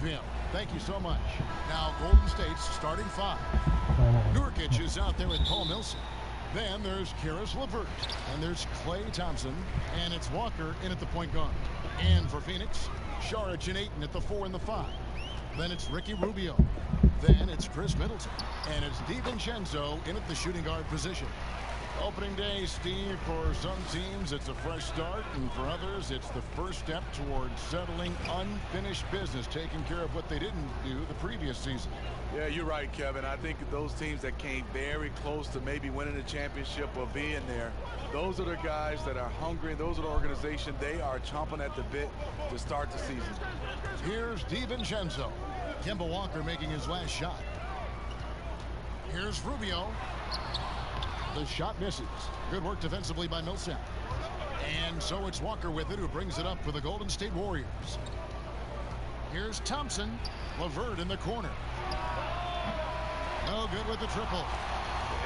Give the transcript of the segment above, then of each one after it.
of him. Thank you so much. Now Golden State's starting five. Nurkic is out there with Paul Millsap. Then there's Karis LeVert. And there's Klay Thompson. And it's Walker in at the point guard. And for Phoenix, Saric and Ayton at the 4 and the 5. Then it's Ricky Rubio. Then it's Chris Middleton. And it's DiVincenzo in at the shooting guard position. Opening day, Steve, for some teams it's a fresh start, and for others it's the first step towards settling unfinished business, taking care of what they didn't do the previous season. Yeah, you're right, Kevin. I think those teams that came very close to maybe winning the championship or being there, those are the guys that are hungry. Those are the organization. They are chomping at the bit to start the season. Here's DiVincenzo. Kemba Walker making his last shot. Here's Rubio. The shot misses. Good work defensively by Millsap. And so it's Walker with it, who brings it up for the Golden State Warriors. Here's Thompson. LeVert in the corner. No good with the triple.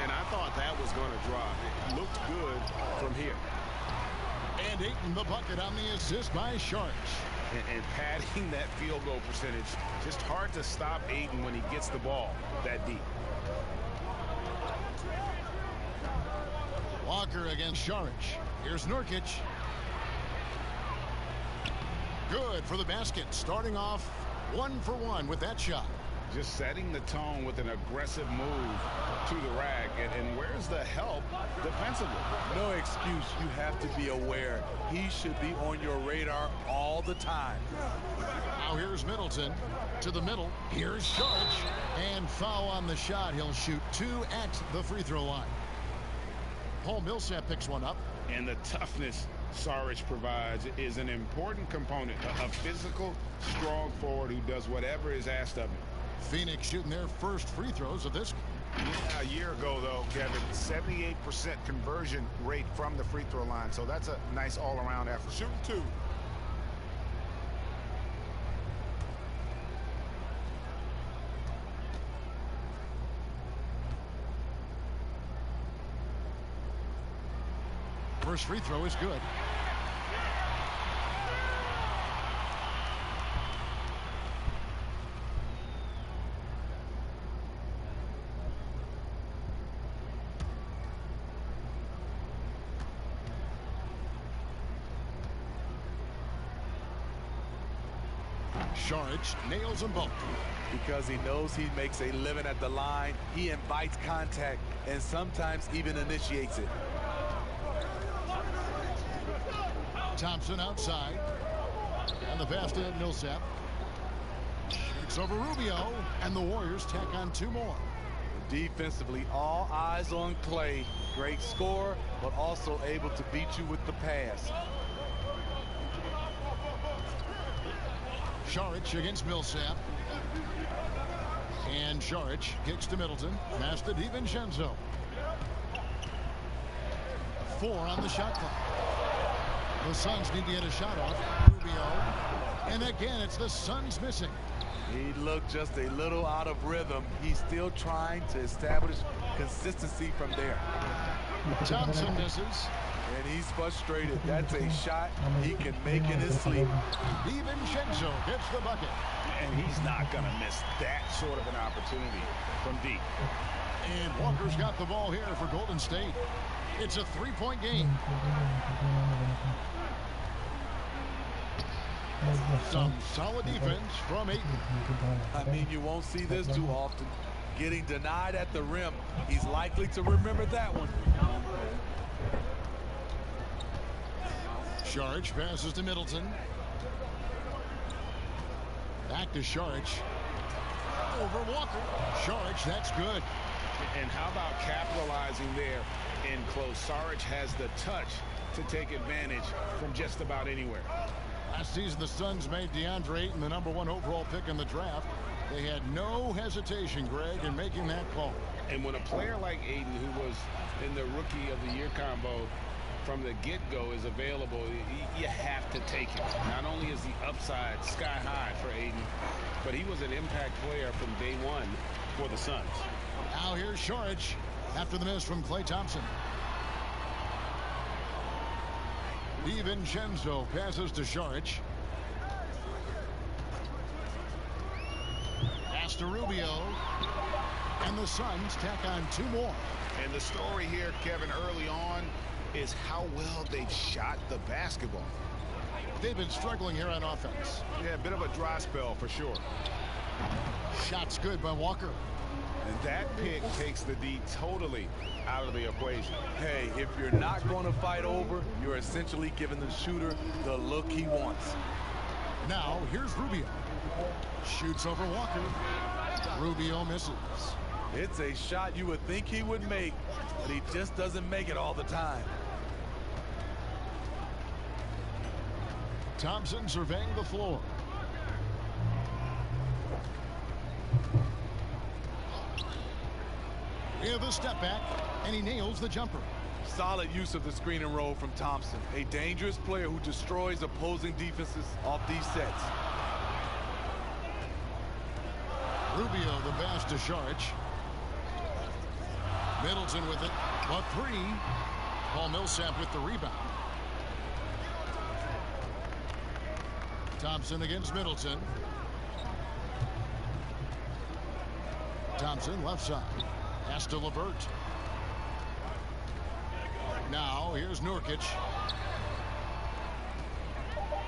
And I thought that was going to drop. It looked good from here. And Ayton the bucket on the assist by Saric. And padding that field goal percentage. Just hard to stop Ayton when he gets the ball that deep. Walker against Saric. Here's Nurkic. Good for the basket. Starting off 1 for 1 with that shot. Just setting the tone with an aggressive move to the rack. And where's the help defensively? No excuse. You have to be aware. He should be on your radar all the time. Now here's Middleton to the middle. Here's Saric. And foul on the shot. He'll shoot 2 at the free throw line. Paul Millsap picks one up. And the toughness Saric provides is an important component. A physical, strong forward who does whatever is asked of him. Phoenix shooting their first free throws of this. Yeah, a year ago, though, Kevin, 78% conversion rate from the free throw line. So that's a nice all-around effort. Shooting 2. First free throw is good. Saric nails them both. Because he knows he makes a living at the line. He invites contact and sometimes even initiates it. Thompson outside. And the pass to Millsap. Shoots over Rubio. And the Warriors tack on 2 more. Defensively, all eyes on Klay. Great scorer, but also able to beat you with the pass. Saric against Millsap. And Saric kicks to Middleton. Pass to DiVincenzo. 4 on the shot clock. The Suns need to get a shot off. Rubio. And again, it's the Suns missing. He looked just a little out of rhythm. He's still trying to establish consistency from there. Thompson misses. And he's frustrated. That's a shot he can make in his sleep. DiVincenzo hits the bucket. And he's not going to miss that sort of an opportunity from deep. And Walker's got the ball here for Golden State. It's a 3-point game. Some solid defense from Ayton. I mean, you won't see this too often. Getting denied at the rim. He's likely to remember that one. Saric passes to Middleton. Back to Saric. Over Walker. Saric, that's good. And how about capitalizing there in close? Saric has the touch to take advantage from just about anywhere. Last season, the Suns made DeAndre Ayton the #1 overall pick in the draft. They had no hesitation, Greg, in making that call. And when a player like Ayton, who was in the Rookie of the Year combo from the get-go, is available, you have to take him. Not only is the upside sky high for Ayton, but he was an impact player from day one for the Suns. Now here's Saric after the miss from Klay Thompson. DiVincenzo passes to Saric. pass to Rubio. And the Suns tack on 2 more. And the story here, Kevin, early on is how well they've shot the basketball. They've been struggling here on offense. Yeah, a bit of a dry spell for sure. Shot's good by Walker. And that pick takes the D totally out of the equation. Hey, if you're not going to fight over, you're essentially giving the shooter the look he wants. Now, here's Rubio. Shoots over Walker. Rubio misses. It's a shot you would think he would make, but he just doesn't make it all the time. Thompson surveying the floor. We have a step back, and he nails the jumper. Solid use of the screen and roll from Thompson. A dangerous player who destroys opposing defenses off these sets. Rubio the pass to Saric. Middleton with it. But 3. Paul Millsap with the rebound. Thompson against Middleton. Thompson left side. Pass to LeVert. Now here's Nurkic.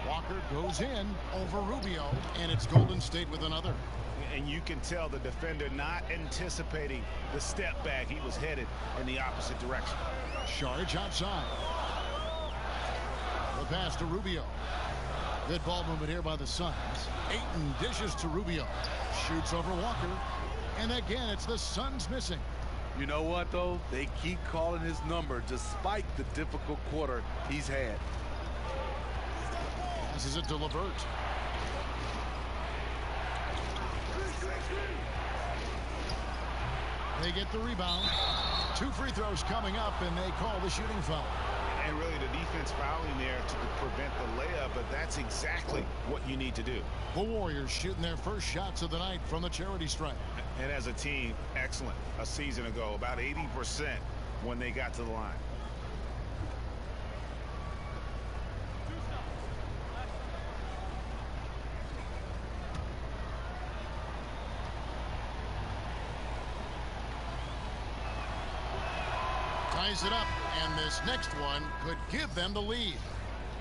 Walker goes in over Rubio, and it's Golden State with another. And you can tell the defender not anticipating the step back. He was headed in the opposite direction. Saric outside. The pass to Rubio. Good ball movement here by the Suns. Ayton dishes to Rubio. Shoots over Walker. And again, it's the Suns missing. You know what, though? They keep calling his number despite the difficult quarter he's had. This is it to LeVert. They get the rebound. 2 free throws coming up, and they call the shooting foul. And really the defense fouling there to prevent the layup, but that's exactly what you need to do. The Warriors shooting their first shots of the night from the charity stripe. And as a team, excellent. A season ago, about 80% when they got to the line. Ties it up, and this next one could give them the lead.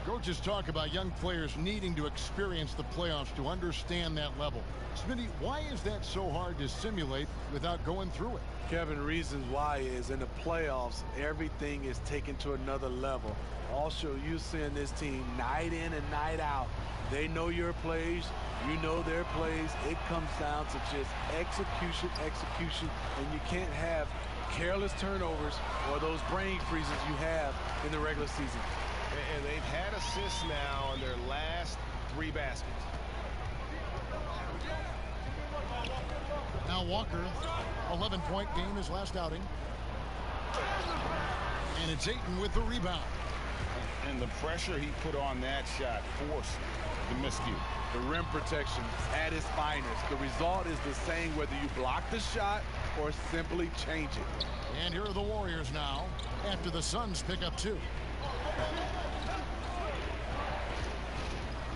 Coaches talk about young players needing to experience the playoffs to understand that level. Smitty, why is that so hard to simulate without going through it? Kevin, reasons why is in the playoffs, everything is taken to another level. Also, you seeing this team night in and night out. They know your plays. You know their plays. It comes down to just execution, and you can't have careless turnovers or those brain freezes you have in the regular season. And they've had assists now on their last 3 baskets. Now Walker, 11-point game his last outing. And it's Ayton with the rebound. And the pressure he put on that shot forced the miscue. The rim protection at its finest. The result is the same whether you block the shot or simply change it. And here are the Warriors now after the Suns pick up 2.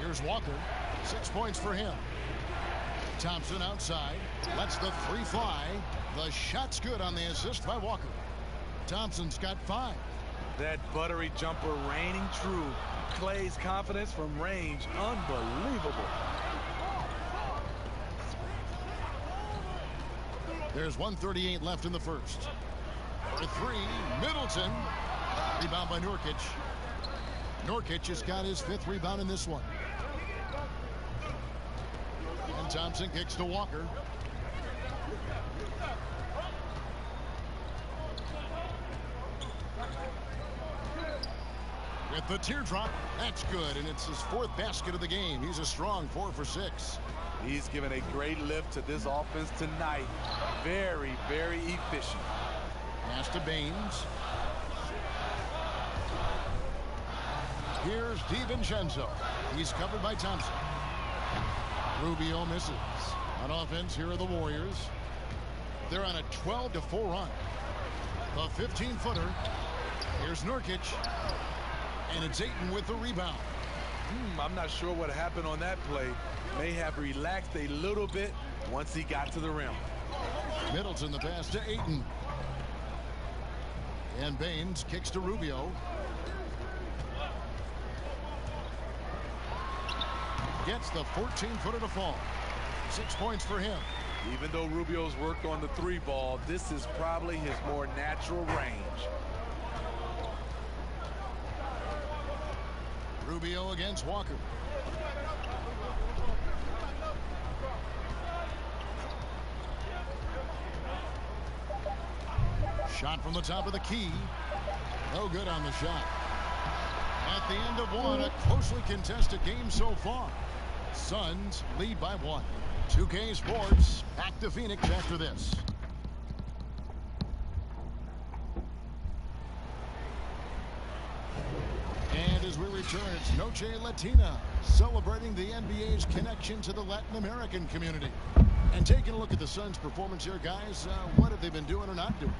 Here's Walker. 6 points for him. Thompson outside. Lets the 3 fly. The shot's good on the assist by Walker. Thompson's got 5. That buttery jumper reigning true. Clay's confidence from range, unbelievable. There's 1:38 left in the first. For 3, Middleton. Rebound by Nurkic. Nurkic has got his 5th rebound in this one. And Thompson kicks to Walker. With the teardrop, that's good, and it's his 4th basket of the game. He's a strong 4 for 6. He's given a great lift to this offense tonight. Very, very efficient. Pass to Baines. Here's DiVincenzo. He's covered by Thompson. Rubio misses. On offense, here are the Warriors. They're on a 12-4 run. The 15-footer. Here's Nurkic. And it's Ayton with the rebound. I'm not sure what happened on that play. May have relaxed a little bit, once he got to the rim. Middleton the pass to Ayton. And Baines kicks to Rubio. Gets the 14-footer to fall. 6 points for him. Even though Rubio's worked on the 3-ball, this is probably his more natural range. Rubio against Walker. Shot from the top of the key. No good on the shot. At the end of one, a closely contested game so far. Suns lead by 1. 2K Sports back to Phoenix after this. And as we return, it's Noche Latina, celebrating the NBA's connection to the Latin American community. And taking a look at the Suns' performance here, guys, what have they been doing or not doing?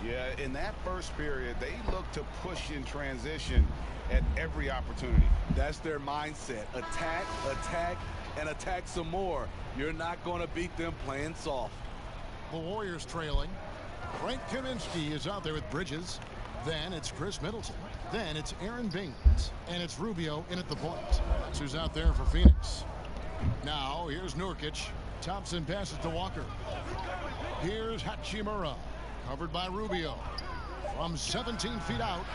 Yeah, in that first period, they looked to push in transition at every opportunity. That's their mindset. Attack, attack, and attack some more. You're not going to beat them playing soft. The Warriors trailing. Frank Kaminsky is out there with Bridges. Then it's Chris Middleton. Then it's Aaron Baines. And it's Rubio in at the point. That's who's out there for Phoenix. Now, here's Nurkic. Thompson passes to Walker. Here's Hachimura. Covered by Rubio. From 17 feet out.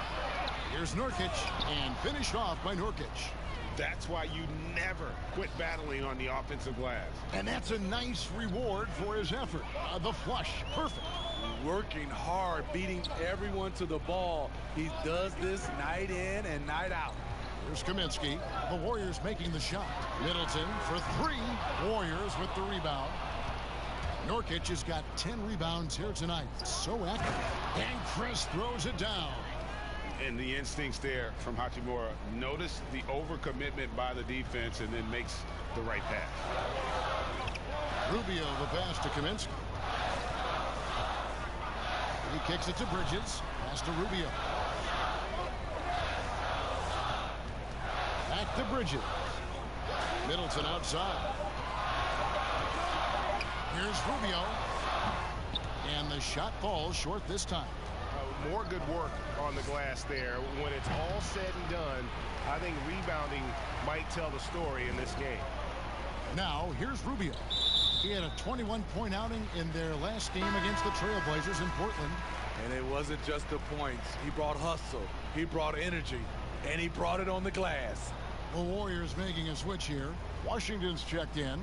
Here's Nurkic. And finished off by Nurkic. That's why you never quit battling on the offensive glass. And that's a nice reward for his effort. The flush. Perfect. Working hard, beating everyone to the ball. He does this night in and night out. Here's Kaminsky. The Warriors making the shot. Middleton for 3. Warriors with the rebound. Nurkic has got 10 rebounds here tonight. So active. And Chris throws it down. And the instincts there from Hachimura. Notice the overcommitment by the defense and then makes the right pass. Rubio the pass to Kaminsky. He kicks it to Bridges. Pass to Rubio. Back to Bridges. Middleton outside. Here's Rubio. And the shot falls short this time. More good work on the glass there. When it's all said and done, I think rebounding might tell the story in this game. Now, here's Rubio. He had a 21-point outing in their last game against the Trailblazers in Portland. And it wasn't just the points. He brought hustle. He brought energy. And he brought it on the glass. The Warriors making a switch here. Washington's checked in.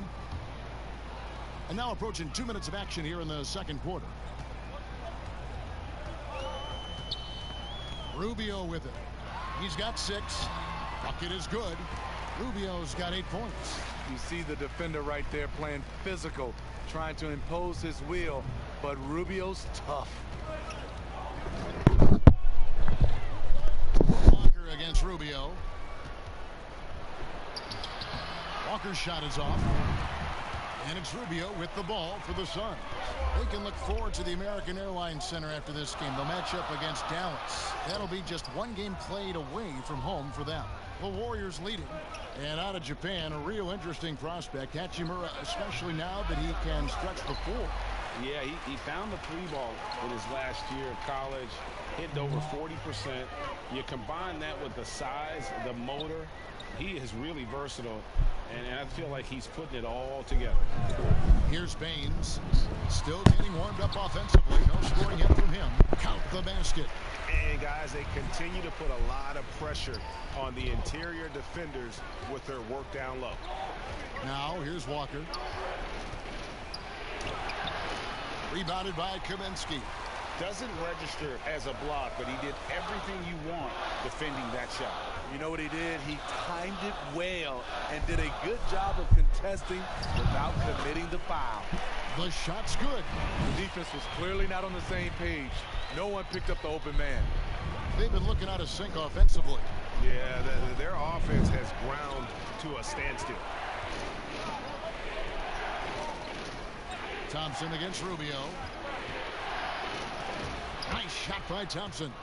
And now approaching 2 minutes of action here in the second quarter. Rubio with it. He's got 6. Bucket is good. Rubio's got 8 points. You see the defender right there playing physical, trying to impose his will, but Rubio's tough. Walker against Rubio. Walker's shot is off. And it's Rubio with the ball for the Suns. They can look forward to the American Airlines Center after this game. They'll match up against Dallas. That'll be just 1 game played away from home for them. The Warriors leading. And out of Japan, a real interesting prospect. Hachimura, especially now that he can stretch the floor. Yeah, he found the 3-ball in his last year of college. Hit over 40%. You combine that with the size, the motor. He is really versatile, and I feel like he's putting it all together. Here's Baines. Still getting warmed up offensively. No scoring hit from him. Count the basket. And, guys, they continue to put a lot of pressure on the interior defenders with their work down low. Now, here's Walker. Rebounded by Kaminsky. Doesn't register as a block, but he did everything you want defending that shot. You know what he did? He timed it well and did a good job of contesting without committing the foul. The shot's good. The defense was clearly not on the same page. No one picked up the open man. They've been looking out of sync offensively. Yeah, their offense has ground to a standstill. Thompson against Rubio. Nice shot by Thompson.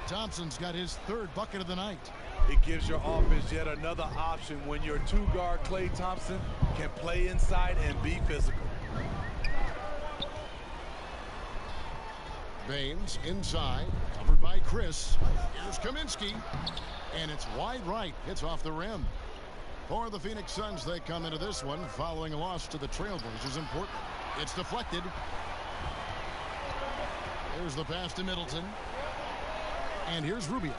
Thompson's got his 3rd bucket of the night. It gives your offense yet another option when your 2-guard Klay Thompson can play inside and be physical. Baines inside, covered by Chris. Here's Kaminsky, and it's wide right. Hits off the rim. For the Phoenix Suns, they come into this one following a loss to the Trailblazers in Portland. It's deflected. Here's the pass to Middleton. And here's Rubio.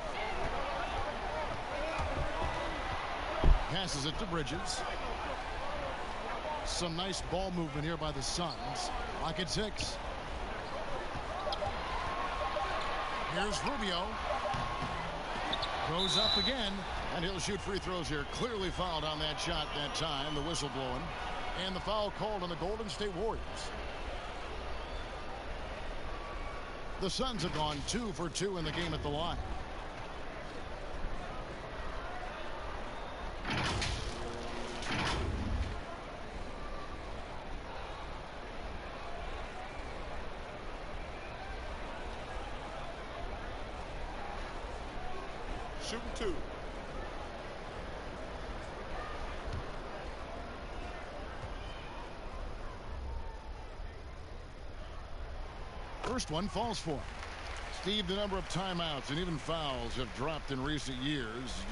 Passes it to Bridges. Some nice ball movement here by the Suns. Clock at 6. Here's Rubio. Goes up again, and he'll shoot free throws here. Clearly fouled on that shot that time. The whistle blowing. And the foul called on the Golden State Warriors. The Suns have gone 2 for 2 in the game at the line. Shooting 2. First one falls for him. Steve, the number of timeouts and even fouls have dropped in recent years.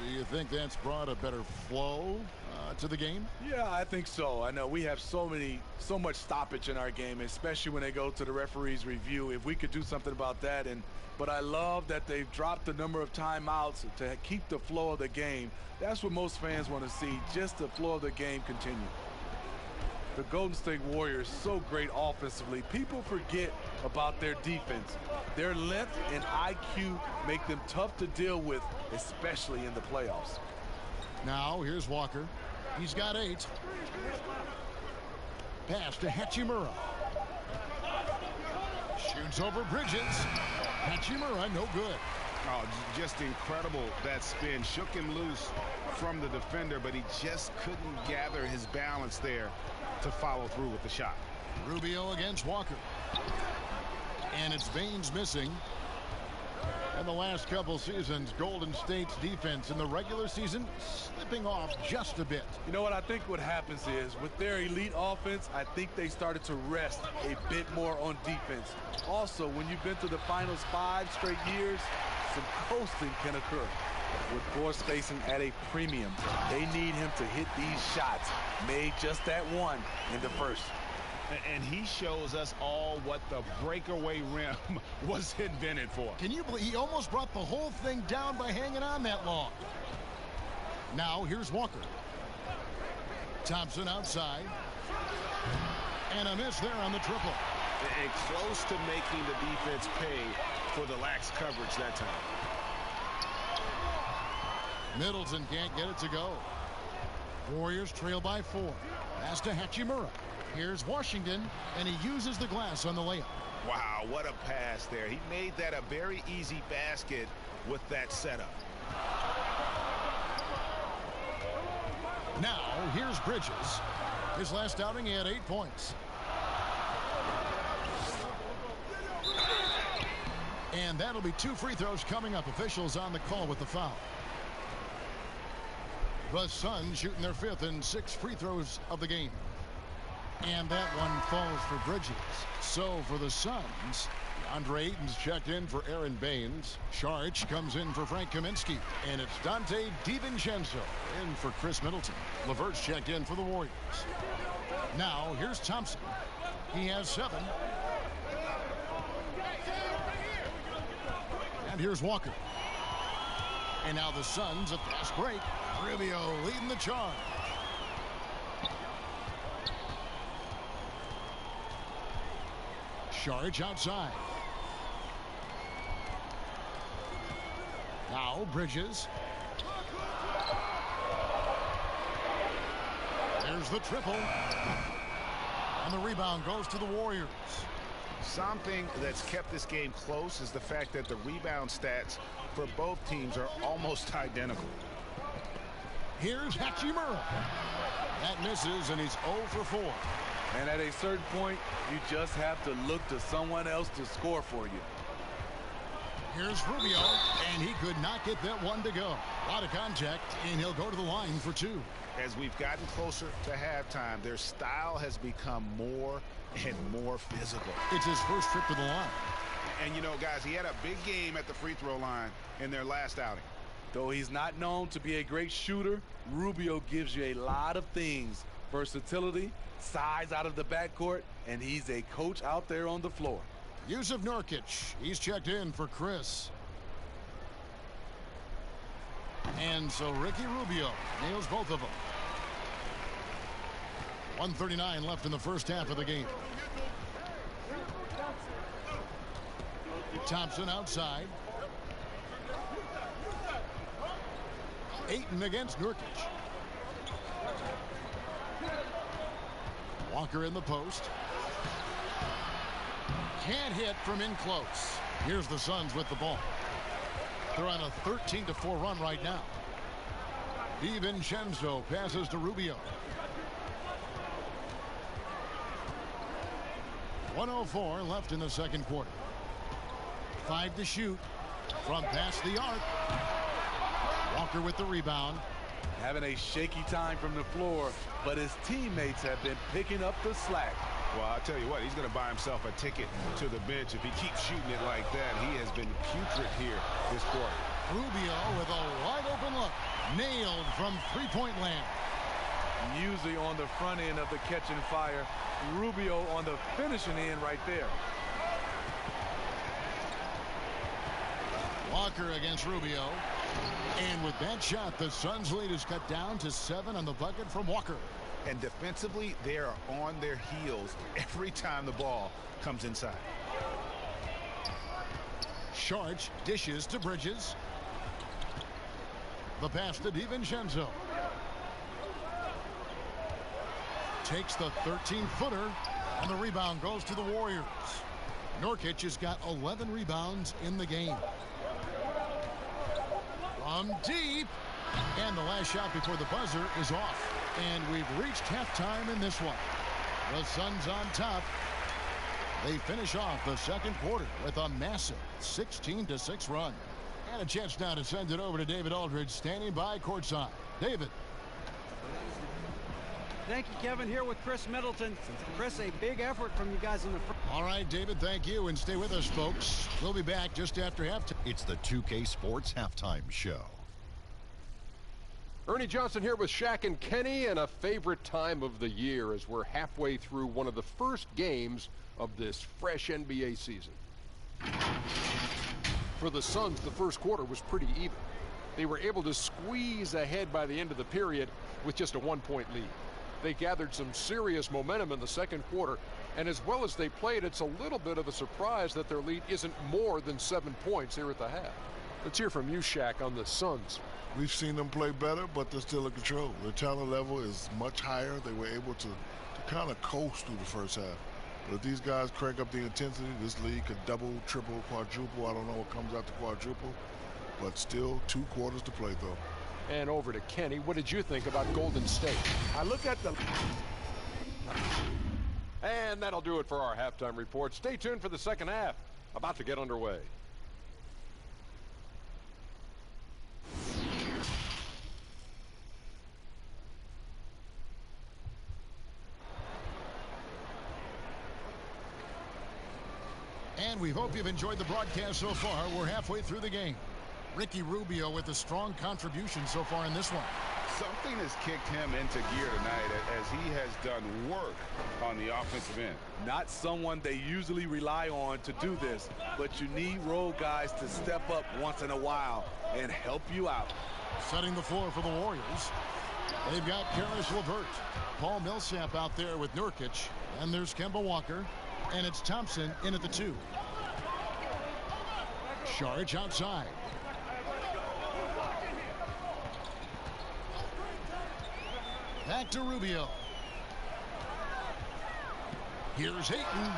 Do you think that's brought a better flow to the game? Yeah, I think so. I know we have so much stoppage in our game, especially when they go to the referee's review. If we could do something about that, but I love that they've dropped the number of timeouts to keep the flow of the game. That's what most fans want to see, just the flow of the game continue. The Golden State Warriors, so great offensively. People forget about their defense. Their length and IQ make them tough to deal with, especially in the playoffs. Now, here's Walker. He's got 8. Pass to Hachimura. Shoots over Bridges. Hachimura, no good. Oh, just incredible, that spin. Shook him loose from the defender, but he just couldn't gather his balance there to follow through with the shot. Rubio against Walker. And it's Baines missing. In the last couple seasons, Golden State's defense in the regular season slipping off just a bit. You know what I think what happens is with their elite offense, I think they started to rest a bit more on defense. Also, when you've been to the finals 5 straight years, some coasting can occur. With floor spacing at a premium, they need him to hit these shots. Made just that one in the first. And he shows us all what the breakaway rim was invented for. Can you believe he almost brought the whole thing down by hanging on that long? Now here's Walker. Thompson outside. And a miss there on the triple. And close to making the defense pay for the lax coverage that time. Middleton can't get it to go. Warriors trail by 4. Pass to Hachimura. Here's Washington, and he uses the glass on the layup. Wow, what a pass there. He made that a very easy basket with that setup. Now, here's Bridges. His last outing, he had 8 points. And that'll be 2 free throws coming up. Officials on the call with the foul. The Suns shooting their 5th and 6th free throws of the game. And that one falls for Bridges. So for the Suns, Andre Ayton's checked in for Aaron Baines. Sharch comes in for Frank Kaminsky. And it's Dante DiVincenzo in for Chris Middleton. LeVert's checked in for the Warriors. Now here's Thompson. He has 7. And here's Walker. And now the Suns a fast break. Rubio leading the charge. Sharge outside. Now Bridges. There's the triple. And the rebound goes to the Warriors. Something that's kept this game close is the fact that the rebound stats for both teams are almost identical. Here's Hachimura. That misses, and he's 0 for 4. And at a certain point, you just have to look to someone else to score for you. Here's Rubio, and he could not get that one to go. A lot of contact, and he'll go to the line for two. As we've gotten closer to halftime, their style has become more and more physical. It's his first trip to the line. And, you know, guys, he had a big game at the free throw line in their last outing. Though he's not known to be a great shooter, Rubio gives you a lot of things. Versatility, size out of the backcourt, and he's a coach out there on the floor. Yusuf Nurkic, he's checked in for Chris. And so Ricky Rubio nails both of them. 1:39 left in the first half of the game. Thompson outside. Ayton against Nurkic. Walker in the post. Can't hit from in close. Here's the Suns with the ball. They're on a 13-4 run right now. DiVincenzo passes to Rubio. 1:04 left in the second quarter. 5 to shoot from past the arc. Walker with the rebound. Having a shaky time from the floor, but his teammates have been picking up the slack. Well, I'll tell you what, he's going to buy himself a ticket to the bench if he keeps shooting it like that. He has been putrid here this quarter. Rubio with a wide open look. Nailed from three-point land. Usually on the front end of the catch and fire. Rubio on the finishing end right there. Walker against Rubio. And with that shot, the Suns' lead is cut down to 7 on the bucket from Walker. And defensively, they are on their heels every time the ball comes inside. Sharch dishes to Bridges. The pass to DiVincenzo. Takes the 13-footer, and the rebound goes to the Warriors. Nurkic has got 11 rebounds in the game. From deep, and the last shot before the buzzer is off. And we've reached halftime in this one. The Suns on top. They finish off the second quarter with a massive 16-6 run. And a chance now to send it over to David Aldridge, standing by courtside. David. Thank you, Kevin. Here with Chris Middleton. Chris, a big effort from you guys in the front. All right, David, thank you. And stay with us, folks. We'll be back just after halftime. It's the 2K Sports Halftime Show. Ernie Johnson here with Shaq and Kenny, and a favorite time of the year as we're halfway through one of the first games of this fresh NBA season. For the Suns, the first quarter was pretty even. They were able to squeeze ahead by the end of the period with just a 1-point lead. They gathered some serious momentum in the second quarter, and as well as they played, it's a little bit of a surprise that their lead isn't more than 7 points here at the half. Let's hear from you, Shaq, on the Suns. We've seen them play better, but they're still in control. Their talent level is much higher. They were able to kind of coast through the first half. But if these guys crank up the intensity, this league could double, triple, quadruple. I don't know what comes out to quadruple, but still 2 quarters to play, though. And over to Kenny. What did you think about Golden State? I look at the... And that'll do it for our halftime report. Stay tuned for the second half. About to get underway. And we hope you've enjoyed the broadcast so far. We're halfway through the game. Ricky Rubio with a strong contribution so far in this one. Something has kicked him into gear tonight as he has done work on the offensive end. Not someone they usually rely on to do this, but you need role guys to step up once in a while and help you out. Setting the floor for the Warriors. They've got Caris LeVert, Paul Millsap out there with Nurkic, and there's Kemba Walker, and it's Thompson in at the 2. Sharge outside. Back to Rubio. Here's Ayton.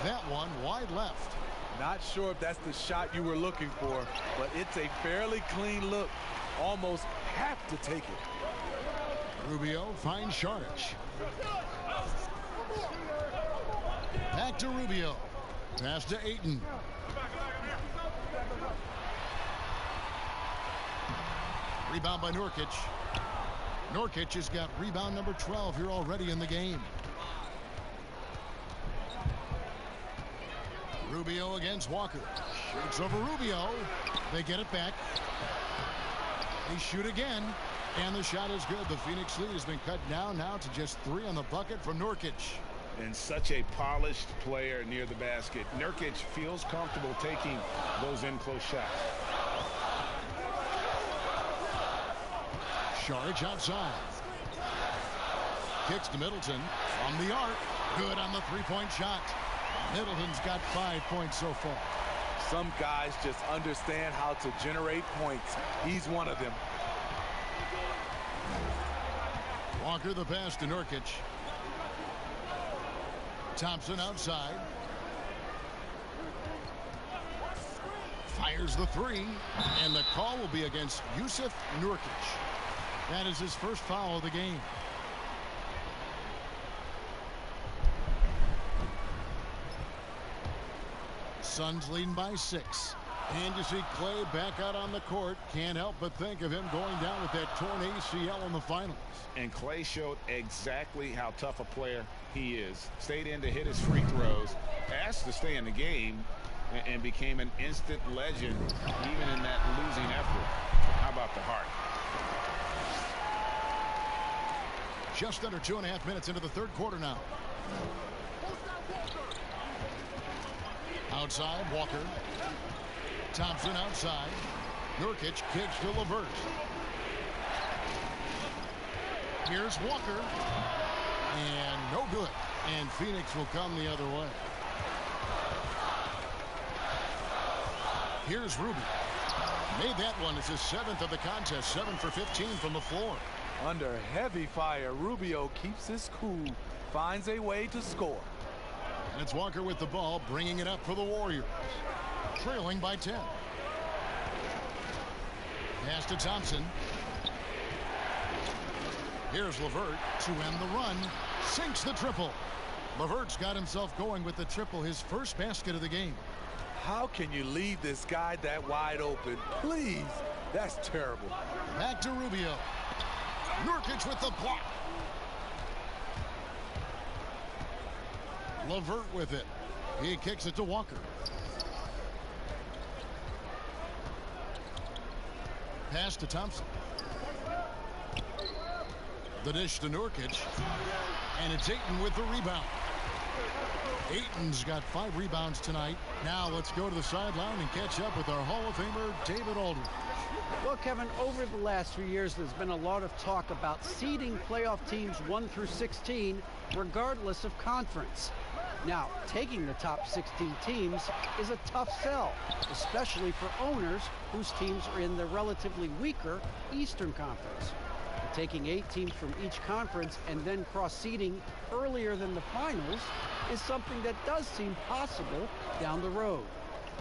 That one wide left. Not sure if that's the shot you were looking for, but it's a fairly clean look. Almost have to take it. Rubio finds Sharge. Back to Rubio. Pass to Ayton. Rebound by Nurkic. Nurkic has got rebound number 12 here already in the game. Rubio against Walker. Shoots over Rubio. They get it back. They shoot again. And the shot is good. The Phoenix lead has been cut down now to just 3 on the bucket from Nurkic. And such a polished player near the basket. Nurkic feels comfortable taking those in-close shots. Saric outside. Kicks to Middleton. From the arc. Good on the three-point shot. Middleton's got 5 points so far. Some guys just understand how to generate points. He's one of them. Walker the pass to Nurkic. Thompson outside. Fires the three. And the call will be against Yusuf Nurkic. That is his first foul of the game. Suns leading by 6. And you see Clay back out on the court. Can't help but think of him going down with that torn ACL in the finals. And Clay showed exactly how tough a player he is. Stayed in to hit his free throws, asked to stay in the game, and became an instant legend even in that losing effort. How about the heart? Just under 2.5 minutes into the third quarter now. Outside, Walker. Thompson outside. Nurkic kicks to LeVert. Here's Walker. And no good. And Phoenix will come the other way. Here's Ruby. Made that one as his 7th of the contest. 7 for 15 from the floor. Under heavy fire, Rubio keeps his cool, finds a way to score. And it's Walker with the ball, bringing it up for the Warriors. Trailing by 10. Pass to Thompson. Here's LeVert to end the run. Sinks the triple. LeVert's got himself going with the triple, his first basket of the game. How can you leave this guy that wide open? Please. That's terrible. Back to Rubio. Nurkic with the block. LeVert with it. He kicks it to Walker. Pass to Thompson. The dish to Nurkic. And it's Ayton with the rebound. Ayton's got 5 rebounds tonight. Now let's go to the sideline and catch up with our Hall of Famer, David Aldridge. Well, Kevin, over the last few years, there's been a lot of talk about seeding playoff teams 1 through 16, regardless of conference. Now, taking the top 16 teams is a tough sell, especially for owners whose teams are in the relatively weaker Eastern Conference. But taking 8 teams from each conference and then cross-seeding earlier than the finals is something that does seem possible down the road.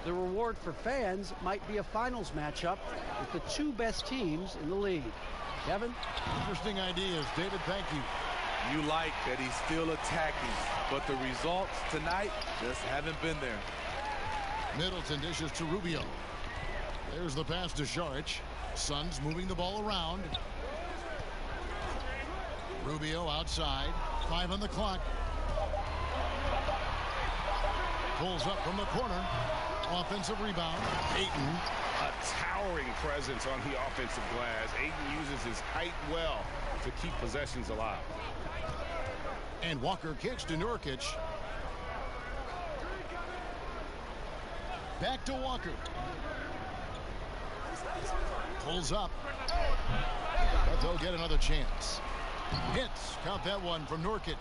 The reward for fans might be a finals matchup with the 2 best teams in the league. Kevin? Interesting ideas. David, thank you. You like that he's still attacking, but the results tonight just haven't been there. Middleton dishes to Rubio. There's the pass to Saric. Suns moving the ball around. Rubio outside. 5 on the clock. Pulls up from the corner. Offensive rebound. Ayton. A towering presence on the offensive glass. Ayton uses his height well to keep possessions alive. And Walker kicks to Nurkic. Back to Walker. Pulls up. But they'll get another chance. Hits. Count that one from Nurkic.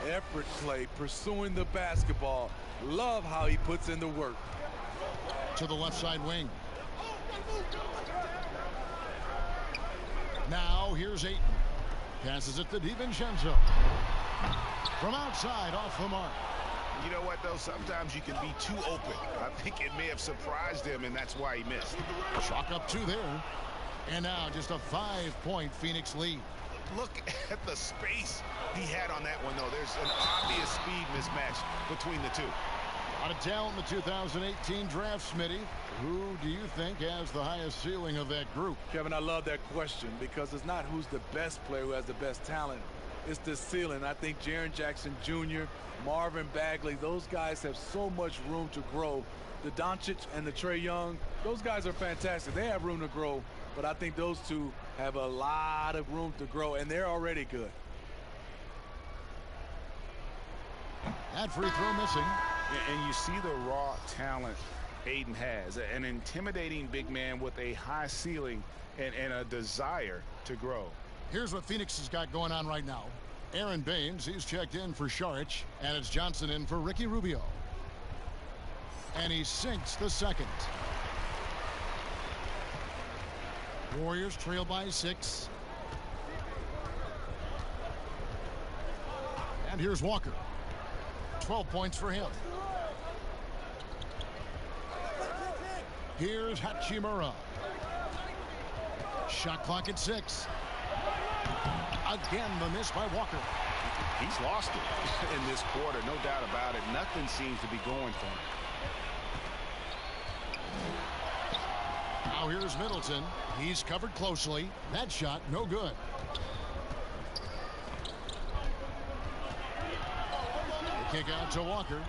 Effort play, pursuing the basketball. Love how he puts in the work. To the left side wing. Now here's Ayton. Passes it to DiVincenzo. From outside, off the mark. You know what, though? Sometimes you can be too open. I think it may have surprised him, and that's why he missed. Chalk up 2 there. And now just a 5-point Phoenix lead. Look at the space he had on that one, though. There's an obvious speed mismatch between the two. Out of town, the 2018 draft, Smitty. Who do you think has the highest ceiling of that group? Kevin, I love that question because it's not who's the best player who has the best talent. It's the ceiling. I think Jaren Jackson Jr., Marvin Bagley, those guys have so much room to grow. The Doncic and the Trae Young, those guys are fantastic. They have room to grow, but I think those two have a lot of room to grow, and they're already good. That free throw missing. And you see the raw talent Aiden has, an intimidating big man with a high ceiling and a desire to grow. Here's what Phoenix has got going on right now. Aaron Baines, he's checked in for Saric, and it's Johnson in for Ricky Rubio. And he sinks the second. Warriors trail by 6. And here's Walker. 12 points for him. Here's Hachimura. Shot clock at 6. Again, the miss by Walker. He's lost it in this quarter, no doubt about it. Nothing seems to be going for him. Now here's Middleton. He's covered closely. That shot, no good. The kick out to Walker.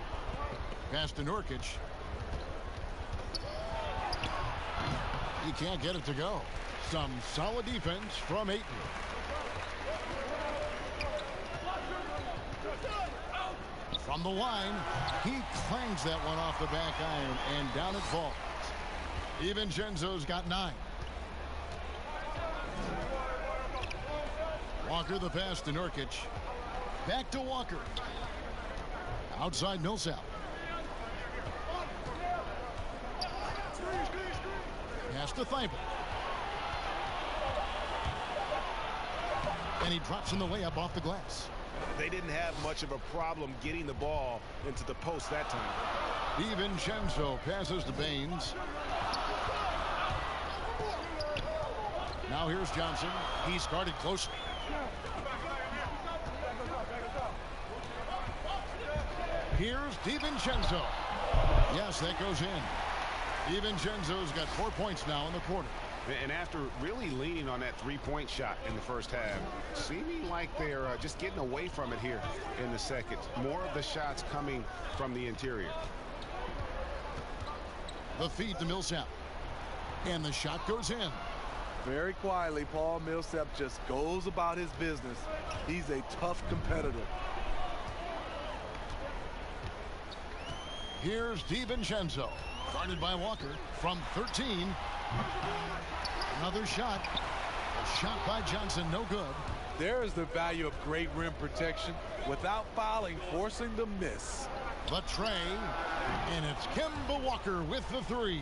Pass to Nurkic. He can't get it to go. Some solid defense from Ayton. From the line, he clangs that one off the back iron, and down it falls. DiVincenzo's got 9. Walker the pass to Nurkic. Back to Walker. Outside Millsap. Pass to Thibault. And he drops in the layup off the glass. They didn't have much of a problem getting the ball into the post that time. DiVincenzo passes to Baines. Now here's Johnson. He's guarded closely. Here's DiVincenzo. Yes, that goes in. DiVincenzo's got 4 points now in the quarter. And after really leaning on that three-point shot in the first half, seeming like they're just getting away from it here in the second. More of the shots coming from the interior. The feed to Millsap. And the shot goes in. Very quietly, Paul Millsap just goes about his business. He's a tough competitor. Here's DiVincenzo. Guarded by Walker from 13. Another shot. A shot by Johnson, no good. There is the value of great rim protection without fouling, forcing the miss. The tray, and it's Kemba Walker with the 3.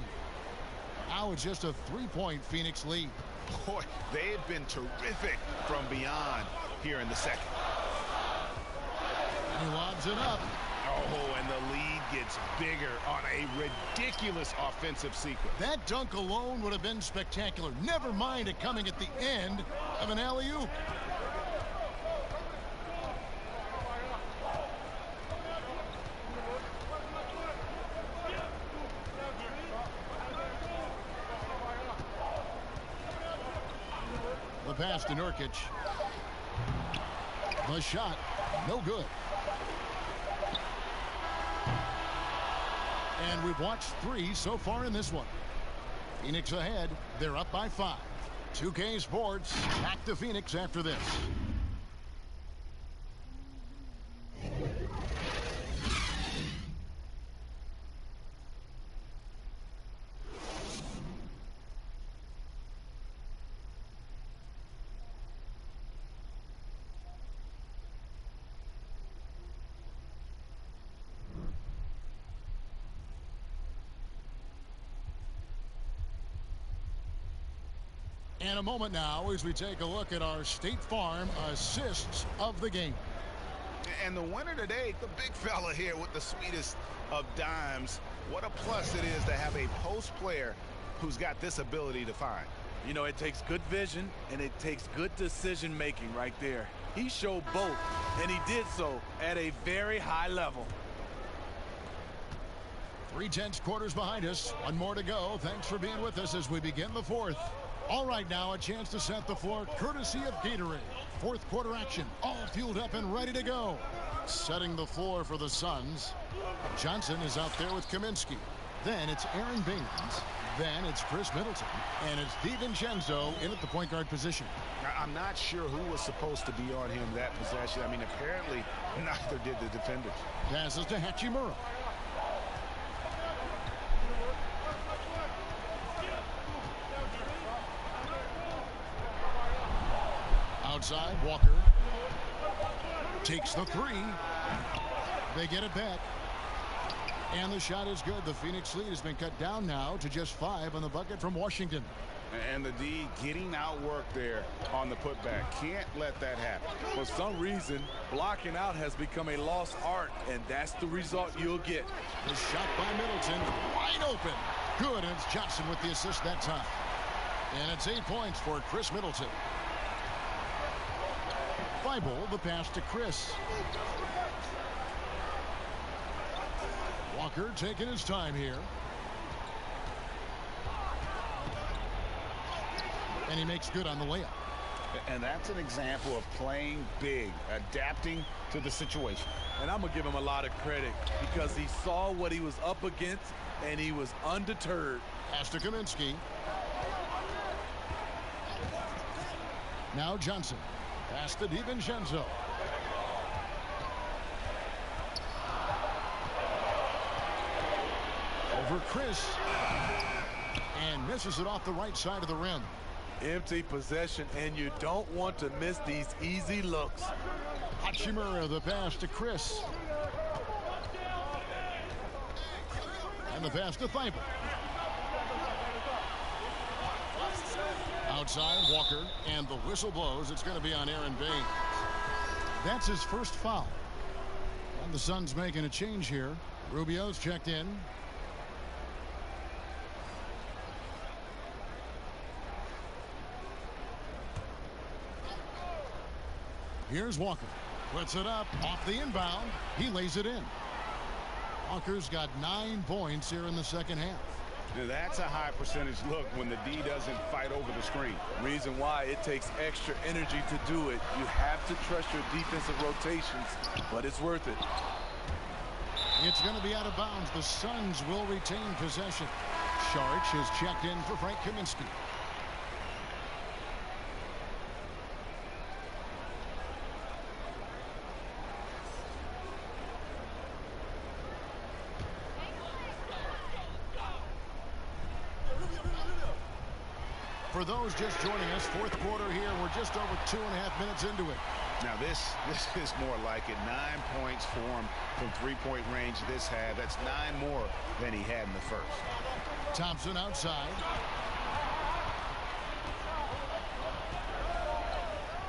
Now it's just a 3-point Phoenix lead. Boy, they have been terrific from beyond here in the second. He lobs it up. Oh, and the lead gets bigger on a ridiculous offensive sequence. That dunk alone would have been spectacular. Never mind it coming at the end of an alley-oop. The pass to Nurkic. The shot, no good. And we've watched 3 so far in this one. Phoenix ahead. They're up by 5. 2K Sports back to Phoenix after this. And a moment now as we take a look at our State Farm assists of the game. And the winner today, the big fella here with the sweetest of dimes. What a plus it is to have a post player who's got this ability to find. You know, it takes good vision and it takes good decision making right there. He showed both, and he did so at a very high level. 3/10 quarters behind us. One more to go. Thanks for being with us as we begin the fourth. All right, now a chance to set the floor courtesy of Gatorade. Fourth quarter action, all fueled up and ready to go. Setting the floor for the Suns. Johnson is out there with Kaminsky. Then it's Aaron Baines. Then it's Chris Middleton. And it's DiVincenzo in at the point guard position. I'm not sure who was supposed to be on him that possession. I mean, apparently neither did the defenders. Passes to Hachimura. Outside, Walker takes the three. They get it back. And the shot is good. The Phoenix lead has been cut down now to just 5 on the bucket from Washington. And the D getting outworked there on the putback. Can't let that happen. For some reason, blocking out has become a lost art, and that's the result you'll get. The shot by Middleton, wide open. Good, and it's Johnson with the assist that time. And it's 8 points for Chris Middleton. Thibault, the pass to Chris. Walker taking his time here. And he makes good on the layup. And that's an example of playing big, adapting to the situation. And I'm going to give him a lot of credit because he saw what he was up against and he was undeterred. Pass to Kaminsky. Now Johnson. Pass to DiVincenzo. Over Chris. And misses it off the right side of the rim. Empty possession, and you don't want to miss these easy looks. Hachimura, the pass to Chris. And the pass to Thibault. Outside, Walker, and the whistle blows. It's going to be on Aaron Baines. That's his first foul. And the Suns making a change here. Rubio's checked in. Here's Walker. Puts it up off the inbound. He lays it in. Walker's got 9 points here in the second half. Now that's a high percentage look when the D doesn't fight over the screen. Reason why it takes extra energy to do it. You have to trust your defensive rotations, but it's worth it. It's going to be out of bounds. The Suns will retain possession. Saric is checked in for Frank Kaminsky. For those just joining us, fourth quarter here. We're just over 2.5 minutes into it. Now this is more like it. 9 points for him from three-point range this half. That's 9 more than he had in the first. Thompson outside.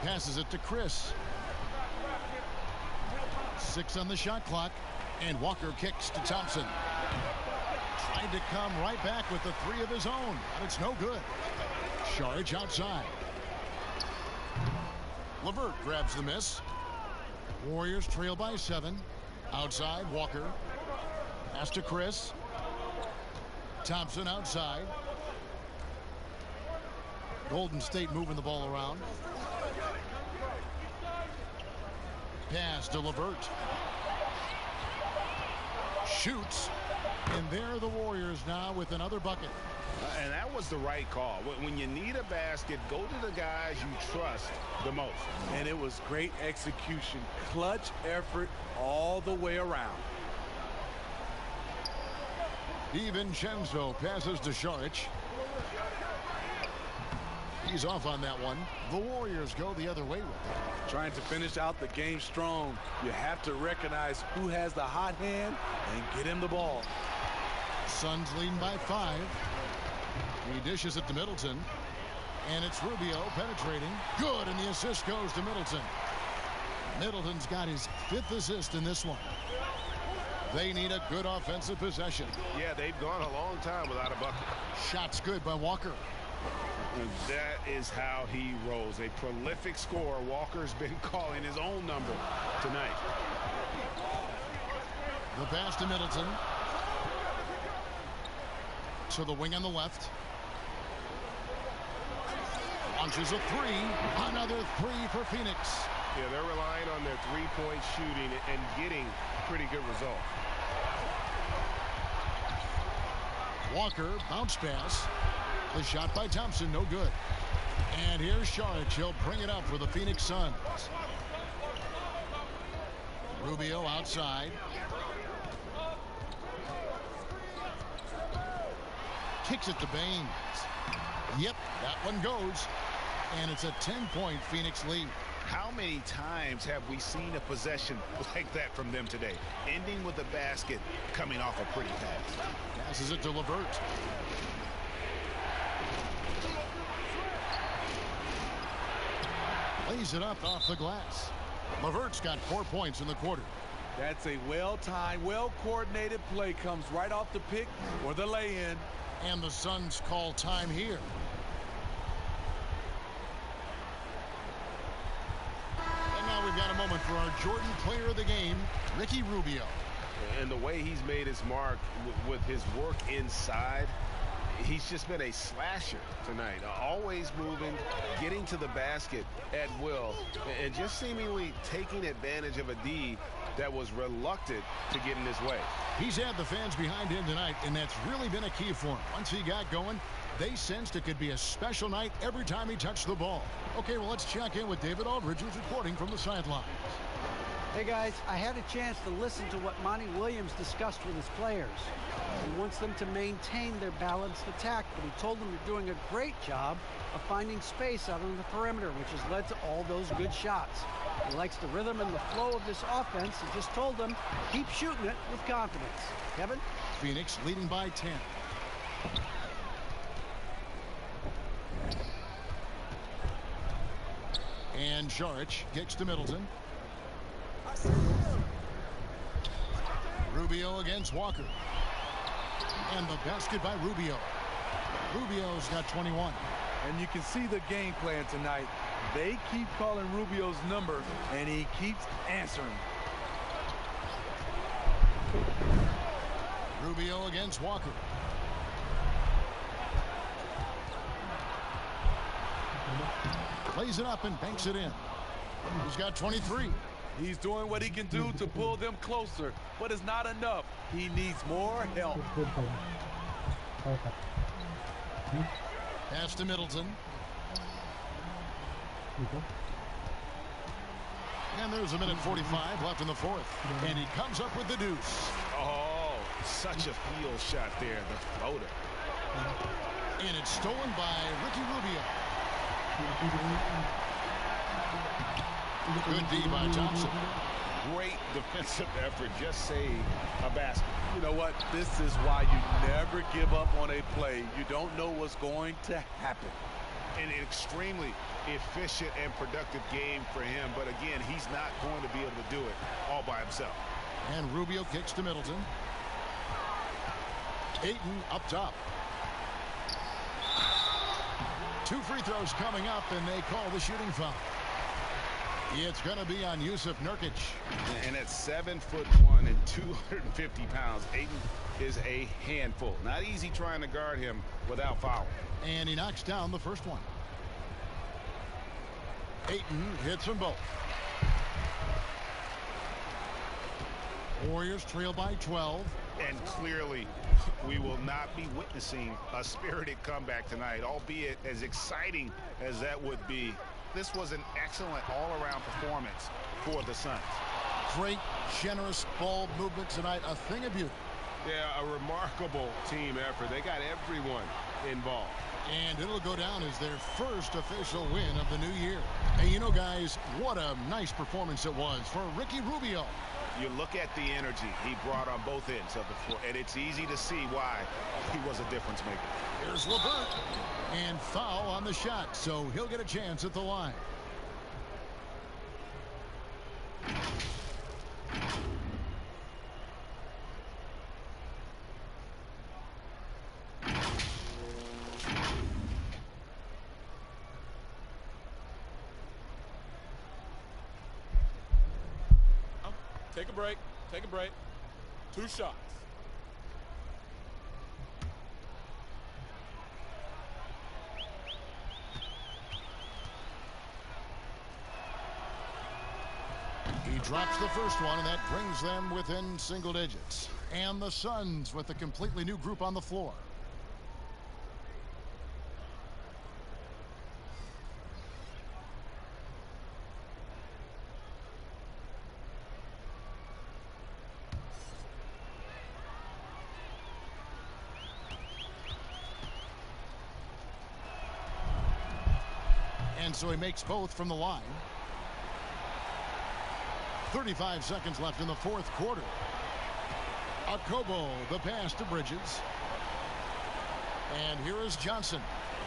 Passes it to Chris. 6 on the shot clock. And Walker kicks to Thompson. Tried to come right back with the 3 of his own. But it's no good. Saric outside. LeVert grabs the miss. Warriors trail by 7. Outside, Walker. Pass to Chris. Thompson outside. Golden State moving the ball around. Pass to LeVert. Shoots. And there are the Warriors now with another bucket. And that was the right call. When you need a basket, go to the guys you trust the most. And it was great execution. Clutch effort all the way around. DiVincenzo passes to Saric. He's off on that one. The Warriors go the other way with it. Trying to finish out the game strong. You have to recognize who has the hot hand and get him the ball. Suns leading by 5. He dishes it to Middleton. And it's Rubio penetrating. Good, and the assist goes to Middleton. Middleton's got his 5th assist in this one. They need a good offensive possession. Yeah, they've gone a long time without a bucket. Shot's good by Walker. And that is how he rolls. A prolific scorer. Walker's been calling his own number tonight. The pass to Middleton. to the wing on the left. Launches a three. Another three for Phoenix. Yeah, they're relying on their three-point shooting and getting pretty good results. Walker, bounce pass. The shot by Thompson, no good. And here's Saric. He'll bring it up for the Phoenix Suns. Rubio outside. Kicks it to Baines. Yep, that one goes. And it's a 10-point Phoenix lead. How many times have we seen a possession like that from them today? Ending with a basket, coming off a pretty pass. Passes it to LeVert. Lays it up off the glass. LeVert's got 4 points in the quarter. That's a well-timed, well-coordinated play. Comes right off the pick or the lay-in. And the Suns call time here. And now we've got a moment for our Jordan player of the game, Ricky Rubio. And the way he's made his mark with his work inside, he's just been a slasher tonight. Always moving, getting to the basket at will, and just seemingly taking advantage of a D that was reluctant to get in his way. He's had the fans behind him tonight, and that's really been a key for him. Once he got going, they sensed it could be a special night every time he touched the ball. Okay, well, let's check in with David Aldridge, who's reporting from the sidelines. Hey guys, I had a chance to listen to what Monty Williams discussed with his players. He wants them to maintain their balanced attack, but he told them they're doing a great job of finding space out on the perimeter, which has led to all those good shots. He likes the rhythm and the flow of this offense and just told them, keep shooting it with confidence. Kevin? Phoenix leading by 10. And Saric kicks to Middleton. Rubio against Walker. And the basket by Rubio. Rubio's got 21. And you can see the game plan tonight. They keep calling Rubio's number, and he keeps answering. Rubio against Walker. Plays it up and banks it in. He's got 23. He's doing what he can do to pull them closer, but it's not enough. He needs more help. Pass to Middleton. And there's a minute 45 left in the fourth. And he comes up with the deuce. Oh, such a field shot there, the floater. And it's stolen by Ricky Rubio. Good D by Thompson. Great defensive effort. Just save a basket. You know what? This is why you never give up on a play. You don't know what's going to happen. An extremely efficient and productive game for him. But again, he's not going to be able to do it all by himself. And Rubio kicks to Middleton. Ayton up top. 2 free throws coming up, and they call the shooting foul. It's going to be on Yusuf Nurkic. And at 7'1" and 250 pounds, Ayton is a handful. Not easy trying to guard him without foul. And he knocks down the first one. Ayton hits them both. Warriors trail by 12. And clearly, we will not be witnessing a spirited comeback tonight, albeit as exciting as that would be. This was an excellent all-around performance for the Suns. Great, generous ball movement tonight. A thing of beauty. Yeah, a remarkable team effort. They got everyone involved. And it'll go down as their first official win of the new year. Hey, you know, guys, what a nice performance it was for Ricky Rubio. You look at the energy he brought on both ends of the floor, and it's easy to see why he was a difference maker. Here's LeVert. And foul on the shot, so he'll get a chance at the line. Take a break. Take a break. 2 shots. He drops the first one, and that brings them within single digits. And the Suns with a completely new group on the floor. And so he makes both from the line. 35 seconds left in the fourth quarter. Okobo, the pass to Bridges. And here is Johnson.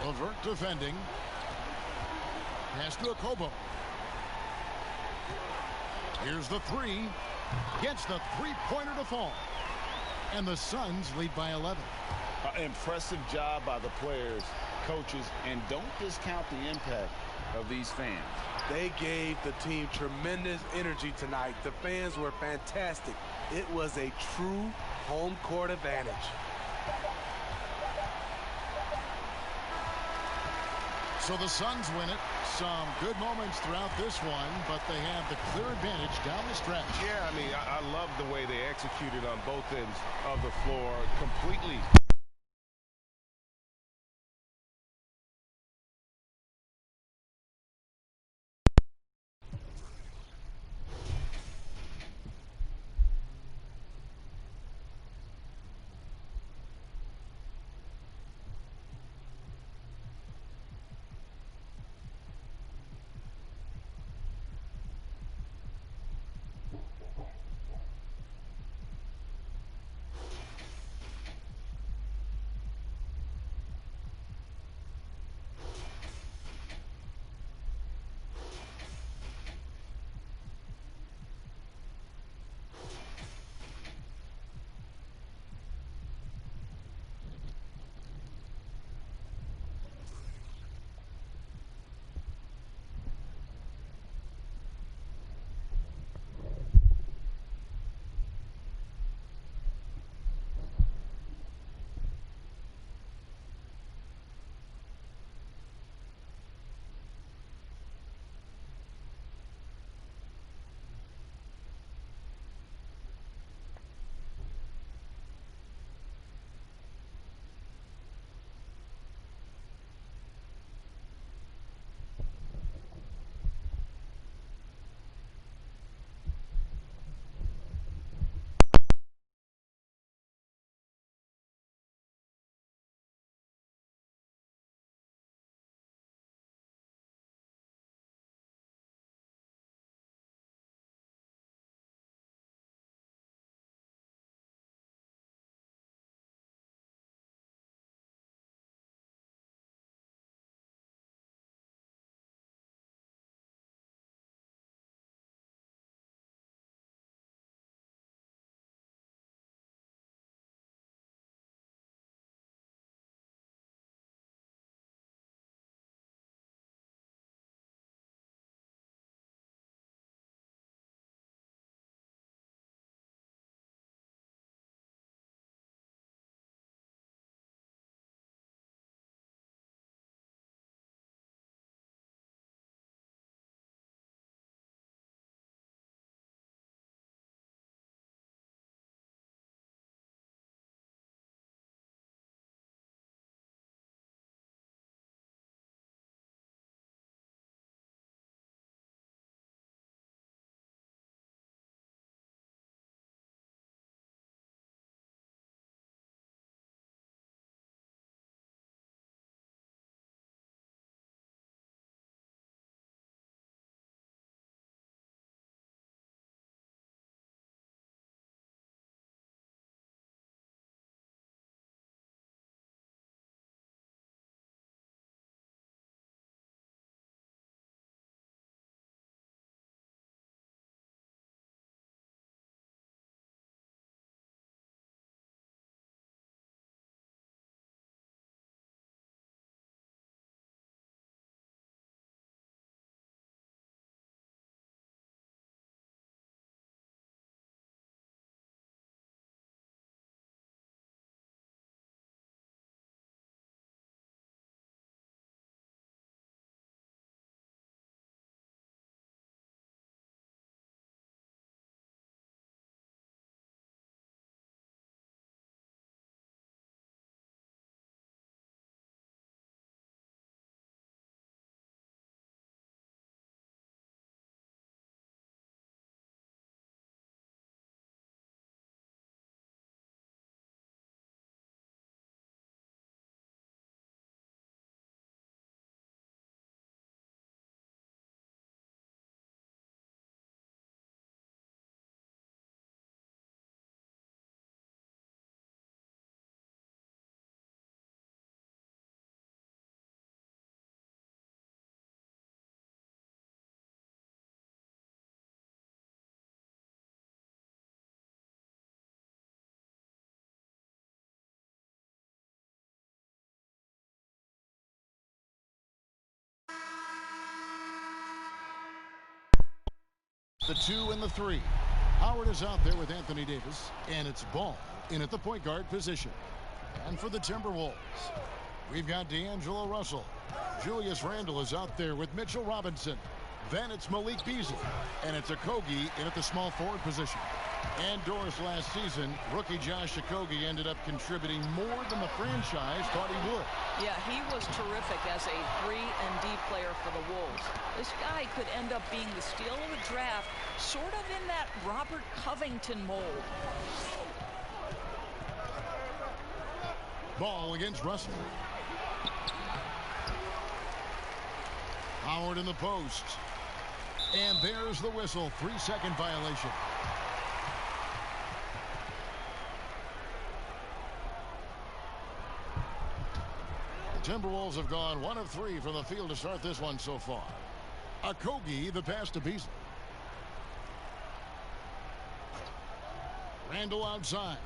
LeVert defending. Pass to Okobo. Here's the three. Gets the three-pointer to fall. And the Suns lead by 11. Impressive job by the players, coaches, and don't discount the impact of these fans. They gave the team tremendous energy tonight. The fans were fantastic. It was a true home court advantage. So the Suns win it. Some good moments throughout this one, but they have the clear advantage down the stretch. Yeah, I mean, I love the way they executed on both ends of the floor completely. The 2 and the 3. Howard is out there with Anthony Davis, and it's Ball in at the point guard position. And for the Timberwolves, we've got D'Angelo Russell. Julius Randle is out there with Mitchell Robinson. Then it's Malik Beasley, and it's Okogie in at the small forward position. And Doris last season, rookie Josh Okogie ended up contributing more than the franchise thought he would. Yeah, he was terrific as a 3-and-D player for the Wolves. This guy could end up being the steal of the draft, sort of in that Robert Covington mold. Ball against Russell. Howard in the post. And there's the whistle. 3-second violation. The Timberwolves have gone 1 of 3 from the field to start this one so far. Okogie, the pass to Beasley. Randle outside.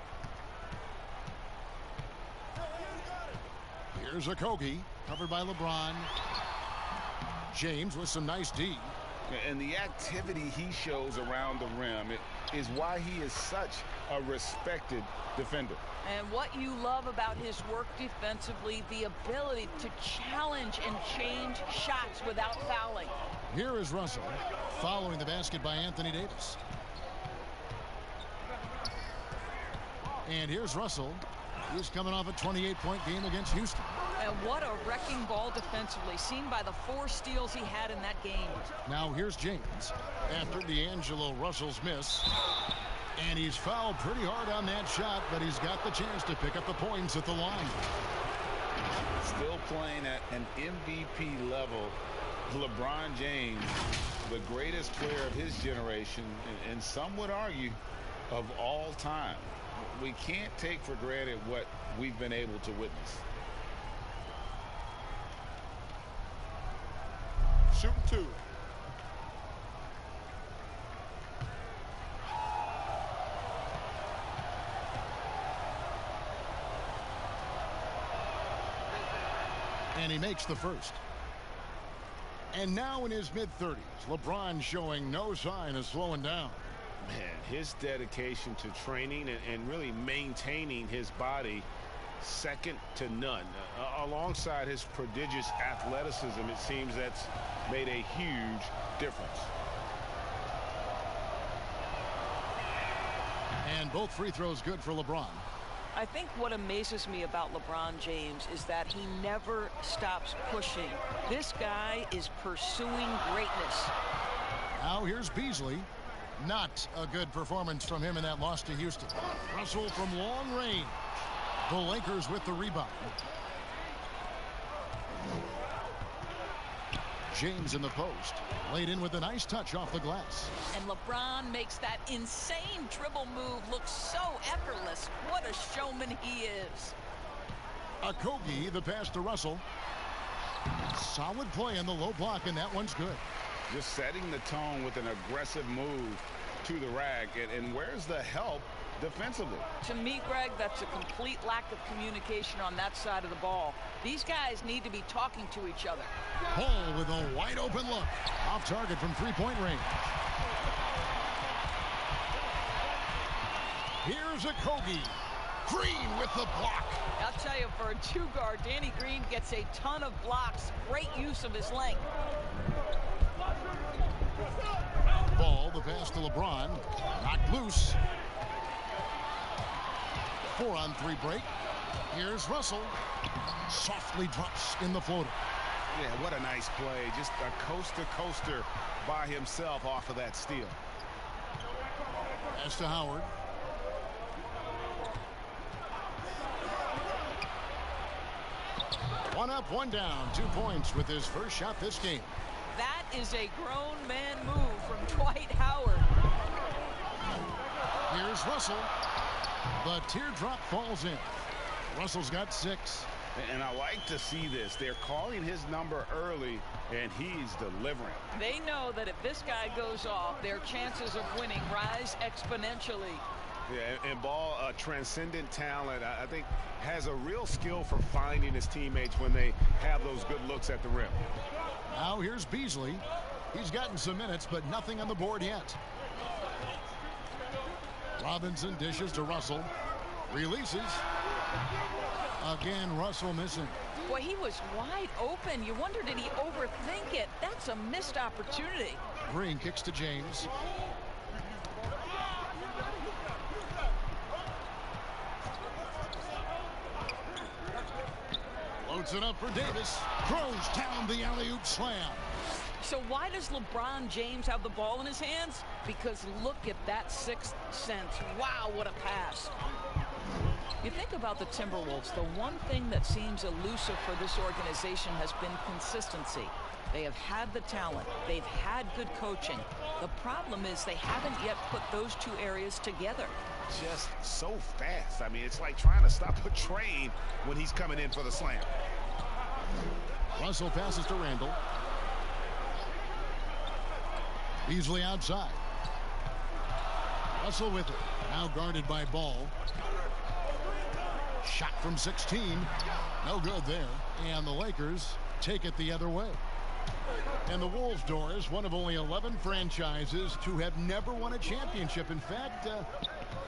Here's Okogie, covered by LeBron. James with some nice D. And the activity he shows around the rim is why he is such a respected defender. And what you love about his work defensively, the ability to challenge and change shots without fouling. Here is Russell, following the basket by Anthony Davis. And here's Russell. He's coming off a 28-point game against Houston. And what a wrecking ball defensively, seen by the 4 steals he had in that game. Now here's James after D'Angelo Russell's miss. And he's fouled pretty hard on that shot, but he's got the chance to pick up the points at the line. Still playing at an MVP level. LeBron James, the greatest player of his generation, and some would argue of all time. We can't take for granted what we've been able to witness. Shooting 2. And he makes the first. And now in his mid-30s, LeBron showing no sign of slowing down. Man, his dedication to training and really maintaining his body, second to none. Alongside his prodigious athleticism, it seems that's made a huge difference. And both free throws good for LeBron. I think what amazes me about LeBron James is that he never stops pushing. This guy is pursuing greatness. Now here's Beasley. Not a good performance from him in that loss to Houston. Russell from long range. The Lakers with the rebound. James in the post. Laid in with a nice touch off the glass. And LeBron makes that insane dribble move look so effortless. What a showman he is. Okogie, the pass to Russell. Solid play in the low block, and that one's good. Just setting the tone with an aggressive move to the rack. And where's the help defensively? To me, Greg, that's a complete lack of communication on that side of the ball. These guys need to be talking to each other. Ball with a wide open look. Off target from 3-point range. Here's Okogie. Green with the block. I'll tell you, for a 2-guard, Danny Green gets a ton of blocks. Great use of his length. Ball, the pass to LeBron. Knocked loose. 4-on-3 break. Here's Russell. Softly drops in the floater. Yeah, what a nice play. Just a coaster by himself off of that steal. Pass to Howard. One up, one down. 2 points with his first shot this game. That is a grown man move from Dwight Howard. Here's Russell. The teardrop falls in. Russell's got 6. And I like to see this. They're calling his number early, and he's delivering. They know that if this guy goes off, their chances of winning rise exponentially. Yeah, and Ball, a transcendent talent, I think, has a real skill for finding his teammates when they have those good looks at the rim. Now here's Beasley. He's gotten some minutes, but nothing on the board yet. Robinson dishes to Russell. Releases. Again, Russell missing. Boy, he was wide open. You wonder, did he overthink it? That's a missed opportunity. Green kicks to James. Loads it up for Davis. Throws down the alley-oop slam. So why does LeBron James have the ball in his hands? Because look at that sixth sense. Wow, what a pass. You think about the Timberwolves, the one thing that seems elusive for this organization has been consistency. They have had the talent. They've had good coaching. The problem is they haven't yet put those two areas together. Just so fast. I mean, it's like trying to stop a train when he's coming in for the slam. Russell passes to Randall. Beasley outside. Russell with it. Now guarded by Ball. Shot from 16. No good there. And the Lakers take it the other way. And the Wolves, Doris, one of only 11 franchises to have never won a championship. In fact,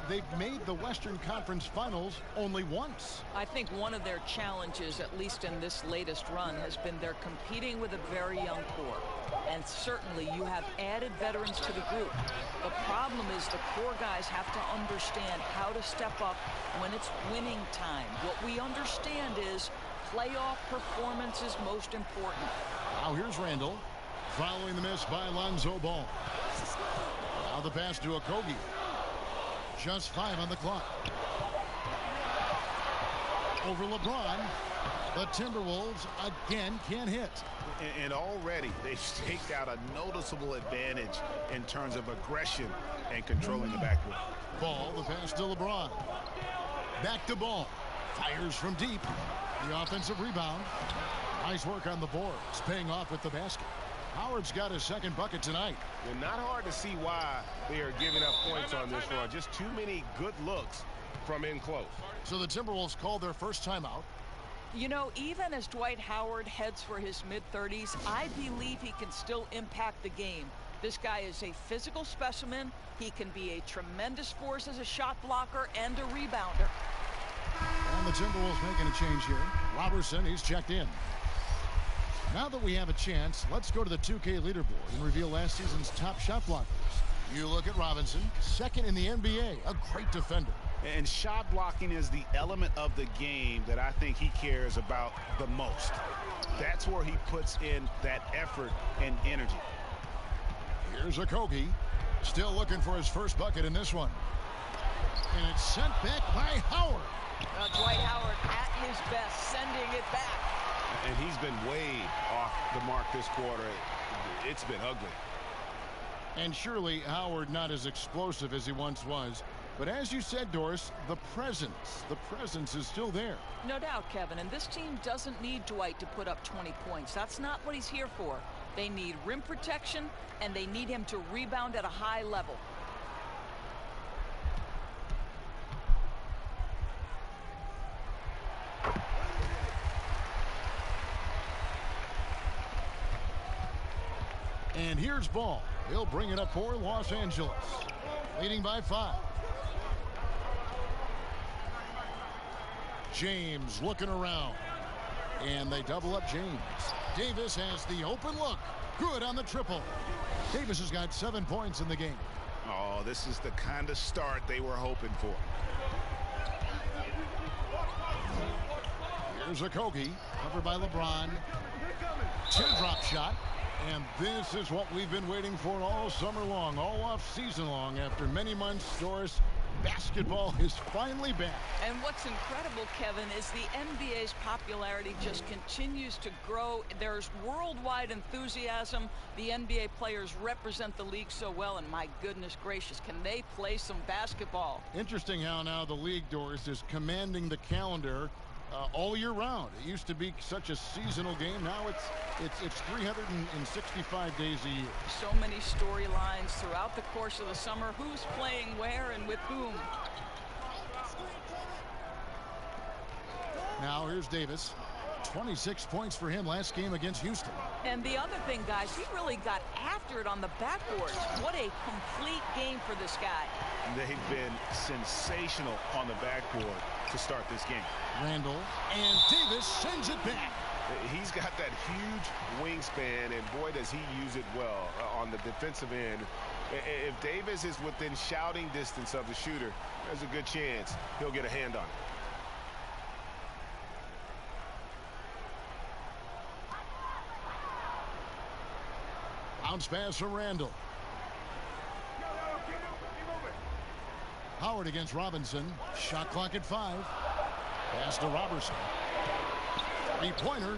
they've made the Western Conference Finals only once. I think one of their challenges, at least in this latest run, has been they're competing with a very young core. And certainly you have added veterans to the group. The problem is the core guys have to understand how to step up when it's winning time. What we understand is playoff performance is most important. Now here's Randall following the miss by Lonzo Ball. Now the pass to Okogie. Just 5 on the clock. Over LeBron. The Timberwolves again can't hit. And already they've staked out a noticeable advantage in terms of aggression and controlling the backcourt. Ball, the pass to LeBron. Back to Ball. Fires from deep. The offensive rebound. Nice work on the boards. Paying off with the basket. Howard's got his second bucket tonight. And not hard to see why they are giving up points on this run. Just too many good looks from in close. So the Timberwolves call their first timeout. You know, even as Dwight Howard heads for his mid-30s, I believe he can still impact the game. This guy is a physical specimen. He can be a tremendous force as a shot blocker and a rebounder. And the Timberwolves making a change here. Robertson, he's checked in. Now that we have a chance, let's go to the 2K leaderboard and reveal last season's top shot blockers. You look at Robinson, second in the NBA, a great defender. And shot blocking is the element of the game that I think he cares about the most. That's where he puts in that effort and energy. Here's Okogie, still looking for his first bucket in this one. And it's sent back by Howard. Dwight Howard at his best, sending it back. And he's been way off the mark this quarter. It's been ugly. And surely Howard not as explosive as he once was. But as you said, Doris, the presence is still there. No doubt, Kevin. And this team doesn't need Dwight to put up 20 points. That's not what he's here for. They need rim protection, and they need him to rebound at a high level. And here's Ball. He'll bring it up for Los Angeles. Leading by 5. James looking around. And they double up James. Davis has the open look. Good on the triple. Davis has got 7 points in the game. Oh, this is the kind of start they were hoping for. Here's Okogie, covered by LeBron. Teardrop shot. And this is what we've been waiting for all summer long, all off season long. After many months, Doris, basketball is finally back. And what's incredible, Kevin, is the NBA's popularity just continues to grow. There's worldwide enthusiasm. The NBA players represent the league so well, and my goodness gracious, can they play some basketball? Interesting how now the league, Doris, is commanding the calendar all year round. It used to be such a seasonal game. Now it's 365 days a year. So many storylines throughout the course of the summer. Who's playing where and with whom? Now here's Davis. 26 points for him last game against Houston. And the other thing, guys, he really got after it on the backboards. What a complete game for this guy. They've been sensational on the backboard to start this game. Randall, and Davis sends it back. He's got that huge wingspan, and boy, does he use it well on the defensive end. If Davis is within shouting distance of the shooter, there's a good chance he'll get a hand on it. Bounce pass from Randall. Howard against Robinson. Shot clock at 5. Pass to Robertson. Three-pointer.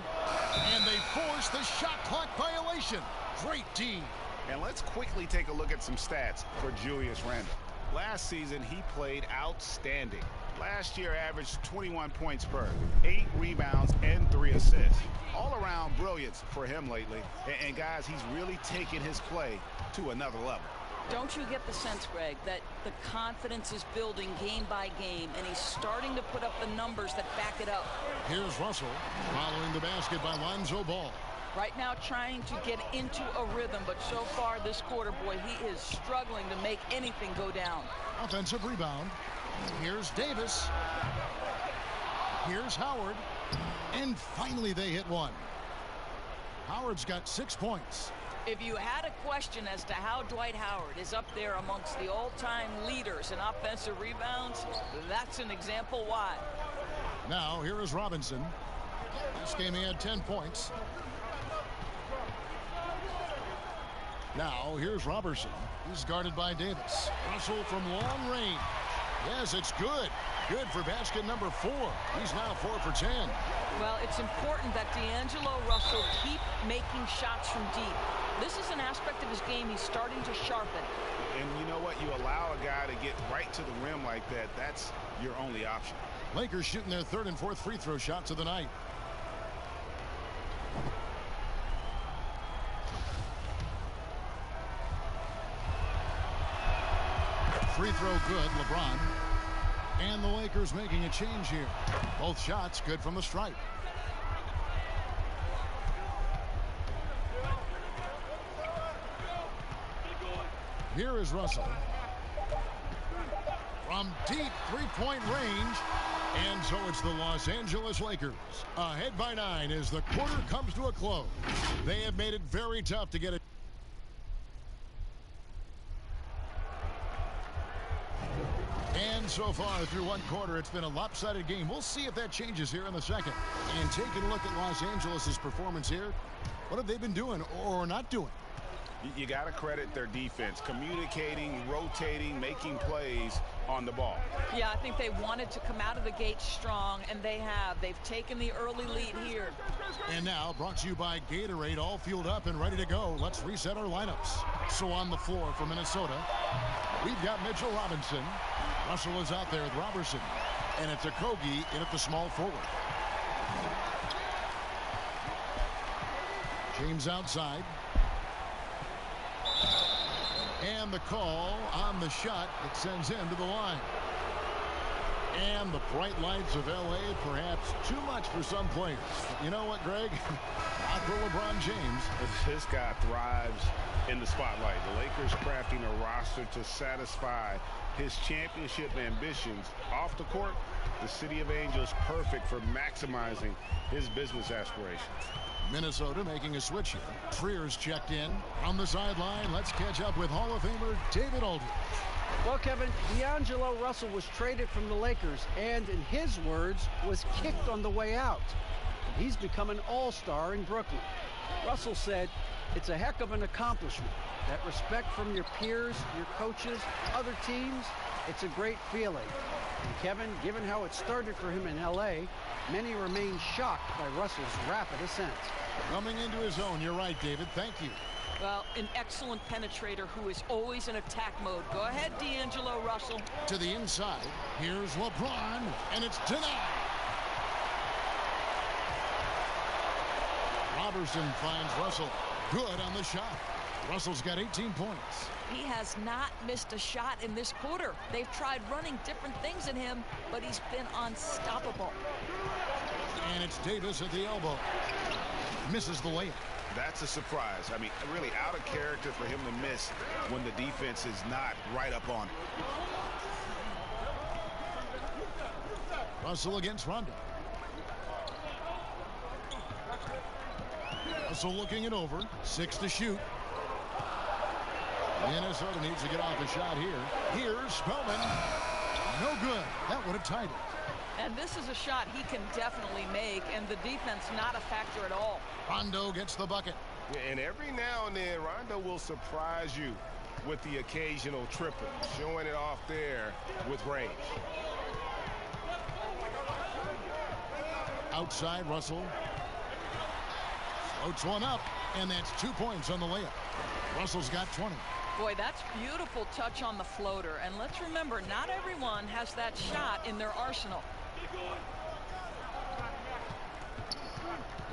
And they force the shot clock violation. Great D. And let's quickly take a look at some stats for Julius Randle. Last season, he played outstanding. Last year averaged 21 points per, 8 rebounds, and 3 assists. All around brilliance for him lately. And guys, he's really taken his play to another level. Don't you get the sense, Greg, that the confidence is building game by game, and he's starting to put up the numbers that back it up? Here's Russell following the basket by Lonzo Ball. Right now trying to get into a rhythm, but so far this quarter, boy, he is struggling to make anything go down. Offensive rebound. Here's Davis. Here's Howard. And finally they hit one. Howard's got 6 points. If you had a question as to how Dwight Howard is up there amongst the all-time leaders in offensive rebounds, that's an example why. Now here is Robinson. This game he had 10 points. Now here's Robertson. He's guarded by Davis. Russell from long range. Yes, it's good. Good for basket number 4. He's now 4 for 10. Well, it's important that D'Angelo Russell keep making shots from deep. This is an aspect of his game he's starting to sharpen. And you know what? You allow a guy to get right to the rim like that. That's your only option. Lakers shooting their 3rd and 4th free throw shots of the night. Free throw good, LeBron. And the Lakers making a change here. Both shots good from the stripe. Here is Russell. From deep three-point range. And so it's the Los Angeles Lakers ahead by 9 as the quarter comes to a close. They have made it very tough to get it. And so far through one quarter, it's been a lopsided game. We'll see if that changes here in the second. And taking a look at Los Angeles' performance here, what have they been doing or not doing? You got to credit their defense, communicating, rotating, making plays on the ball. Yeah, I think they wanted to come out of the gate strong, and they have. They've taken the early lead here. And now, brought to you by Gatorade, all fueled up and ready to go. Let's reset our lineups. So on the floor for Minnesota, we've got Mitchell Robinson. Russell is out there with Robertson. And it's Okogie in at the small forward. James outside. And the call on the shot that sends him to the line. And the bright lights of L.A. perhaps too much for some players. But you know what, Greg? Not for LeBron James. This guy thrives in the spotlight. The Lakers crafting a roster to satisfy his championship ambitions. Off the court, the City of Angels perfect for maximizing his business aspirations. Minnesota making a switch here. Trier's checked in on the sideline. Let's catch up with Hall of Famer David Aldridge. Well, Kevin, D'Angelo Russell was traded from the Lakers and, in his words, was kicked on the way out. He's become an all-star in Brooklyn. Russell said, "It's a heck of an accomplishment. That respect from your peers, your coaches, other teams, it's a great feeling." And Kevin, given how it started for him in L.A., many remain shocked by Russell's rapid ascent. Coming into his own, you're right, David. Thank you. Well, an excellent penetrator who is always in attack mode. Go ahead, D'Angelo Russell. To the inside. Here's LeBron, and it's denied. Robertson finds Russell. Good on the shot. Russell's got 18 points. He has not missed a shot in this quarter. They've tried running different things at him, but he's been unstoppable. And it's Davis at the elbow. Misses the layup. That's a surprise. I mean, really out of character for him to miss when the defense is not right up on him. Russell against Rondo. Russell looking it over. 6 to shoot. Minnesota needs to get off a shot here. Here's Spellman. No good. That would have tied it. And this is a shot he can definitely make, and the defense not a factor at all. Rondo gets the bucket. And every now and then, Rondo will surprise you with the occasional triple, showing it off there with range. Outside, Russell floats one up, and that's 2 points on the layup. Russell's got 20. Boy, that's beautiful touch on the floater. And let's remember, not everyone has that shot in their arsenal.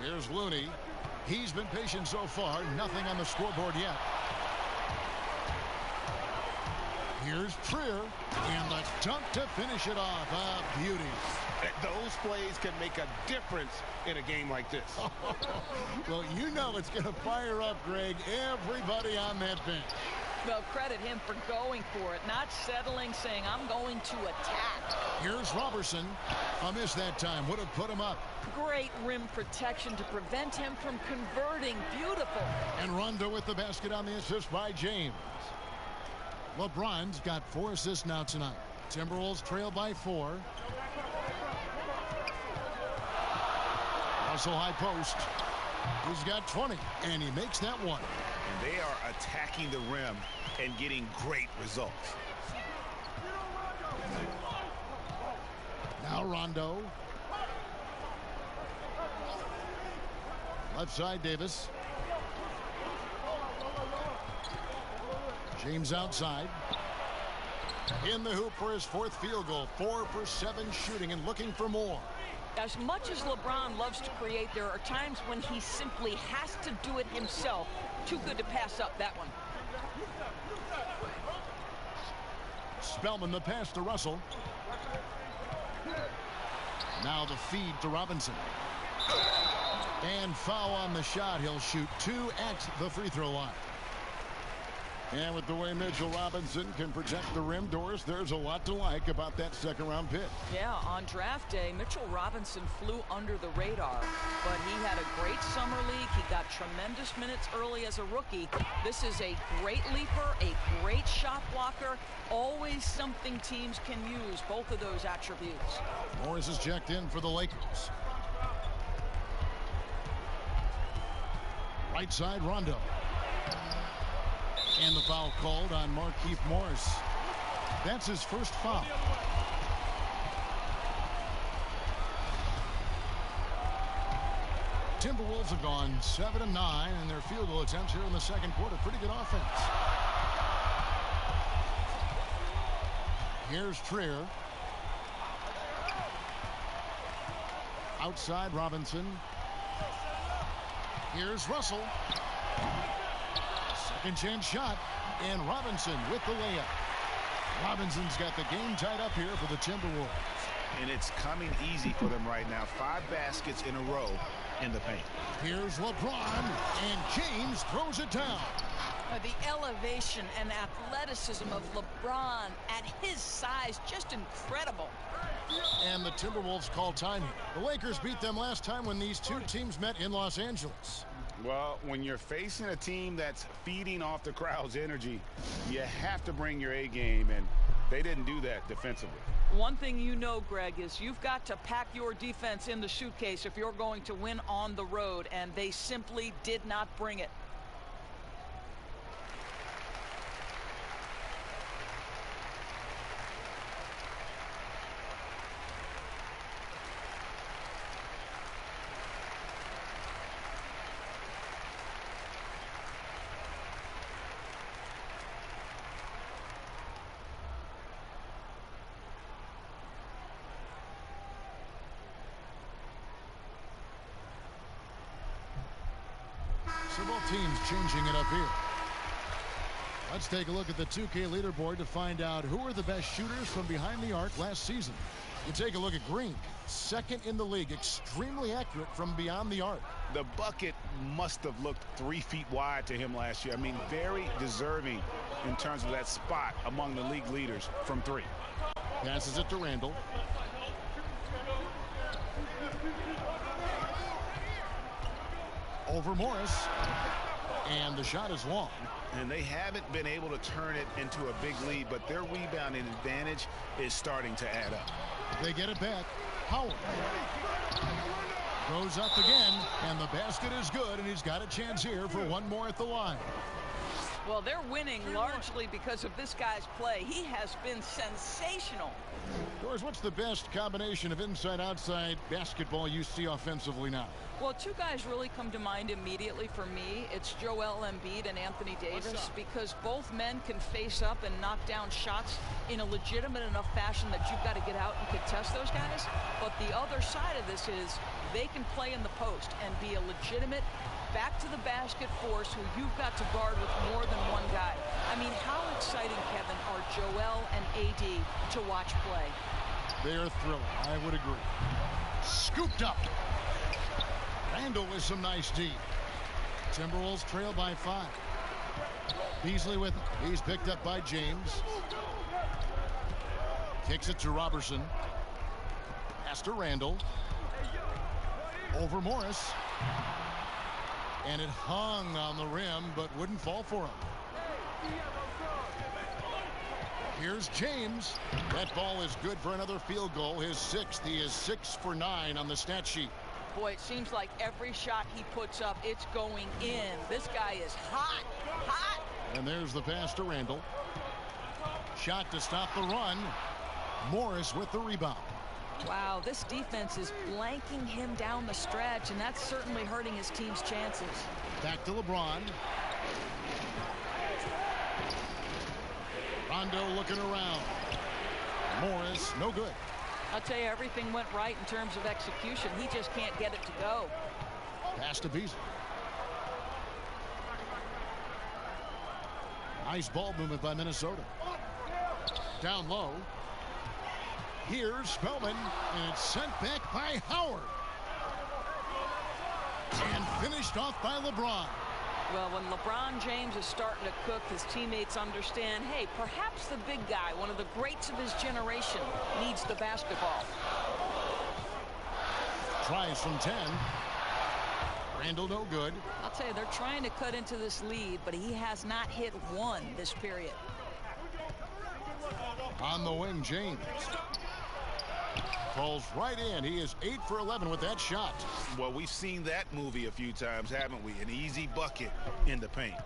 Here's Looney. He's been patient so far. Nothing on the scoreboard yet. Here's Trier. And the dunk to finish it off. A beauty. Those plays can make a difference in a game like this. Well, you know it's going to fire up, Greg, everybody on that bench. Well, credit him for going for it, not settling, saying, I'm going to attack. Here's Robertson. A miss that time. Would have put him up. Great rim protection to prevent him from converting. Beautiful. And Rondo with the basket on the assist by James. LeBron's got 4 assists now tonight. Timberwolves trail by 4. Russell high post. He's got 20, and he makes that one. And they are attacking the rim and getting great results. Now Rondo. Left side, Davis. James outside. In the hoop for his 4th field goal. 4 for 7 shooting and looking for more. As much as LeBron loves to create, there are times when he simply has to do it himself. Too good to pass up that one. Spellman the pass to Russell. Now the feed to Robinson. And foul on the shot. He'll shoot 2 at the free throw line. And with the way Mitchell Robinson can protect the rim doors, there's a lot to like about that second-round pick. Yeah, on draft day, Mitchell Robinson flew under the radar, but he had a great summer league. He got tremendous minutes early as a rookie. This is a great leaper, a great shot blocker, always something teams can use, both of those attributes. Morris is checked in for the Lakers. Right side, Rondo. And the foul called on Markieff Morris. That's his first foul. Timberwolves have gone 7 of 9 in their field goal attempts here in the second quarter. Pretty good offense. Here's Trier. Outside Robinson. Here's Russell. Second chance shot, and Robinson with the layup. Robinson's got the game tied up here for the Timberwolves. And it's coming easy for them right now. 5 baskets in a row in the paint. Here's LeBron, and James throws it down. The elevation and athleticism of LeBron at his size, just incredible. And the Timberwolves call time here. The Lakers beat them last time when these two teams met in Los Angeles. Well, when you're facing a team that's feeding off the crowd's energy, you have to bring your A game, and they didn't do that defensively. One thing you know, Greg, is you've got to pack your defense in the suitcase if you're going to win on the road, and they simply did not bring it. So both teams changing it up here. Let's take a look at the 2K leaderboard to find out who are the best shooters from behind the arc last season. You take a look at Green, second in the league, extremely accurate from beyond the arc. The bucket must have looked 3 feet wide to him last year. I mean, very deserving in terms of that spot among the league leaders from 3. Passes it to Randall. Over Morris. And the shot is long. And they haven't been able to turn it into a big lead, but their rebounding advantage is starting to add up. They get it back. Howard goes up again, and the basket is good, and he's got a chance here for one more at the line. Well, they're winning largely because of this guy's play. He has been sensational. Doris, what's the best combination of inside-outside basketball you see offensively now? Well, 2 guys really come to mind immediately for me. It's Joel Embiid and Anthony Davis, because both men can face up and knock down shots in a legitimate enough fashion that you've got to get out and contest those guys. But the other side of this is they can play in the post and be a legitimate back to the basket force who you've got to guard with more than one guy. I mean, how exciting, Kevin, are Joel and AD to watch play? They're thrilling. I would agree. Scooped up. Randall with some nice D. Timberwolves trail by 5. Beasley with it. He's picked up by James. Kicks it to Robertson. Pass to Randall. Over Morris. And it hung on the rim, but wouldn't fall for him. Here's James. That ball is good for another field goal. His 6th. He is 6 for 9 on the stat sheet. Boy, it seems like every shot he puts up, it's going in. This guy is hot, hot. And there's the pass to Randall. Shot to stop the run. Morris with the rebound. Wow, this defense is blanking him down the stretch, and that's certainly hurting his team's chances. Back to LeBron. Rondo looking around. Morris, no good. I'll tell you, everything went right in terms of execution. He just can't get it to go. Pass to Beasley. Nice ball movement by Minnesota. Down low. Here's Spellman, and it's sent back by Howard. And finished off by LeBron. Well, when LeBron James is starting to cook, his teammates understand, hey, perhaps the big guy, one of the greats of his generation, needs the basketball. Tries from 10. Randall no good. I'll tell you, they're trying to cut into this lead, but he has not hit one this period. On the wing, James. Falls right in. He is 8 for 11 with that shot. Well, we've seen that movie a few times, haven't we? An easy bucket in the paint.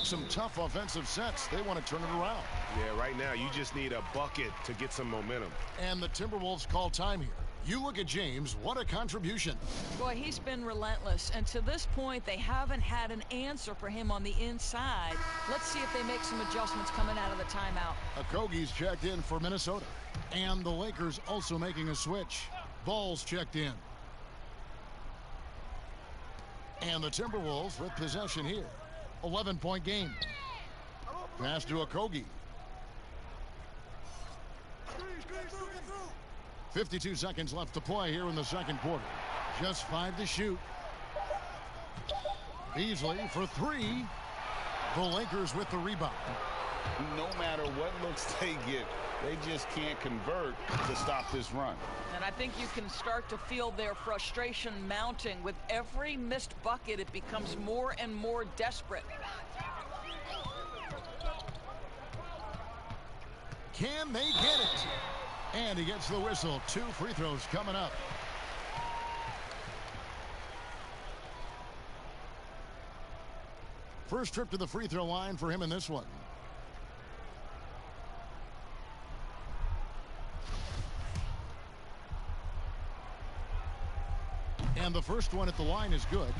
Some tough offensive sets. They want to turn it around. Yeah, right now you just need a bucket to get some momentum. And the Timberwolves call time here. You look at James, what a contribution. Boy, he's been relentless, and to this point they haven't had an answer for him on the inside. Let's see if they make some adjustments coming out of the timeout. Okogie's checked in for Minnesota, and the Lakers also making a switch. Ball's checked in, and the Timberwolves with possession here. 11-point game. Pass to Okogie. 52 seconds left to play here in the second quarter. Just 5 to shoot. Beasley for 3. The Lakers with the rebound. No matter what looks they get, they just can't convert to stop this run. And I think you can start to feel their frustration mounting. With every missed bucket, it becomes more and more desperate. Can they get it? And he gets the whistle. 2 free throws coming up. First trip to the free throw line for him in this one. And the first one at the line is good.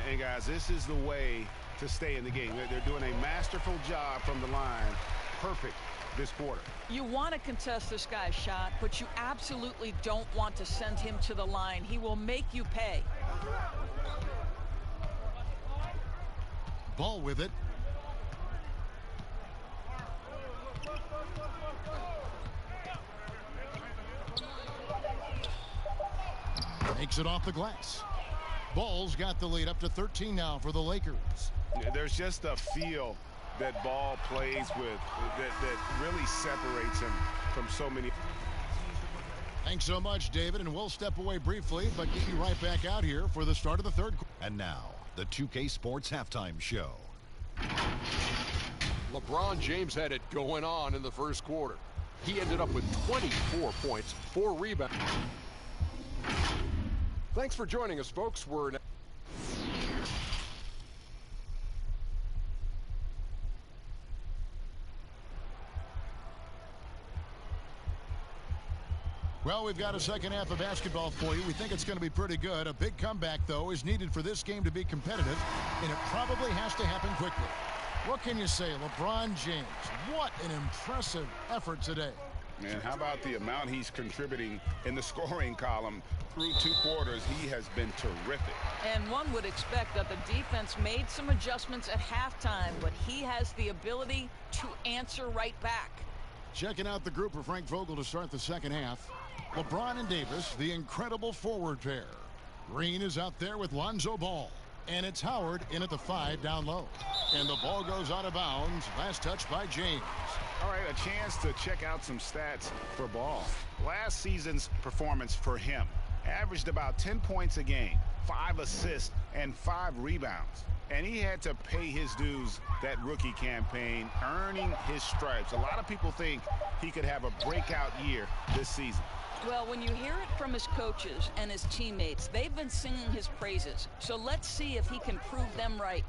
And guys, this is the way to stay in the game. They're doing a masterful job from the line. Perfect this quarter. You want to contest this guy's shot, but you absolutely don't want to send him to the line. He will make you pay. Ball with it. Takes it off the glass. Ball's got the lead up to 13 now for the Lakers. There's just a feel that Ball plays with that really separates him from so many. Thanks so much, David, and we'll step away briefly, but get you right back out here for the start of the third quarter. And now, the 2K Sports Halftime Show. LeBron James had it going on in the first quarter. He ended up with 24 points, 4 rebounds. Thanks for joining us, folks. We're Well, we've got a second half of basketball for you. We think it's going to be pretty good. A big comeback, though, is needed for this game to be competitive, and it probably has to happen quickly. What can you say? LeBron James, what an impressive effort today. Man, how about the amount he's contributing in the scoring column? Through 2 quarters, he has been terrific. And one would expect that the defense made some adjustments at halftime, but he has the ability to answer right back. Checking out the group for Frank Vogel to start the second half. LeBron and Davis, the incredible forward pair. Green is out there with Lonzo Ball. And it's Howard in at the 5 down low. And the ball goes out of bounds. Last touch by James. All right, a chance to check out some stats for Ball. Last season's performance for him averaged about 10 points a game, 5 assists, and 5 rebounds. And he had to pay his dues that rookie campaign, earning his stripes. A lot of people think he could have a breakout year this season. Well, when you hear it from his coaches and his teammates, they've been singing his praises. So let's see if he can prove them right.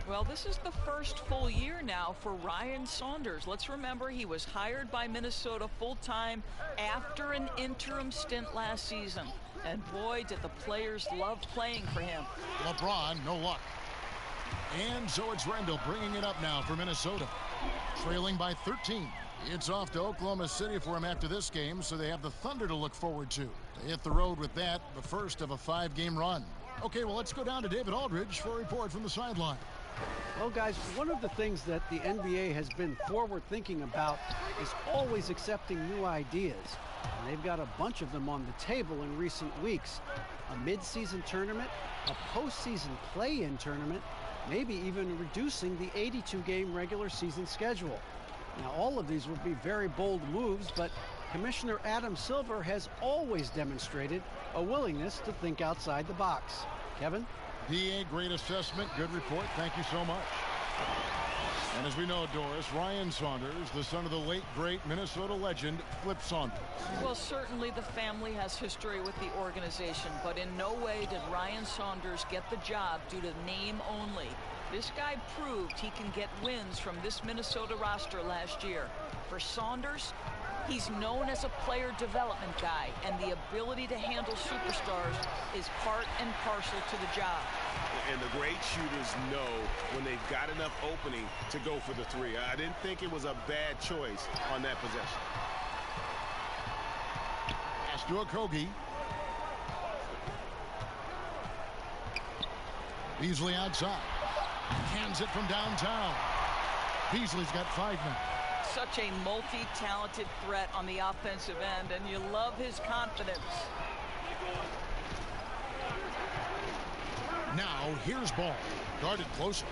Well, this is the first full year now for Ryan Saunders. Let's remember he was hired by Minnesota full-time after an interim stint last season. And boy, did the players love playing for him. LeBron, no luck. And so it's Randall bringing it up now for Minnesota. Trailing by 13. It's off to Oklahoma City for him after this game, so they have the Thunder to look forward to. They hit the road with that, the first of a 5-game run. Okay, well, let's go down to David Aldridge for a report from the sideline. Well, guys, one of the things that the NBA has been forward-thinking about is always accepting new ideas. And they've got a bunch of them on the table in recent weeks. A mid-season tournament, a postseason play-in tournament, maybe even reducing the 82-game regular season schedule. Now, all of these would be very bold moves, but Commissioner Adam Silver has always demonstrated a willingness to think outside the box. Kevin? DA, great assessment, good report. Thank you so much. And as we know, Doris, Ryan Saunders, the son of the late, great Minnesota legend, Flip Saunders. Well, certainly the family has history with the organization, but in no way did Ryan Saunders get the job due to name only. This guy proved he can get wins from this Minnesota roster last year. For Saunders, he's known as a player development guy, and the ability to handle superstars is part and parcel to the job. And the great shooters know when they've got enough opening to go for the 3. I didn't think it was a bad choice on that possession. Pass to Okogie. Beasley outside. Hands it from downtown. Beasley's got 5 now. Such a multi-talented threat on the offensive end, and you love his confidence. Now, here's Ball. Guarded closer.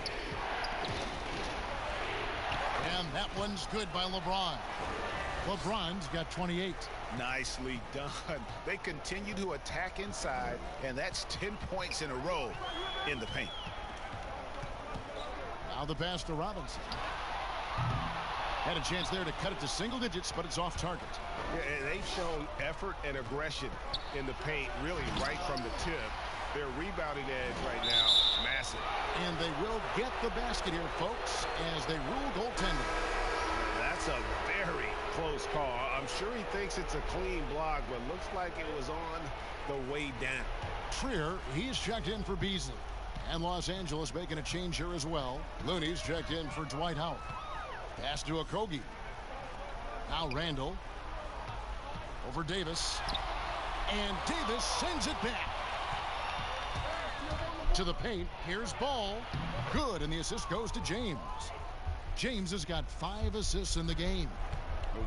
And that one's good by LeBron. LeBron's got 28. Nicely done. They continue to attack inside, and that's 10 points in a row in the paint. Now the pass to Robinson. Had a chance there to cut it to single digits, but it's off target. Yeah, and they've shown effort and aggression in the paint, really right from the tip. Their rebounding edge right now, massive. And they will get the basket here, folks, as they rule goaltending. That's a very close call. I'm sure he thinks it's a clean block, but looks like it was on the way down. Trier, he's checked in for Beasley. And Los Angeles making a change here as well. Looney's checked in for Dwight Howard. Pass to Okogie. Now Randall. Over Davis. And Davis sends it back. To the paint. Here's Ball. Good, and the assist goes to James. James has got 5 assists in the game.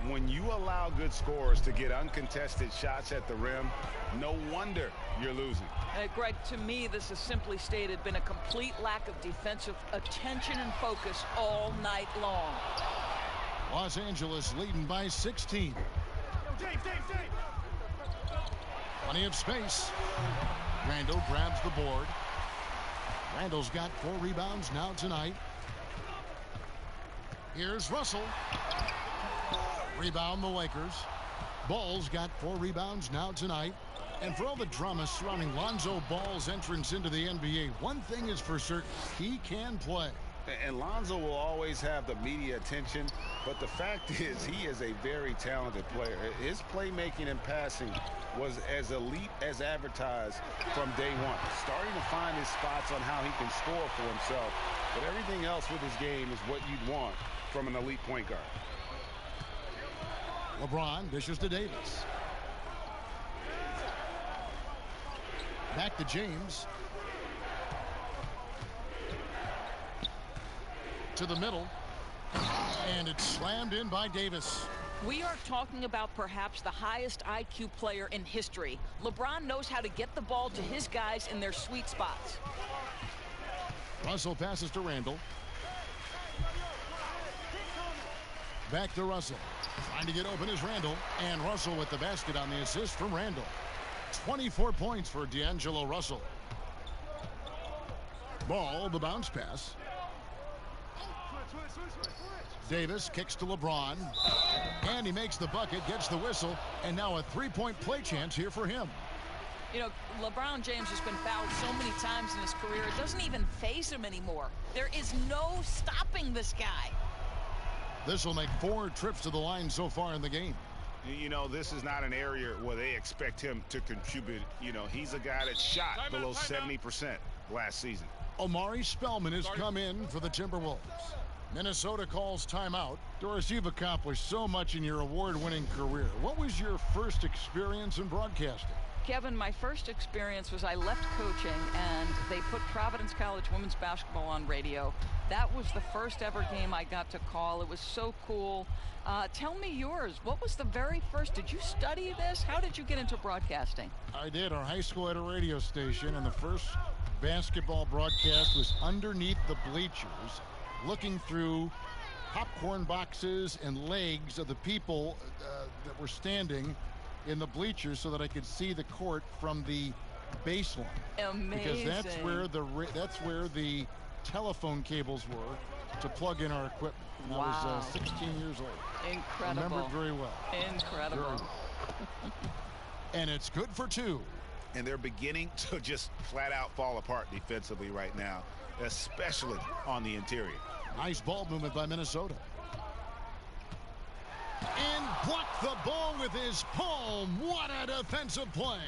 When you allow good scorers to get uncontested shots at the rim, no wonder you're losing. Greg, to me, this has simply stated been a complete lack of defensive attention and focus all night long. Los Angeles leading by 16. Plenty of space. Randall grabs the board. Randall's got 4 rebounds now tonight. Here's Russell. Rebound the Lakers. Ball's got 4 rebounds now tonight. And for all the drama surrounding Lonzo Ball's entrance into the NBA, one thing is for certain, he can play. And Lonzo will always have the media attention, but the fact is he is a very talented player. His playmaking and passing was as elite as advertised from day one. Starting to find his spots on how he can score for himself, but everything else with his game is what you'd want from an elite point guard. LeBron dishes to Davis. Back to James. To the middle. And it's slammed in by Davis. We are talking about perhaps the highest IQ player in history. LeBron knows how to get the ball to his guys in their sweet spots. Russell passes to Randall. Back to Russell. Trying to get open is Randall. And Russell with the basket on the assist from Randall. 24 points for D'Angelo Russell. Ball, the bounce pass. Davis kicks to LeBron. And he makes the bucket, gets the whistle, and now a 3-point play chance here for him. You know, LeBron James has been fouled so many times in his career, it doesn't even faze him anymore. There is no stopping this guy. This will make 4 trips to the line so far in the game. You know, this is not an area where they expect him to contribute. You know, he's a guy that shot below 70% last season. Omari Spellman has come in for the Timberwolves. Minnesota calls timeout. Doris, you've accomplished so much in your award-winning career. What was your first experience in broadcasting? Kevin, my first experience was I left coaching and they put Providence College women's basketball on radio. That was the first ever game I got to call. It was so cool. Tell me yours. What was the very first? Did you study this? How did you get into broadcasting? I did. Our high school had a radio station, and the first basketball broadcast was underneath the bleachers, looking through popcorn boxes and legs of the people that were standing in the bleachers so that I could see the court from the baseline. Amazing. Because that's where the telephone cables were to plug in our equipment. And wow. I was 16 years old. Incredible. Remember it very well. Incredible. Very well. And it's good for 2. And they're beginning to just flat out fall apart defensively right now, especially on the interior. Nice ball movement by Minnesota. And blocked the ball with his palm. What a defensive play.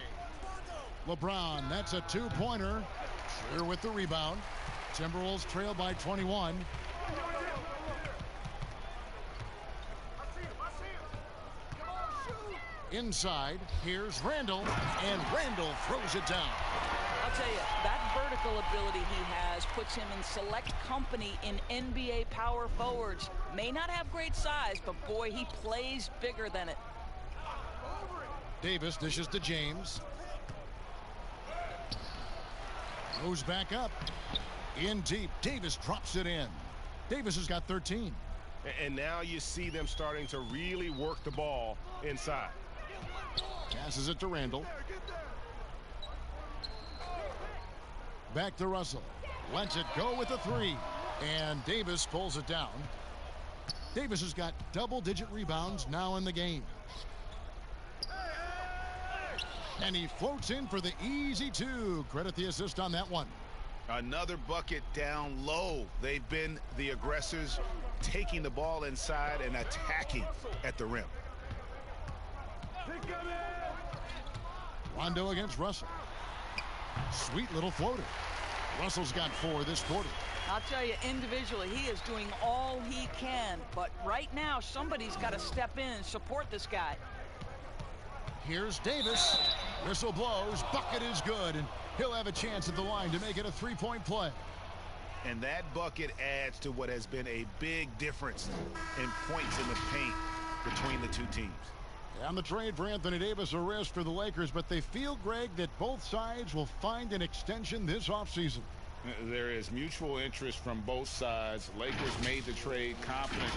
LeBron, that's a 2-pointer. Sure with the rebound. Timberwolves trail by 21. Inside, here's Randall, and Randall throws it down. I'll tell you, that vertical ability he has puts him in select company in NBA power forwards. May not have great size, but boy, he plays bigger than it. Davis dishes to James. Goes back up. In deep. Davis drops it in. Davis has got 13. And now you see them starting to really work the ball inside. Passes it to Randall. Back to Russell. Lets it go with a 3. And Davis pulls it down. Davis has got double-digit rebounds now in the game. And he floats in for the easy 2. Credit the assist on that one. Another bucket down low. They've been the aggressors, taking the ball inside and attacking at the rim. Rondo against Russell. Sweet little floater. Russell's got 4 this quarter. I'll tell you, individually, he is doing all he can. But right now, somebody's got to step in and support this guy. Here's Davis. Whistle blows. Bucket is good. And he'll have a chance at the line to make it a 3-point play. And that bucket adds to what has been a big difference in points in the paint between the two teams. And the trade for Anthony Davis a risk for the Lakers, but they feel, Greg, that both sides will find an extension this offseason. There is mutual interest from both sides. Lakers made the trade confident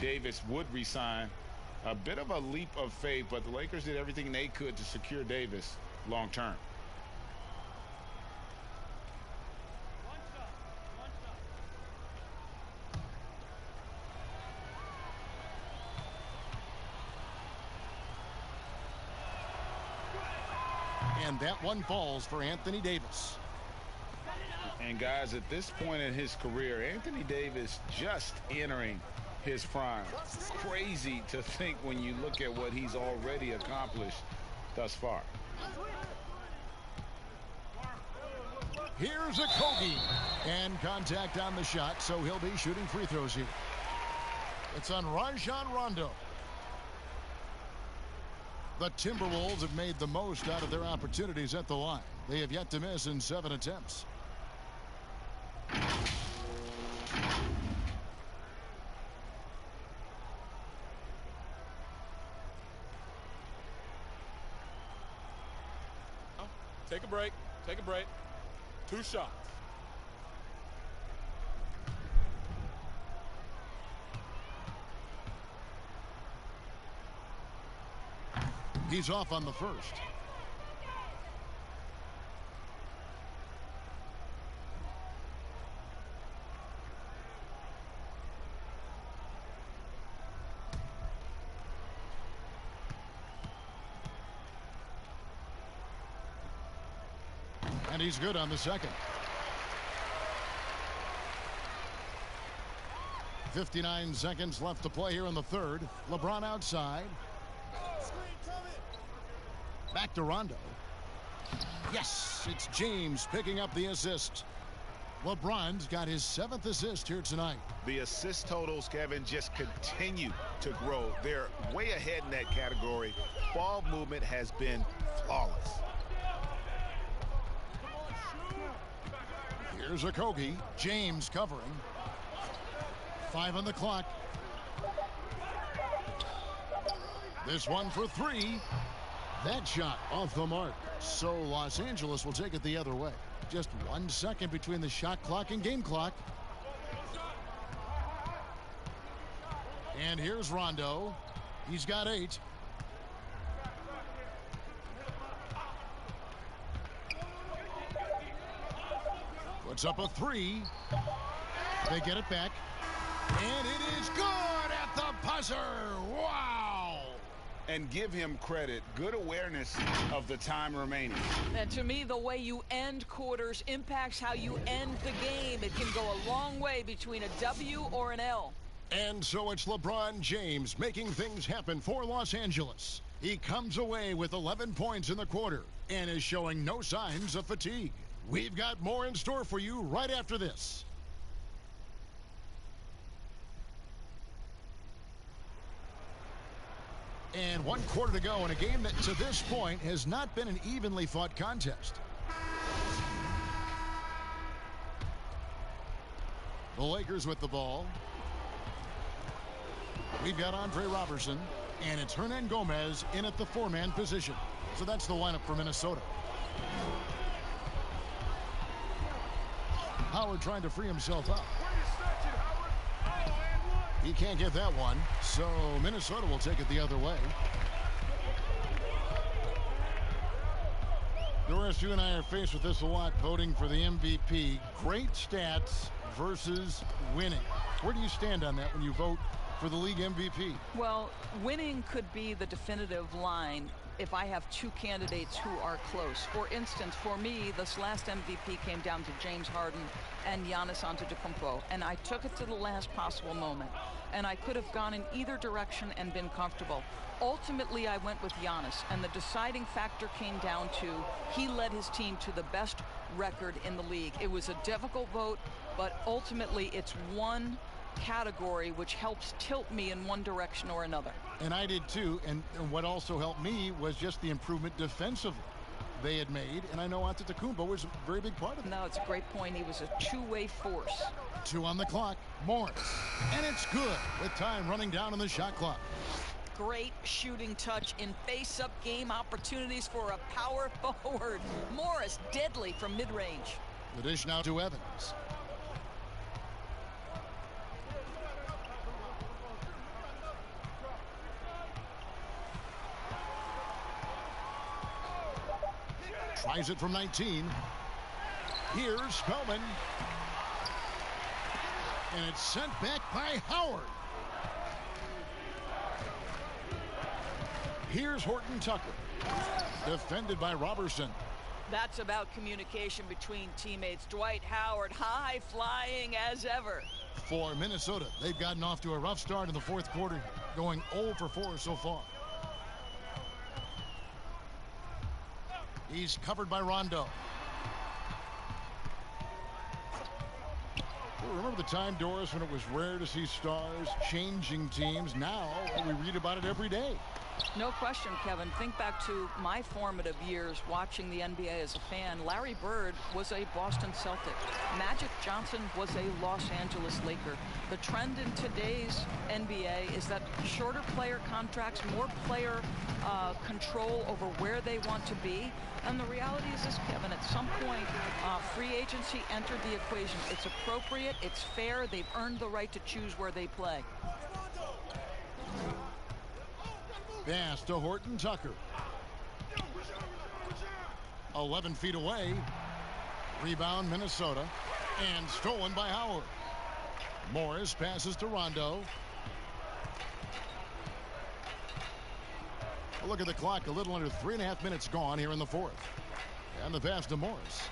Davis would resign. A bit of a leap of faith, but the Lakers did everything they could to secure Davis long term. And that one falls for Anthony Davis. And guys, at this point in his career, Anthony Davis just entering his prime. It's crazy to think when you look at what he's already accomplished thus far. Here's a Kogi. And contact on the shot, so he'll be shooting free throws here. It's on Rajon Rondo. The Timberwolves have made the most out of their opportunities at the line. They have yet to miss in 7 attempts. Take a break. Take a break. 2 shots. He's off on the first. And he's good on the second. 59 seconds left to play here in the third. LeBron outside. Back to Rondo. Yes, it's James picking up the assist. LeBron's got his 7th assist here tonight. The assist totals, Kevin, just continue to grow. They're way ahead in that category. Ball movement has been flawless. Here's a Kogi. James covering. 5 on the clock. This one for 3. That shot off the mark. So Los Angeles will take it the other way. Just 1 second between the shot clock and game clock. And here's Rondo. He's got 8. Puts up a 3. They get it back. And it is good at the buzzer. Wow. And give him credit. Good awareness of the time remaining. And to me, the way you end quarters impacts how you end the game. It can go a long way between a W or an L. And so it's LeBron James making things happen for Los Angeles. He comes away with 11 points in the quarter and is showing no signs of fatigue. We've got more in store for you right after this. And 1 quarter to go in a game that to this point has not been an evenly fought contest. The Lakers with the ball. We've got Andre Robertson, and it's Hernan Gomez in at the 4-man position. So that's the lineup for Minnesota. Howard trying to free himself up. He can't get that one, so Minnesota will take it the other way. Doris, you and I are faced with this a lot, voting for the MVP. Great stats versus winning. Where do you stand on that when you vote for the league MVP? Well, winning could be the definitive line if I have 2 candidates who are close. For instance, for me, this last MVP came down to James Harden and Giannis Antetokounmpo, and I took it to the last possible moment. And I could have gone in either direction and been comfortable. Ultimately, I went with Giannis, and the deciding factor came down to he led his team to the best record in the league. It was a difficult vote, but ultimately it's one category which helps tilt me in one direction or another. And I did too, and what also helped me was just the improvement defensively they had made, and I know Antetokounmpo was a very big part of it. No, it's a great point. He was a two-way force. 2 on the clock. Morris. And it's good with time running down on the shot clock. great shooting touch in face-up game opportunities for a power forward. Morris deadly from mid-range. The dish now to Evans. Tries it from 19. Here's Spellman. And it's sent back by Howard. Here's Horton Tucker. Defended by Robertson. That's about communication between teammates. Dwight Howard, high flying as ever. For Minnesota, they've gotten off to a rough start in the fourth quarter, going 0 for 4 so far. He's covered by Rondo. Well, remember the time, Doris, when it was rare to see stars changing teams? Now we read about it every day. No question, Kevin. Think back to my formative years watching the NBA as a fan. Larry Bird was a Boston Celtic. Magic Johnson was a Los Angeles Laker. The trend in today's NBA is that shorter player contracts, more player control over where they want to be. And the reality is this, Kevin, at some point, free agency entered the equation. It's appropriate, it's fair, they've earned the right to choose where they play. Pass to Horton Tucker. 11 feet away. Rebound Minnesota. And stolen by Howard. Morris passes to Rondo. A look at the clock. A little under 3.5 minutes gone here in the fourth. And the pass to Morris.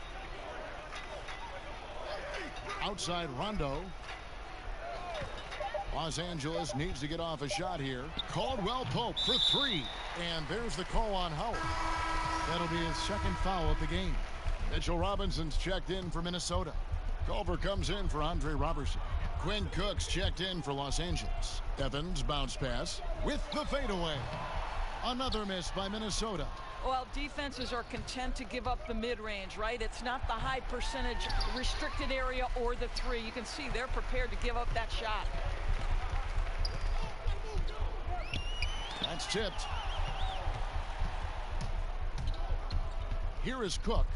Outside Rondo. Los Angeles needs to get off a shot here. Caldwell Pope for 3. And there's the call on Howard. That'll be his second foul of the game. Mitchell Robinson's checked in for Minnesota. Culver comes in for Andre Robertson. Quinn Cook's checked in for Los Angeles. Evans bounce pass with the fadeaway. Another miss by Minnesota. Well, defenses are content to give up the mid-range, right? It's not the high percentage restricted area or the 3. You can see they're prepared to give up that shot. That's tipped. Here is Cook.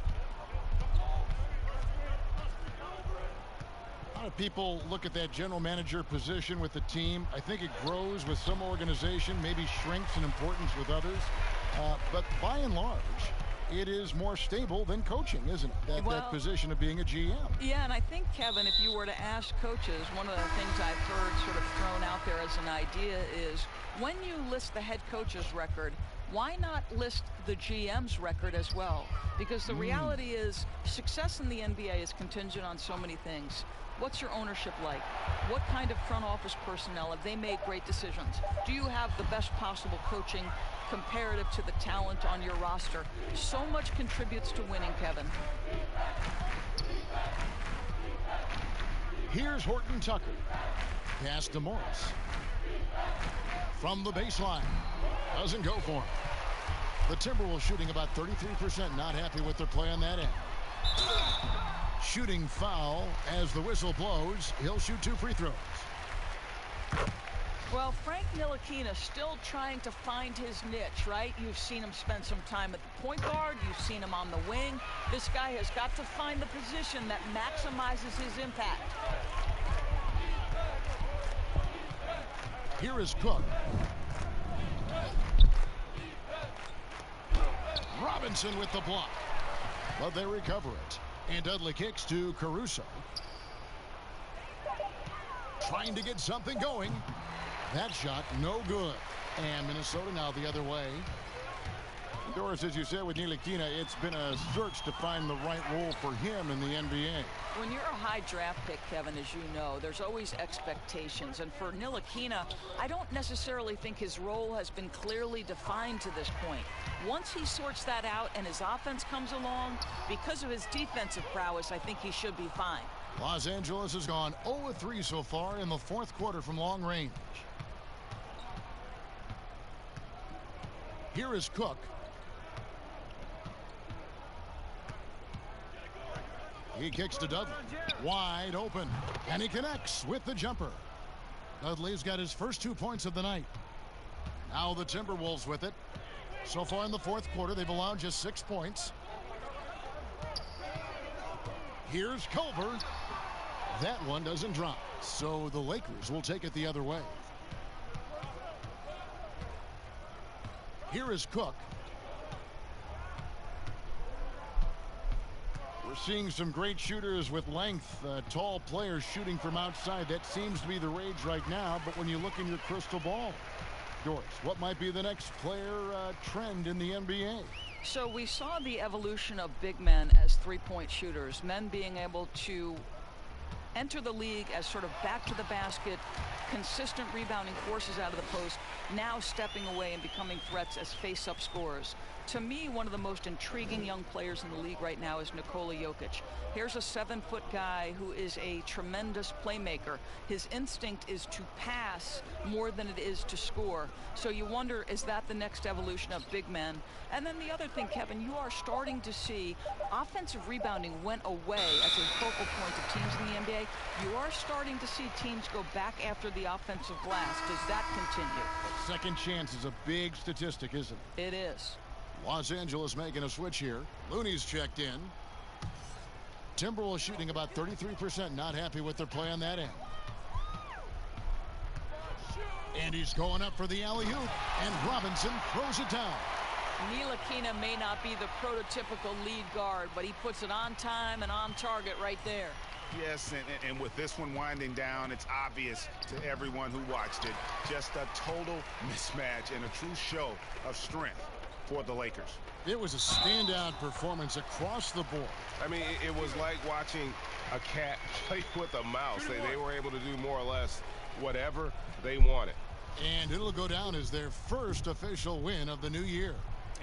A lot of people look at that general manager position with the team. I think it grows with some organization, maybe shrinks in importance with others. But by and large, it is more stable than coaching, isn't it? That position of being a GM. Yeah, and I think, Kevin, if you were to ask coaches, one of the things I've heard sort of thrown out there as an idea is when you list the head coach's record, why not list the GM's record as well? Because the reality is success in the NBA is contingent on so many things. What's your ownership like? What kind of front office personnel? Have they made great decisions? Do you have the best possible coaching comparative to the talent on your roster? So much contributes to winning, Kevin. Here's Horton Tucker. Pass to Morris. From the baseline. Doesn't go for him. The Timberwolves shooting about 33%. Not happy with their play on that end. Shooting foul as the whistle blows. He'll shoot 2 free throws. Well, Frank Ntilikina still trying to find his niche, right? You've seen him spend some time at the point guard. You've seen him on the wing. This guy has got to find the position that maximizes his impact. Here is Cook. Robinson with the block. But they recover it. And Dudley kicks to Caruso. Trying to get something going. That shot, no good. And Minnesota now the other way. Doris, as you said with Ntilikina, it's been a search to find the right role for him in the NBA. When you're a high draft pick, Kevin, as you know, there's always expectations. And for Ntilikina, I don't necessarily think his role has been clearly defined to this point. Once he sorts that out and his offense comes along, because of his defensive prowess, I think he should be fine. Los Angeles has gone 0-3 so far in the fourth quarter from long range. Here is Cook. He kicks to Dudley. Wide open. And he connects with the jumper. Dudley's got his first 2 points of the night. Now the Timberwolves with it. So far in the fourth quarter, they've allowed just 6 points. Here's Culver. That one doesn't drop. So the Lakers will take it the other way. Here is Cook. We're seeing some great shooters with length, tall players shooting from outside. That seems to be the rage right now. But when you look in your crystal ball, Doris, what might be the next player trend in the NBA? So we saw the evolution of big men as three-point shooters, men being able to enter the league as sort of back to the basket, consistent rebounding forces out of the post, now stepping away and becoming threats as face-up scorers. To me, one of the most intriguing young players in the league right now is Nikola Jokic. Here's a 7-foot guy who is a tremendous playmaker. His instinct is to pass more than it is to score. So you wonder, is that the next evolution of big men? And then the other thing, Kevin, you are starting to see offensive rebounding went away as a focal point of teams in the NBA. You are starting to see teams go back after the offensive glass. Does that continue? Second chance is a big statistic, isn't it? It is. Los Angeles making a switch here. Looney's checked in. Timberwolves shooting about 33%. Not happy with their play on that end. And he's going up for the alley-oop. And Robinson throws it down. Ntilikina may not be the prototypical lead guard, but he puts it on time and on target right there. Yes, and with this one winding down, it's obvious to everyone who watched it. Just a total mismatch and a true show of strength for the Lakers. It was a standout performance across the board. I mean, it was like watching a cat play with a mouse. They were able to do more or less whatever they wanted. And it'll go down as their first official win of the new year.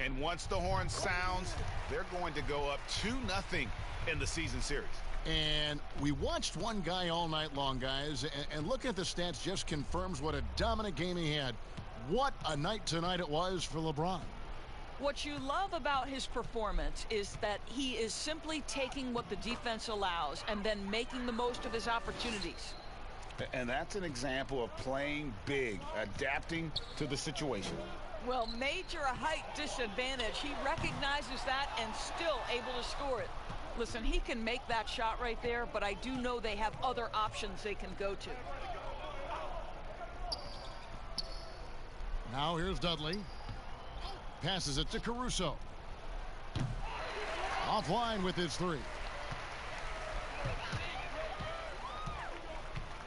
And once the horn sounds, they're going to go up 2-0 in the season series. And we watched one guy all night long, guys, and looking at the stats just confirms what a dominant game he had. What a night tonight it was for LeBron. What you love about his performance is that he is simply taking what the defense allows and then making the most of his opportunities. And that's an example of playing big, adapting to the situation. Well, major height disadvantage. He recognizes that and still able to score it. Listen, he can make that shot right there, but I do know they have other options they can go to. Now here's Dudley. Passes it to Caruso. Offline with his three.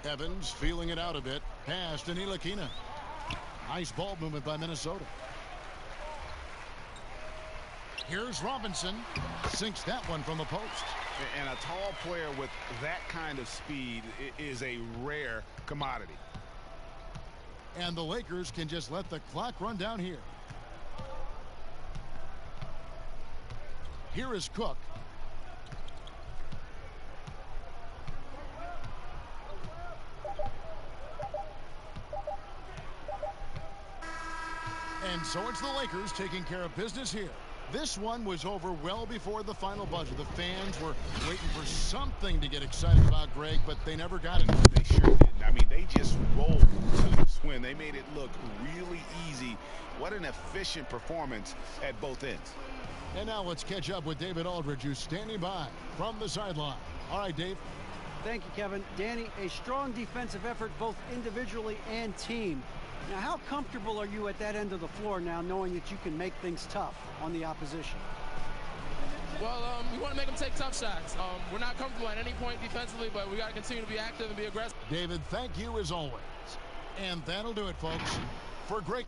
Evans feeling it out a bit. Pass to Ntilikina. Nice ball movement by Minnesota. Here's Robinson. Sinks that one from the post. And a tall player with that kind of speed is a rare commodity. And the Lakers can just let the clock run down here. Here is Cook. And so it's the Lakers taking care of business here. This one was over well before the final buzzer. The fans were waiting for something to get excited about, Greg, but they never got it. They sure didn't. I mean, they just rolled to this win. They made it look really easy. What an efficient performance at both ends. And now let's catch up with David Aldridge, who's standing by from the sideline. All right, Dave. Thank you, Kevin. Danny, a strong defensive effort both individually and team. Now, how comfortable are you at that end of the floor now, knowing that you can make things tough on the opposition? Well, we want to make them take tough shots. We're not comfortable at any point defensively, but we got to continue to be active and be aggressive. David, thank you as always. And that'll do it, folks, for great.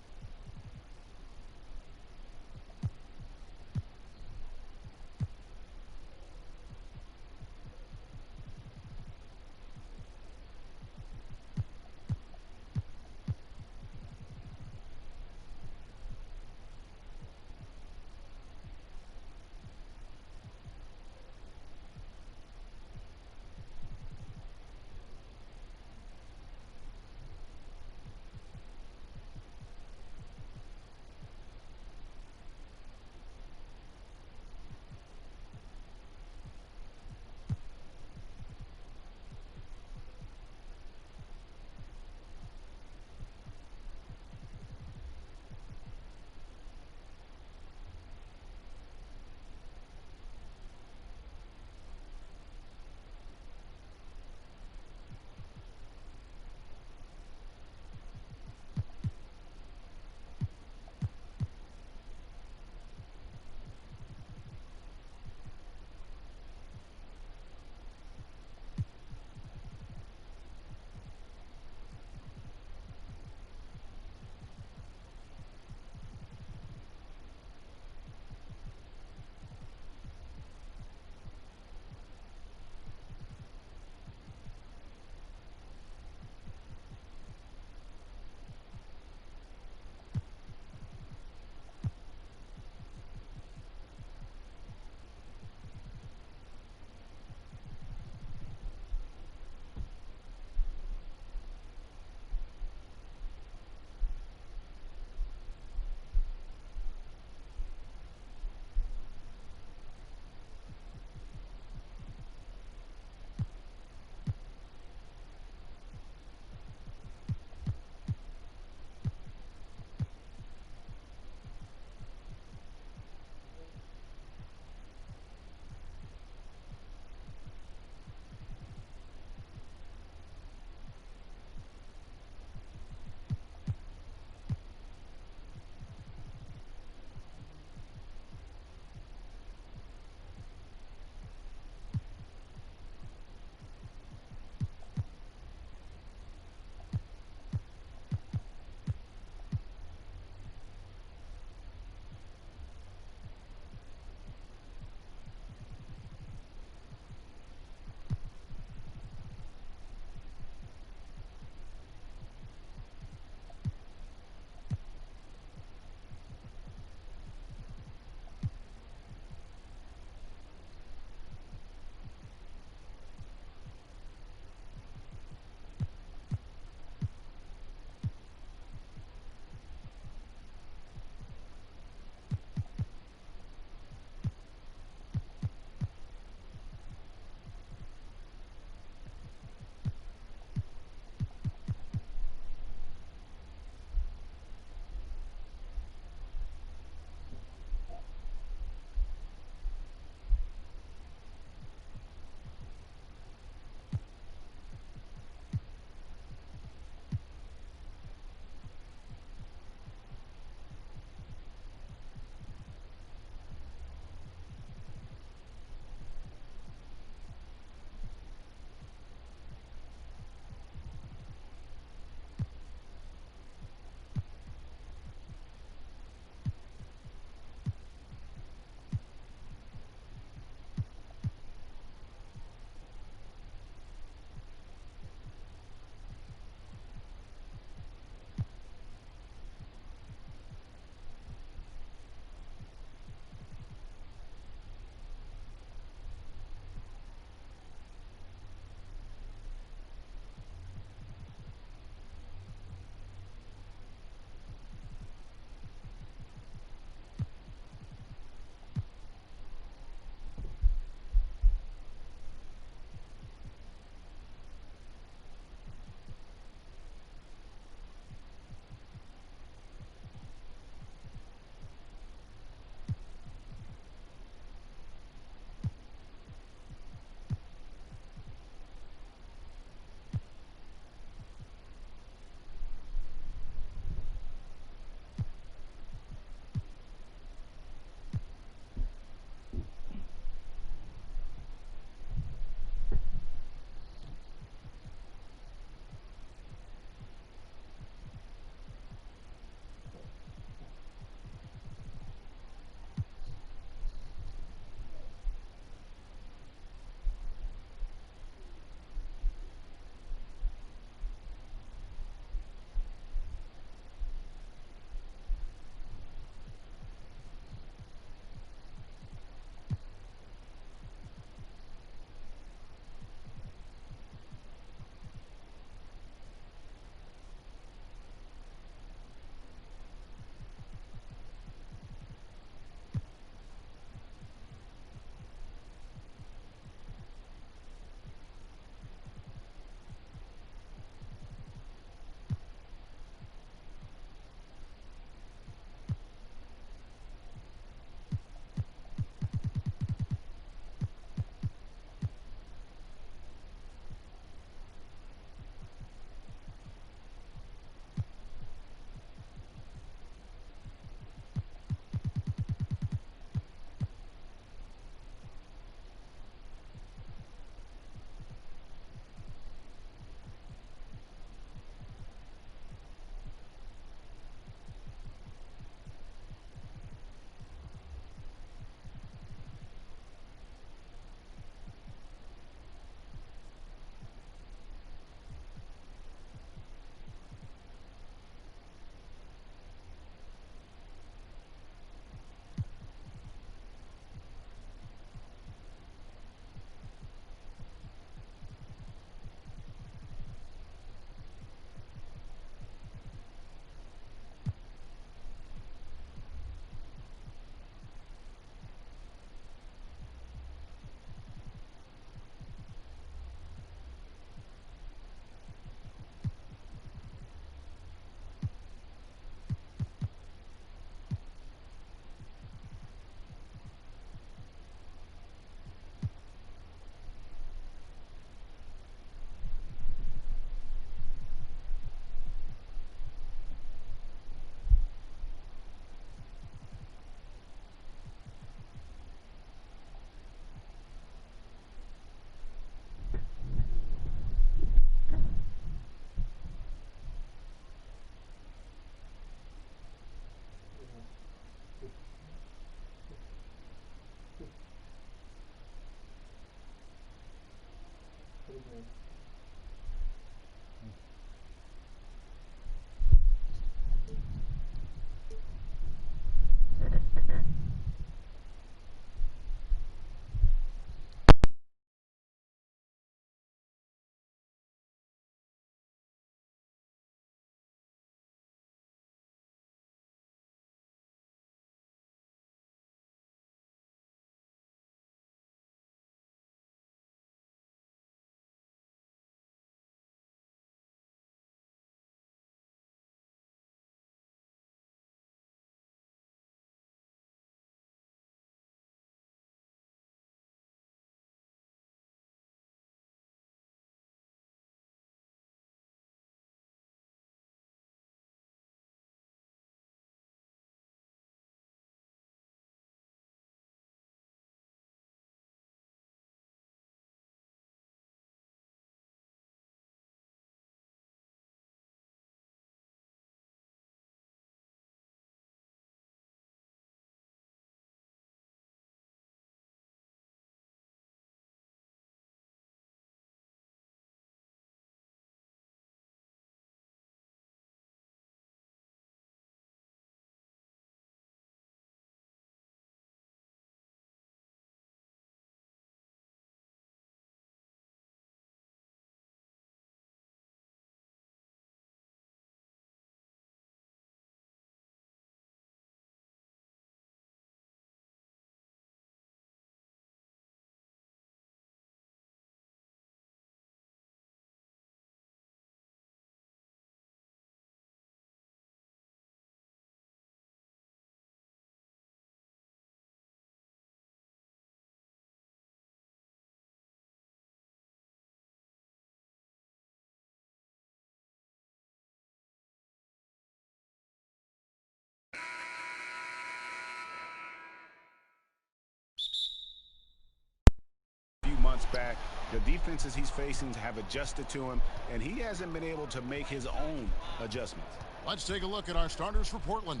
Months back, the defenses he's facing have adjusted to him, and he hasn't been able to make his own adjustments. Let's take a look at our starters for Portland.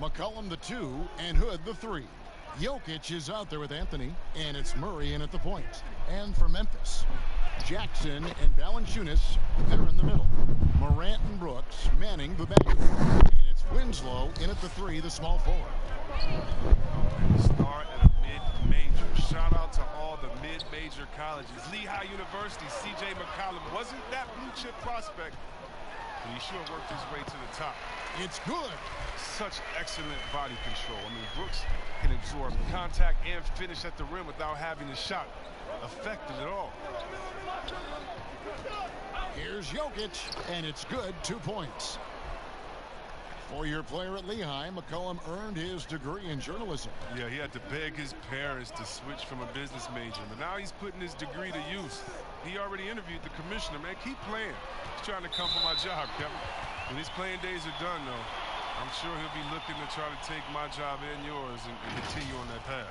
McCollum the 2 and Hood the 3. Jokic is out there with Anthony, and it's Murray in at the point. And for Memphis, Jackson and Valanciunas, they're in the middle. Morant and Brooks manning the back. And it's Winslow in at the 3, the small forward. Start at a mid-major. Shout out to all the mid-major colleges. Lehigh University, C.J. McCollum wasn't that blue-chip prospect, but he sure worked his way to the top. It's good. Such excellent body control. I mean, Brooks can absorb contact and finish at the rim without having the shot affected at all. Here's Jokic, and it's good. 2 points. Four-year player at Lehigh, McCollum earned his degree in journalism. Yeah, he had to beg his parents to switch from a business major, but now he's putting his degree to use. He already interviewed the commissioner. Man, keep playing. He's trying to come for my job, Kevin. When his playing days are done, though, I'm sure he'll be looking to try to take my job and yours and continue on that path.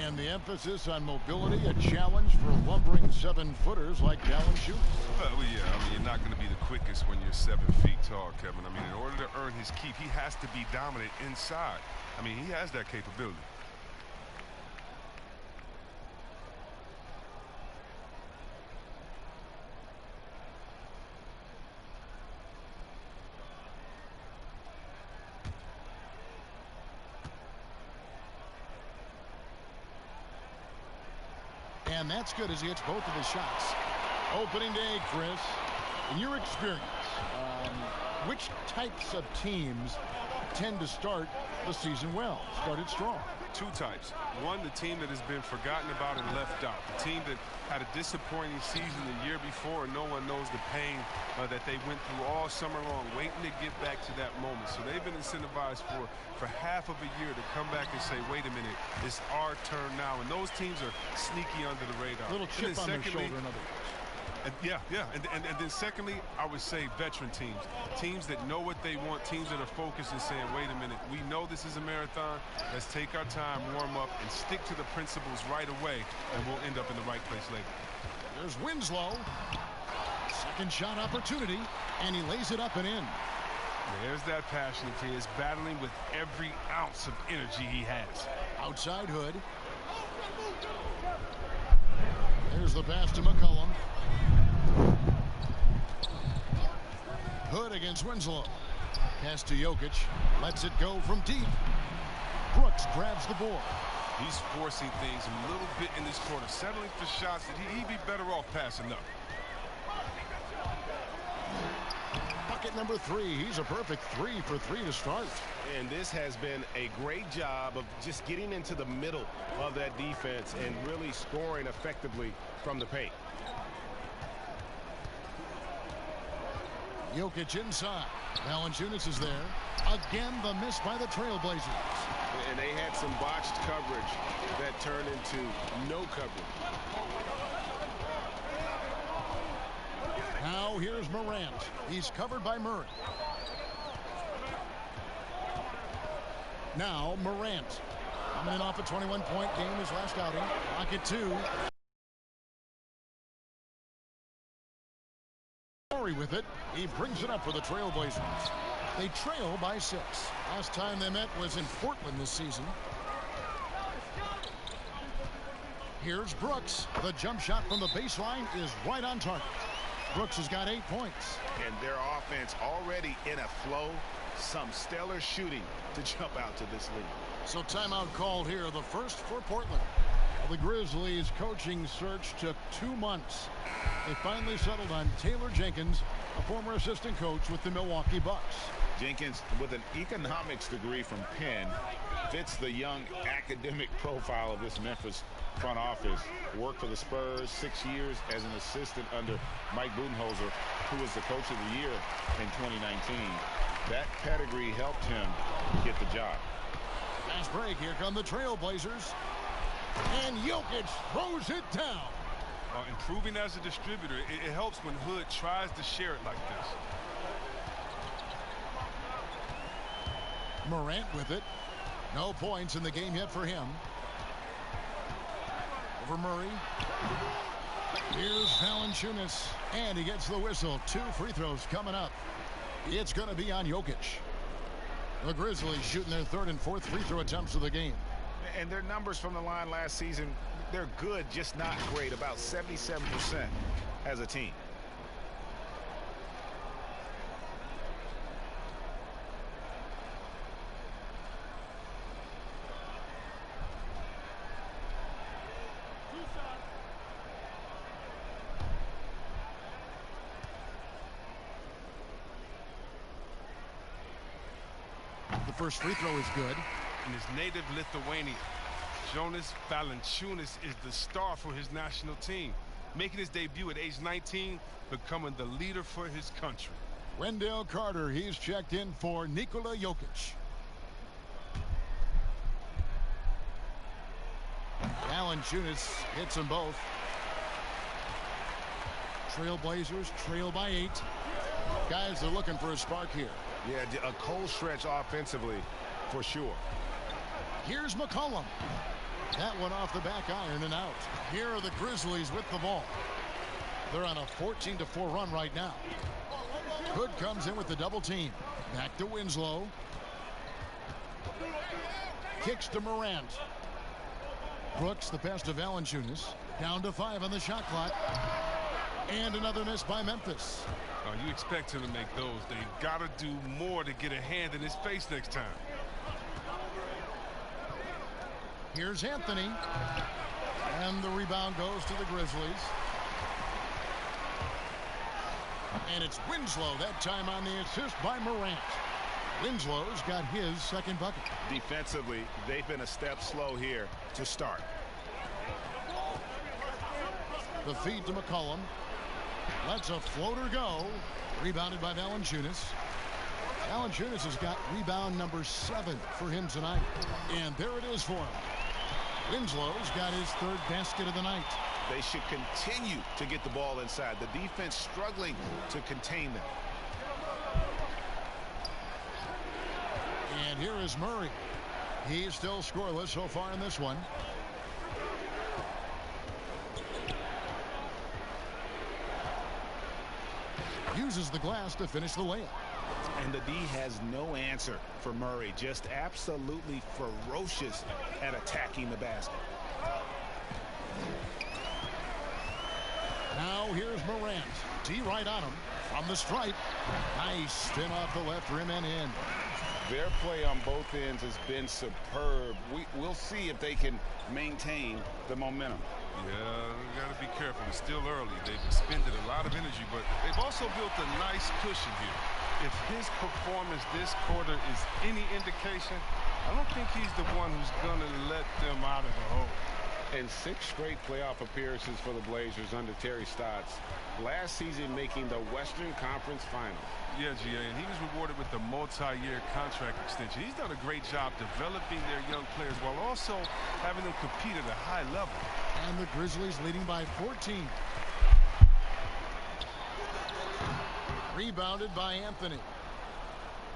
And the emphasis on mobility, a challenge for lumbering 7-footers like Valanciunas. Well, yeah, I mean, you're not going to be the quickest when you're 7 feet tall, Kevin. I mean, in order to earn his keep, he has to be dominant inside. I mean, he has that capability. And that's good as he hits both of his shots. Opening day, Chris, in your experience, which types of teams tend to start the season well, started strong? 2 types. One, the team that has been forgotten about and left out. The team that had a disappointing season the year before, and no one knows the pain that they went through all summer long, waiting to get back to that moment. So they've been incentivized for half of a year to come back and say, wait a minute, it's our turn now. And those teams are sneaky under the radar. A little chip on their shoulder, in other words. Yeah. And then secondly, I would say veteran teams. Teams that know what they want, teams that are focused and saying, wait a minute, we know this is a marathon. Let's take our time, warm up, and stick to the principles right away, and we'll end up in the right place later. There's Winslow. Second shot opportunity, and he lays it up and in. There's that passion of his, battling with every ounce of energy he has. Outside Hood. There's Here's the pass to McCollum. Hood against Winslow. Pass to Jokic. Lets it go from deep. Brooks grabs the board. He's forcing things a little bit in this quarter, settling for shots that he'd be better off passing up. Bucket number 3. He's a perfect 3 for 3 to start. And this has been a great job of just getting into the middle of that defense and really scoring effectively from the paint. Jokic inside. Valanciunas is there. Again, the miss by the Trailblazers. And they had some botched coverage that turned into no coverage. Now here's Morant. He's covered by Murray. Now Morant. Coming in off a 21-point game his last outing. Pocket 2. Murray with it. He brings it up for the Trailblazers. They trail by 6. Last time they met was in Portland this season. Here's Brooks. The jump shot from the baseline is right on target. Brooks has got 8 points. And their offense already in a flow. Some stellar shooting to jump out to this lead. So timeout called here, the first for Portland. The Grizzlies' coaching search took 2 months. They finally settled on Taylor Jenkins, a former assistant coach with the Milwaukee Bucks. Jenkins, with an economics degree from Penn, fits the young academic profile of this Memphis front office. Worked for the Spurs 6 years as an assistant under Mike Budenholzer, who was the coach of the year in 2019. That pedigree helped him get the job. Fast break. Here come the Trailblazers. And Jokic throws it down. Improving as a distributor, it helps when Hood tries to share it like this. Morant with it. No points in the game yet for him. Over Murray. Here's Valanciunas. And he gets the whistle. 2 free throws coming up. It's going to be on Jokic. The Grizzlies shooting their 3rd and 4th free throw attempts of the game. And their numbers from the line last season, they're good, just not great. About 77% as a team. The first free throw is good. In his native Lithuania, Jonas Valanciunas is the star for his national team, making his debut at age 19, becoming the leader for his country. Wendell Carter, he's checked in for Nikola Jokic. Valanciunas hits them both. Trailblazers trail by 8. Guys, they're looking for a spark here. Yeah, a cold stretch offensively for sure. Here's McCollum. That one off the back iron and out. Here are the Grizzlies with the ball. They're on a 14-4 run right now. Hood comes in with the double team. Back to Winslow. Kicks to Morant. Brooks, the pass to Valanciunas. Down to 5 on the shot clock. And another miss by Memphis. You expect him to make those. They've got to do more to get a hand in his face next time. Here's Anthony. And the rebound goes to the Grizzlies. And it's Winslow that time on the assist by Morant. Winslow's got his 2nd bucket. Defensively, they've been a step slow here to start. The feed to McCollum. Lets a floater go. Rebounded by Valanciunas. Valanciunas has got rebound number 7 for him tonight. And there it is for him. Winslow's got his 3rd basket of the night. They should continue to get the ball inside. The defense struggling to contain them. And here is Murray. He's still scoreless so far in this one. Uses the glass to finish the layup. And the D has no answer for Murray. Just absolutely ferocious at attacking the basket. here's Morant. D right on him from the stripe. Nice spin off the left rim and in. Their play on both ends has been superb. We'll see if they can maintain the momentum. Yeah, we got to be careful. It's still early. They've expended a lot of energy, but they've also built a nice cushion here. If his performance this quarter is any indication, I don't think he's the one who's going to let them out of the hole. And 6 straight playoff appearances for the Blazers under Terry Stotts. Last season making the Western Conference Finals. Yeah, GA, and he was rewarded with the multi-year contract extension. He's done a great job developing their young players while also having them compete at a high level. And the Grizzlies leading by 14. Rebounded by Anthony.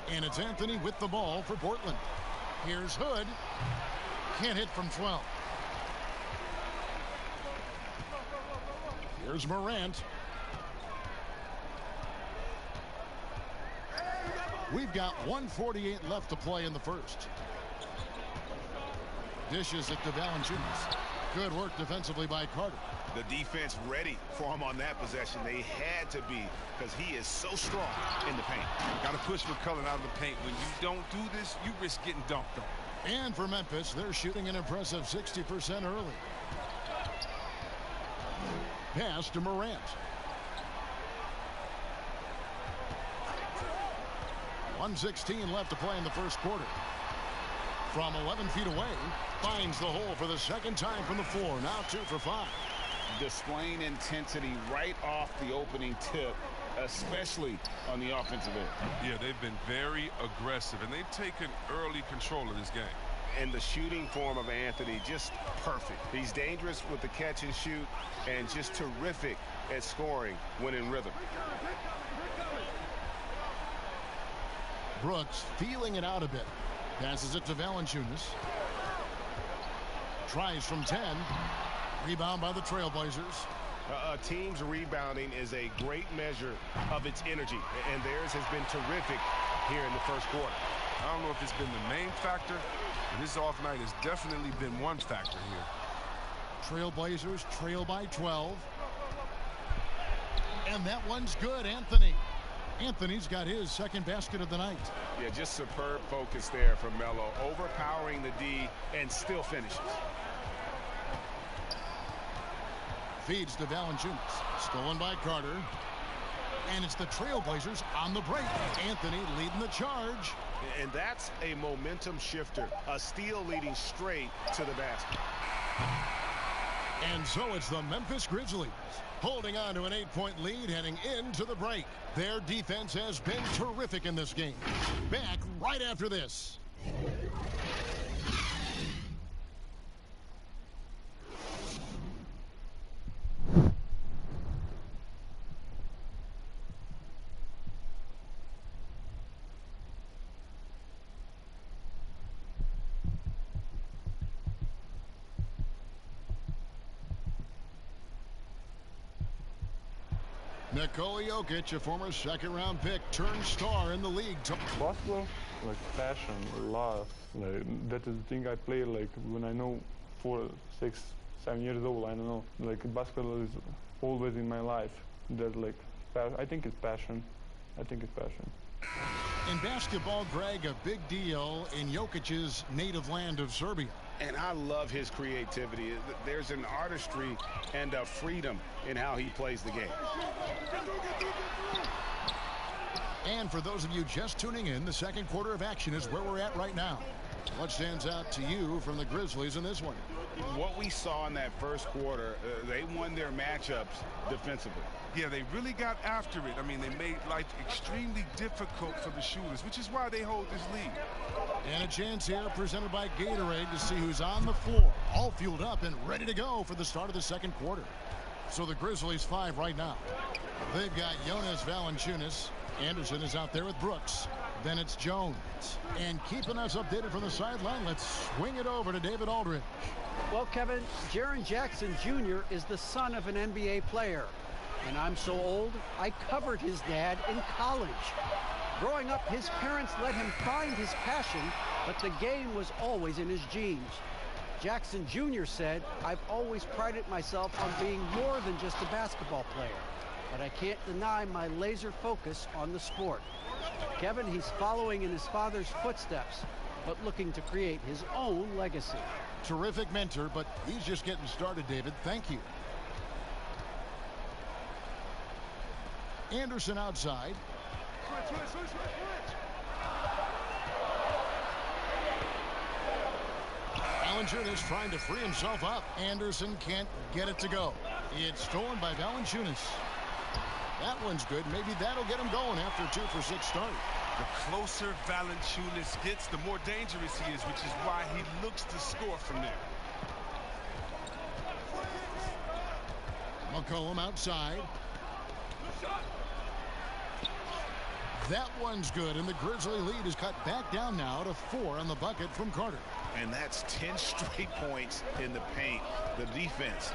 And it's Anthony with the ball for Portland. Here's Hood. Can't hit from 12. Here's Morant. We've got 1:48 left to play in the first. Dishes it to Valanciunas. Good work defensively by Carter. The defense ready for him on that possession. They had to be, because he is so strong in the paint. Got to push McCullough out of the paint. When you don't do this, you risk getting dunked on. And for Memphis, they're shooting an impressive 60% early. Pass to Morant. .116 left to play in the first quarter. From 11 feet away, finds the hole for the second time from the floor. Now 2 for 5. Displaying intensity right off the opening tip, especially on the offensive end. Yeah, they've been very aggressive, and they've taken early control of this game. And the shooting form of Anthony, just perfect. He's dangerous with the catch and shoot, and just terrific at scoring when in rhythm. Brooks feeling it out a bit. Passes it to Valanciunas. Tries from 10. Rebound by the Trailblazers. A team's rebounding is a great measure of its energy, and theirs has been terrific here in the first quarter. I don't know if it's been the main factor, but this off night has definitely been one factor here. Trailblazers trail by 12. And that one's good, Anthony. Anthony's got his second basket of the night. Yeah, just superb focus there from Melo, overpowering the D and still finishes. Feeds to Valanciunas. Stolen by Carter. And it's the Trailblazers on the break. Anthony leading the charge. And that's a momentum shifter. A steal leading straight to the basket. And so it's the Memphis Grizzlies holding on to an 8-point lead heading into the break. Their defense has been terrific in this game. Back right after this. Nikola Jokic, a former second-round pick, turned star in the league. Basketball, like passion, love. Like that is the thing I play. Like when I know 4, 6, 7 years old, I don't know. Like basketball is always in my life. That like, I think it's passion. I think it's passion. In basketball, Greg, a big deal in Jokic's native land of Serbia. And I love his creativity. There's an artistry and a freedom in how he plays the game. And for those of you just tuning in, the second quarter of action is where we're at right now. What stands out to you from the Grizzlies in this one? What we saw in that first quarter, they won their matchups defensively. Yeah, they really got after it. I mean, they made life extremely difficult for the shooters, which is why they hold this lead. And a chance here presented by Gatorade to see who's on the floor, all fueled up and ready to go for the start of the second quarter. So the Grizzlies 5 right now. They've got Jonas Valanciunas. Anderson is out there with Brooks. Then it's Jones. And keeping us updated from the sideline, let's swing it over to David Aldridge. Well, Kevin, Jaren Jackson Jr. is the son of an NBA player. And I'm so old, I covered his dad in college. Growing up, his parents let him find his passion, but the game was always in his genes. Jackson Jr. said, "I've always prided myself on being more than just a basketball player, but I can't deny my laser focus on the sport." Kevin, he's following in his father's footsteps, but looking to create his own legacy. Terrific mentor, but he's just getting started, David. Thank you. Anderson outside. Valanciunas trying to free himself up. Anderson can't get it to go. It's stolen by Valanciunas. That one's good. Maybe that'll get him going after a 2-for-6 start. The closer Valanciunas gets, the more dangerous he is, which is why he looks to score from there. McCollum outside. That one's good, and the Grizzly lead is cut back down now to 4 on the bucket from Carter. And that's 10 straight points in the paint. The defense,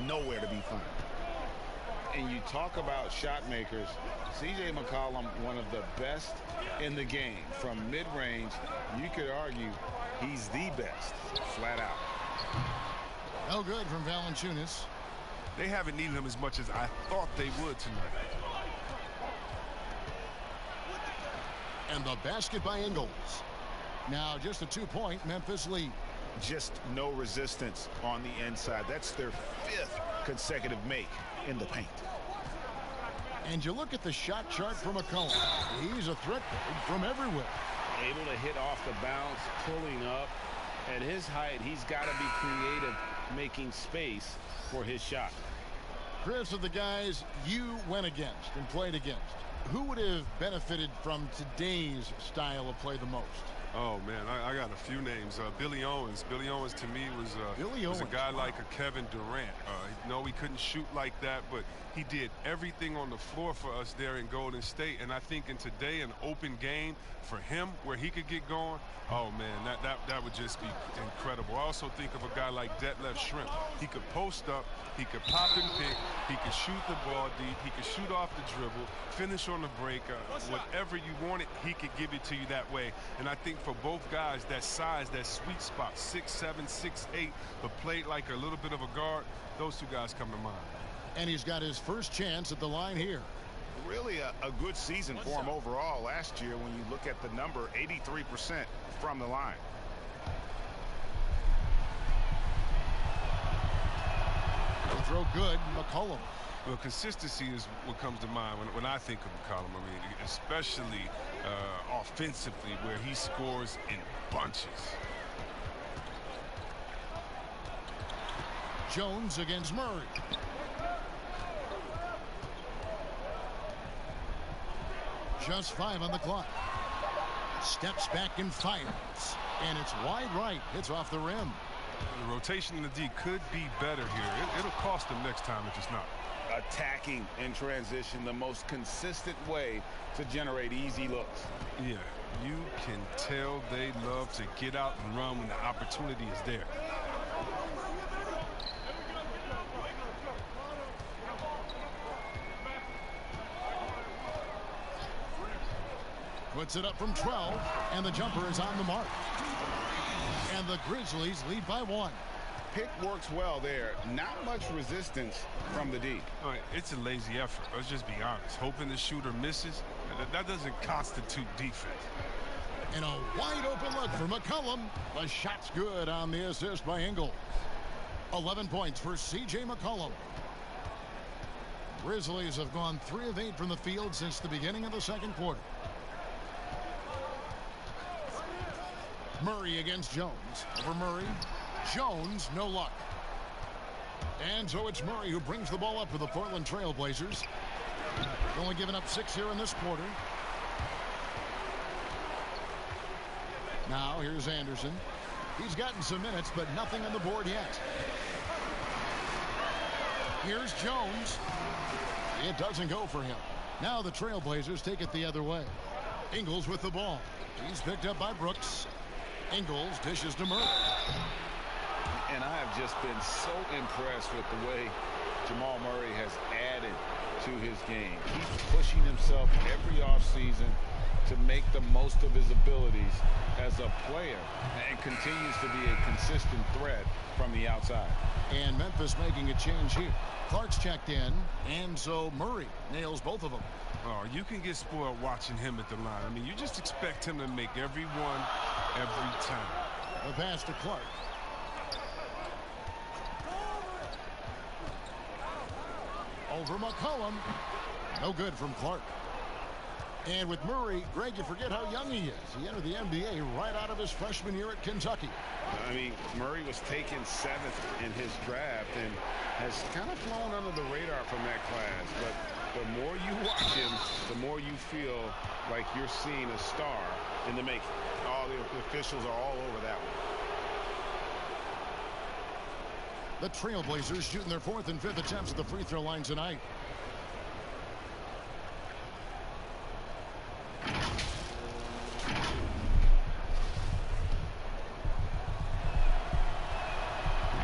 nowhere to be found. And you talk about shot makers, C.J. McCollum, one of the best in the game. From mid-range, you could argue he's the best, flat out. No good from Valanciunas. They haven't needed him as much as I thought they would tonight. And the basket by Ingles. Now just a 2-point Memphis lead. Just no resistance on the inside. That's their 5th consecutive make in the paint. And you look at the shot chart from McCollum. He's a threat from everywhere. Able to hit off the bounce, pulling up. At his height, he's got to be creative, making space for his shot. Chris, of the guys you went against and played against, who would have benefited from today's style of play the most? Oh, man, I got a few names. Billy Owens. Billy Owens, to me, was a guy like a Kevin Durant. No, he couldn't shoot like that, but he did everything on the floor for us there in Golden State. And I think in today, an open game for him where he could get going, oh, man, that would just be incredible. I also think of a guy like Detlef Schrempf. He could post up, he could pop and pick, he could shoot the ball deep, he could shoot off the dribble, finish on the break. Whatever you wanted, he could give it to you that way. And I think for both guys, that size, that sweet spot, 6'7", 6'8", but played like a little bit of a guard, those two guys come to mind. And he's got his first chance at the line here. Really a good season for him overall last year when you look at the number, 83% from the line. The throw good, McCollum. Well, consistency is what comes to mind when I think of McCollum. I mean, especially offensively, where he scores in bunches. Jones against Murray. Just 5 on the clock. Steps back and fires. And it's wide right. It's off the rim. The rotation in the D could be better here. It'll cost them next time if it's not. Attacking in transition, the most consistent way to generate easy looks. Yeah, you can tell they love to get out and run when the opportunity is there. Puts it up from 12, and the jumper is on the mark. And the Grizzlies lead by 1. Pick works well there. Not much resistance from the D. All right, it's a lazy effort. Let's just be honest. Hoping the shooter misses, that doesn't constitute defense. And a wide open look for McCollum. The shot's good on the assist by Ingles. 11 points for C.J. McCollum. Grizzlies have gone 3 of 8 from the field since the beginning of the second quarter. Murray against Jones. Over Murray. Jones, no luck. And so it's Murray who brings the ball up for the Portland Trail Blazers. Only given up 6 here in this quarter. Now here's Anderson. He's gotten some minutes, but nothing on the board yet. Here's Jones. It doesn't go for him. Now the Trail Blazers take it the other way. Ingles with the ball. He's picked up by Brooks. Ingles dishes to Murray. And I have just been so impressed with the way Jamal Murray has added to his game. He's pushing himself every offseason, to make the most of his abilities as a player and continues to be a consistent threat from the outside. And Memphis making a change here. Clark's checked in, and so Murray nails both of them. Oh, you can get spoiled watching him at the line. I mean, you just expect him to make every one, every time. The pass to Clark. Over McCollum. No good from Clark. And with Murray, Greg, you forget how young he is. He entered the NBA right out of his freshman year at Kentucky. I mean, Murray was taken 7th in his draft and has kind of flown under the radar from that class. But the more you watch him, the more you feel like you're seeing a star in the making. All the officials are all over that one. The Trailblazers shooting their 4th and 5th attempts at the free throw line tonight.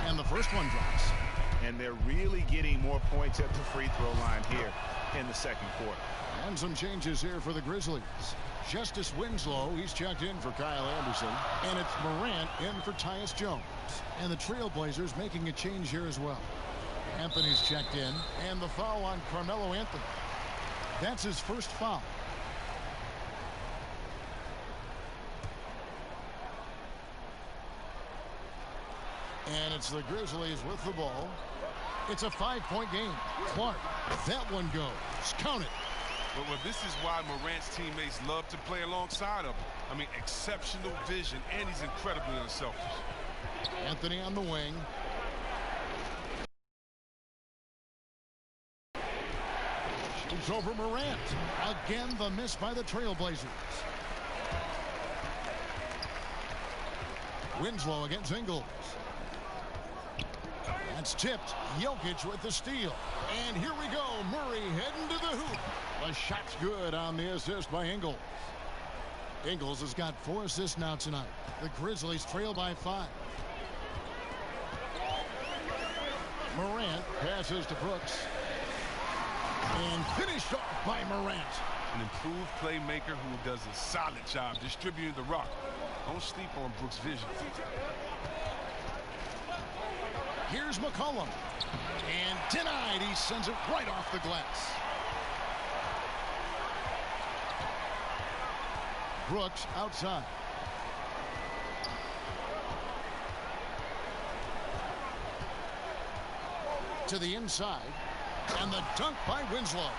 And the first one drops. And they're really getting more points at the free throw line here in the second quarter. And some changes here for the Grizzlies. Justice Winslow, he's checked in for Kyle Anderson. And it's Morant in for Tyus Jones. And the Trailblazers making a change here as well. Anthony's checked in. And the foul on Carmelo Anthony. That's his first foul. And it's the Grizzlies with the ball. It's a 5-point game. Clark, that one goes. Count it. But this is why Morant's teammates love to play alongside of him. I mean, exceptional vision, and he's incredibly unselfish. Anthony on the wing. Shoots over Morant. Again, the miss by the Trailblazers. Winslow against Ingles. That's tipped. Jokic with the steal. And here we go. Murray heading to the hoop. The shot's good on the assist by Ingles. Ingles has got 4 assists now tonight. The Grizzlies trail by 5. Morant passes to Brooks. And finished off by Morant. An improved playmaker who does a solid job distributing the rock. Don't sleep on Brooks' vision. Here's McCollum. And denied. He sends it right off the glass. Brooks outside. To the inside. And the dunk by Winslow.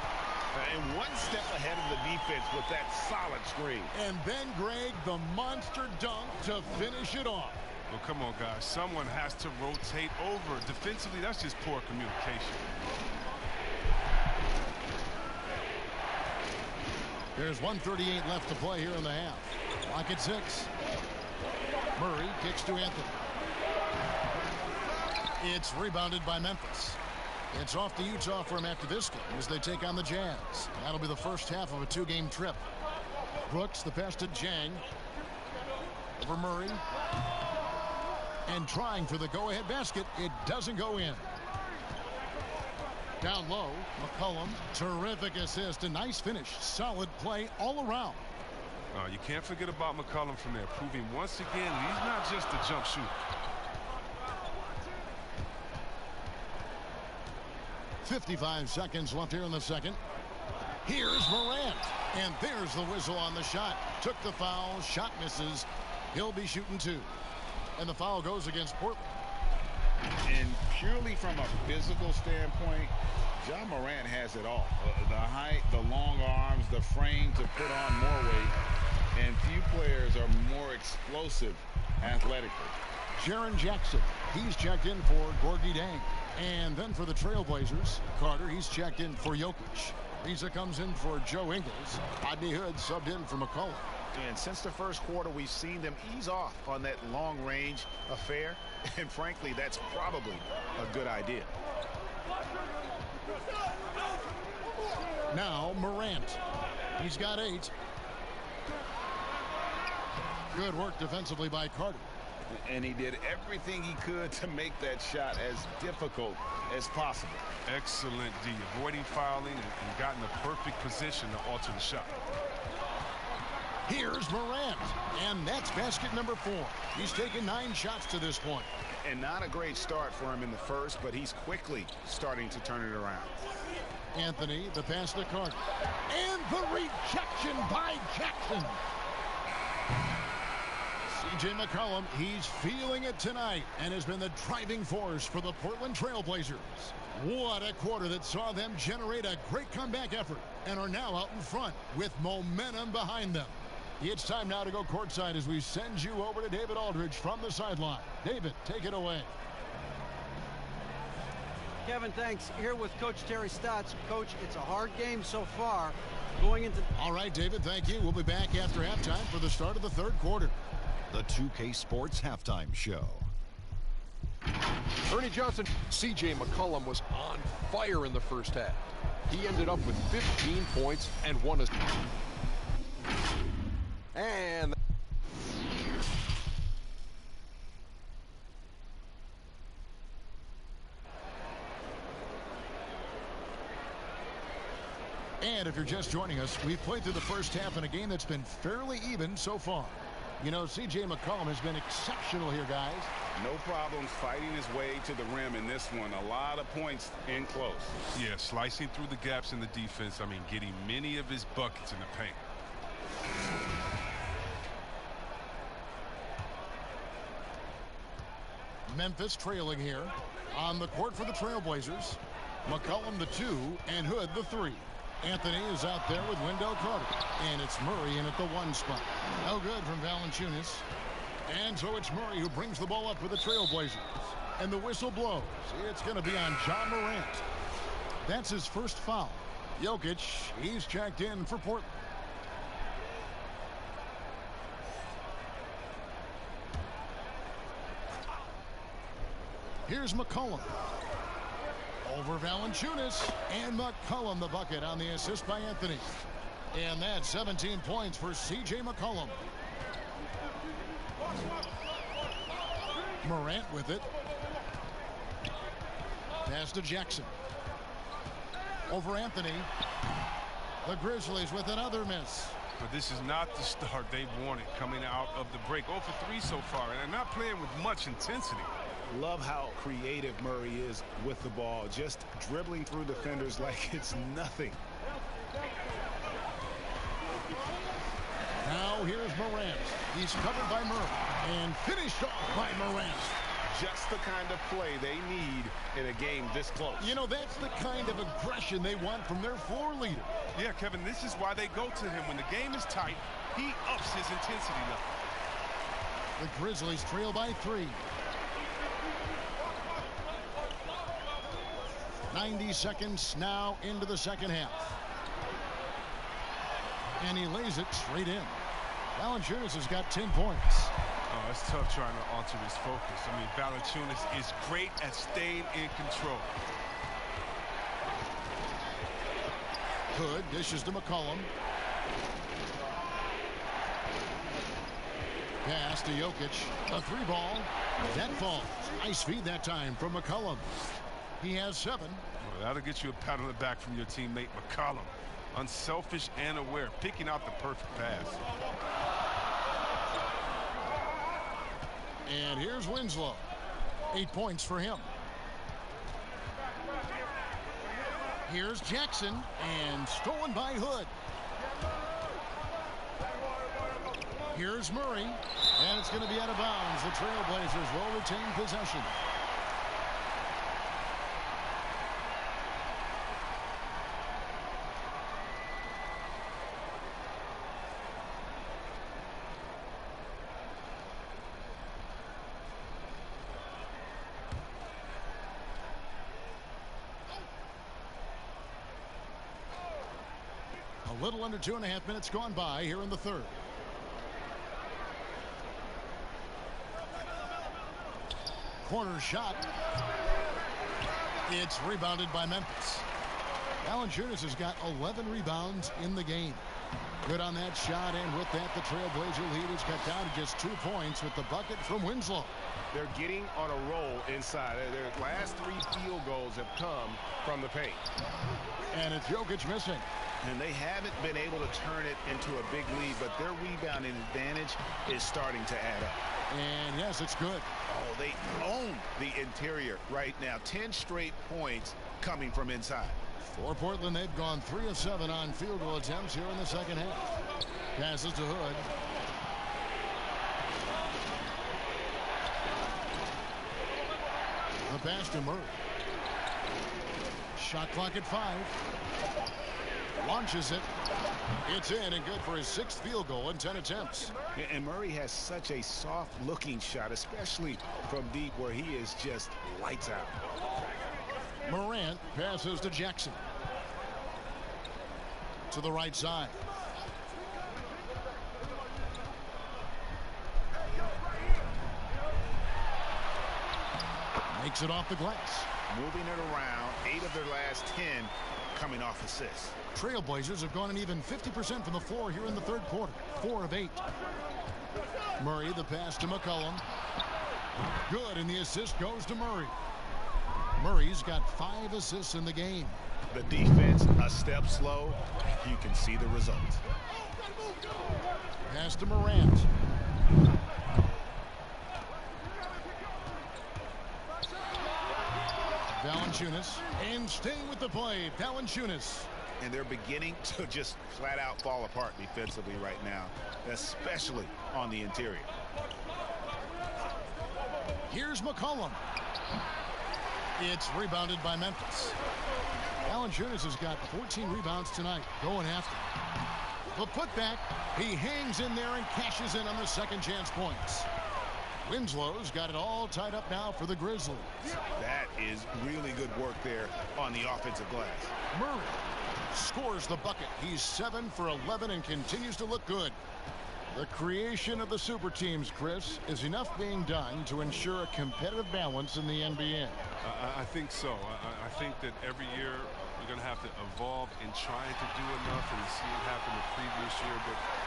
And one step ahead of the defense with that solid screen. And then, Greg, the monster dunk to finish it off. Well, come on, guys. Someone has to rotate over. Defensively, that's just poor communication. There's 1:38 left to play here in the half. Clock at 6. Murray kicks to Anthony. It's rebounded by Memphis. It's off to Utah for him after this game as they take on the Jazz. That'll be the first half of a 2-game trip. Brooks, the pass to Jang. Over Murray. And trying for the go-ahead basket. It doesn't go in. Down low, McCollum. Terrific assist. A nice finish. Solid play all around. You can't forget about McCollum from there, proving once again he's not just a jump shooter. 55 seconds left here in the second. Here's Morant. And there's the whistle on the shot. Took the foul. Shot misses. He'll be shooting 2. And the foul goes against Portland. And purely from a physical standpoint, John Morant has it all. The height, the long arms, the frame to put on more weight. And few players are more explosive athletically. Jaren Jackson, he's checked in for Gorgie Dang. And then for the Trailblazers, Carter, he's checked in for Jokic. Risa comes in for Joe Ingles. Rodney Hood subbed in for McCollum. And since the first quarter, we've seen them ease off on that long-range affair. And frankly, that's probably a good idea. Now Morant. He's got 8. Good work defensively by Carter. And he did everything he could to make that shot as difficult as possible. Excellent D, avoiding fouling and got in the perfect position to alter the shot. Here's Morant, and that's basket number 4. He's taken 9 shots to this point. And not a great start for him in the first, but he's quickly starting to turn it around. Anthony, the pass to Carter. And the rejection by Jackson. C.J. McCollum, he's feeling it tonight and has been the driving force for the Portland Trail Blazers. What a quarter that saw them generate a great comeback effort and are now out in front with momentum behind them. It's time now to go courtside as we send you over to David Aldridge from the sideline. David, take it away. Kevin, thanks. Here with Coach Terry Stotts. Coach, it's a hard game so far. Going into... All right, David, thank you. We'll be back after halftime for the start of the third quarter. The 2K Sports Halftime Show. Ernie Johnson. C.J. McCollum was on fire in the first half. He ended up with 15 points and 1 assist. And if you're just joining us, we've played through the first half in a game that's been fairly even so far. You know, C.J. McCollum has been exceptional here, guys. No problems fighting his way to the rim in this one. A lot of points in close. Yeah, slicing through the gaps in the defense. I mean, getting many of his buckets in the paint. Memphis trailing here. On the court for the Trailblazers. McCollum the 2 and Hood the 3. Anthony is out there with Wendell Carter. And it's Murray in at the 1 spot. No good from Valanciunas. And so it's Murray who brings the ball up for the Trailblazers. And the whistle blows. It's going to be on John Morant. That's his first foul. Jokic, he's checked in for Portland. Here's McCollum. Over Valanciunas. And McCollum the bucket on the assist by Anthony. And that's 17 points for C.J. McCollum. Morant with it. Pass to Jackson. Over Anthony. The Grizzlies with another miss. But this is not the start they wanted coming out of the break. 0 for 3 so far, and they're not playing with much intensity. Love how creative Murray is with the ball, just dribbling through defenders like it's nothing. Now here's Morant. He's covered by Murray and finished off by Morant. Just the kind of play they need in a game this close. You know, that's the kind of aggression they want from their floor leader. Yeah, Kevin, this is why they go to him. When the game is tight, he ups his intensity level. The Grizzlies trail by 3. 90 seconds now into the second half. And he lays it straight in. Valanciunas has got 10 points. Oh, it's tough trying to alter his focus. I mean, Valanciunas is great at staying in control. Hood dishes to McCollum. Pass to Jokic. A 3-ball. That falls. Nice feed that time from McCollum. He has 7. Well, that'll get you a pat on the back from your teammate McCollum. Unselfish and aware, picking out the perfect pass. And here's Winslow. 8 points for him. Here's Jackson, and stolen by Hood. Here's Murray, and it's going to be out of bounds. The Trailblazers will retain possession. A little under 2.5 minutes gone by here in the third. Corner shot. It's rebounded by Memphis. Valanciunas has got 11 rebounds in the game. Good on that shot, and with that, the Trailblazer lead is cut down to just 2 points with the bucket from Winslow. They're getting on a roll inside. Their last 3 field goals have come from the paint. And it's Jokic missing. And they haven't been able to turn it into a big lead, but their rebounding advantage is starting to add up. And yes, it's good. Oh, they own the interior right now. 10 straight points coming from inside. For Portland, they've gone 3 of 7 on field goal attempts here in the second half. Passes to Hood. The pass to Murray. Shot clock at 5. Launches it. It's in and good for his 6th field goal in 10 attempts. And Murray has such a soft-looking shot, especially from deep where he is just lights out. Morant passes to Jackson. To the right side. Makes it off the glass. Moving it around. 8 of their last 10 coming off assists. Trailblazers have gone an even 50% from the floor here in the third quarter. 4 of 8. Murray, the pass to McCollum. Good, and the assist goes to Murray. Murray's got 5 assists in the game. The defense a step slow. You can see the results. Pass to Morant. Valanciunas, and staying with the play, Valanciunas. And they're beginning to just flat out fall apart defensively right now, especially on the interior. Here's McCollum. It's rebounded by Memphis. Valanciunas has got 14 rebounds tonight, going after. The putback, he hangs in there and cashes in on the second chance points. Winslow's got it all tied up now for the Grizzlies. That is really good work there on the offensive glass. Murray scores the bucket. He's 7 for 11 and continues to look good. The creation of the super teams, Chris, is enough being done to ensure a competitive balance in the NBA. I think so. I think that every year we're going to have to evolve in trying to do enough, and see it happen the previous year.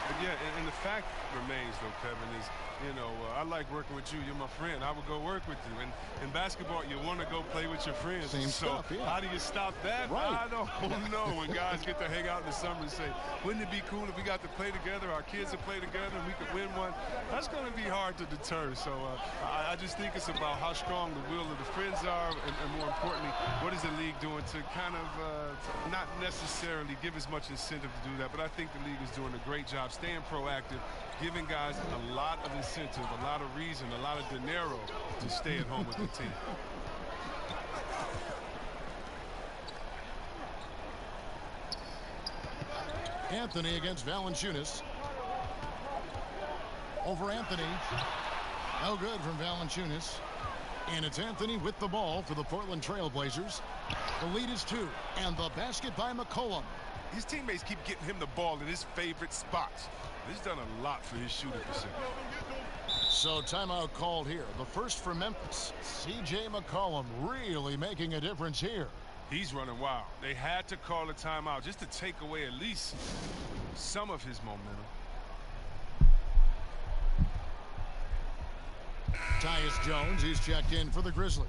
But yeah, and the fact remains, though, Kevin, is, you know, I like working with you. You're my friend. I would go work with you. And in basketball, you want to go play with your friends. Same so stuff, yeah. How do you stop that? Right. I don't know. When guys get to hang out in the summer and say, wouldn't it be cool if we got to play together, our kids would play together, and we could win one? That's going to be hard to deter. So I just think it's about how strong the will of the friends are, and more importantly, what is the league doing to kind of not necessarily give as much incentive to do that, but I think the league is doing a great job staying proactive, giving guys a lot of incentive, a lot of reason, a lot of dinero to stay at home with the team. Anthony against Valanciunas. Over Anthony. No good from Valanciunas. And it's Anthony with the ball for the Portland Trailblazers. The lead is 2, and the basket by McCollum. His teammates keep getting him the ball in his favorite spots. He's done a lot for his shooting percentage. So timeout called here. The first for Memphis. C.J. McCollum really making a difference here. He's running wild. They had to call a timeout just to take away at least some of his momentum. Tyus Jones, he's checked in for the Grizzlies.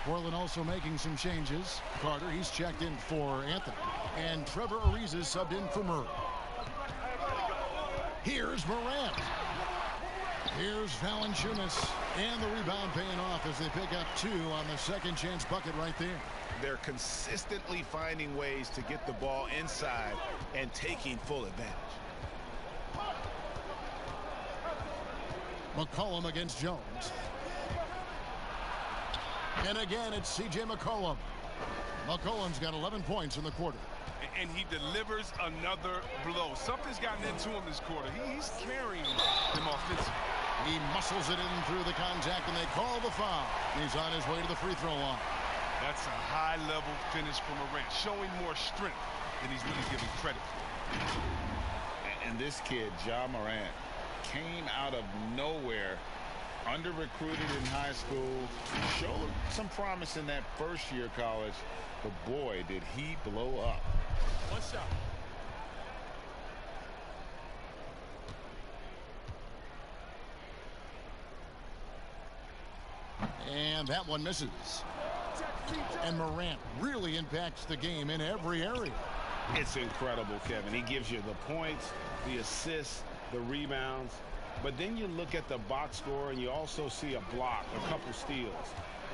Portland also making some changes. Carter, he's checked in for Anthony. And Trevor Ariza subbed in for Murray. Here's Morant. Here's Valanciunas. And the rebound paying off as they pick up 2 on the second chance bucket right there. They're consistently finding ways to get the ball inside and taking full advantage. McCollum against Jones. And again, it's C.J. McCollum. McCollum's got 11 points in the quarter. And he delivers another blow. Something's gotten into him this quarter. He's carrying them offensively. He muscles it in through the contact, and they call the foul. He's on his way to the free throw line. That's a high-level finish from Morant, showing more strength than he's really giving credit for. And this kid, Ja Morant, came out of nowhere, under-recruited in high school, showed some promise in that first year of college, but boy, did he blow up. One shot. And that one misses. And Morant really impacts the game in every area. It's incredible, Kevin. He gives you the points, the assists, the rebounds. But then you look at the box score and you also see a block, a couple steals.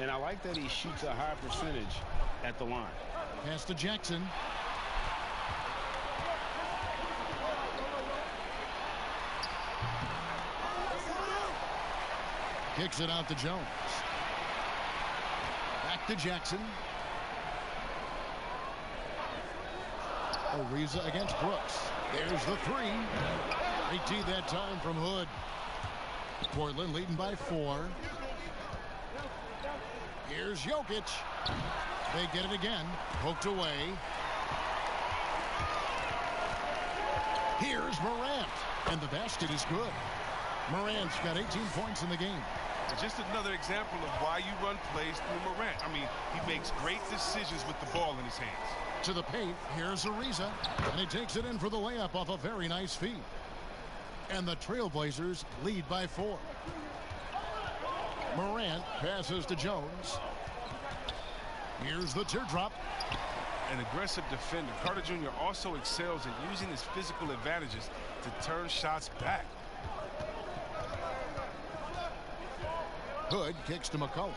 And I like that he shoots a high percentage at the line. Pass to Jackson. Kicks it out to Jones. Back to Jackson. Ariza against Brooks. There's the three. Great D that time from Hood. Portland leading by 4. Here's Jokic. They get it again. Poked away. Here's Morant. And the basket is good. Morant's got 18 points in the game. Just another example of why you run plays through Morant. I mean, he makes great decisions with the ball in his hands. To the paint, here's Ariza, and he takes it in for the layup off a very nice feed. And the Trailblazers lead by 4. Morant passes to Jones. Here's the teardrop. An aggressive defender. Carter Jr. also excels at using his physical advantages to turn shots back. Hood kicks to McCollum.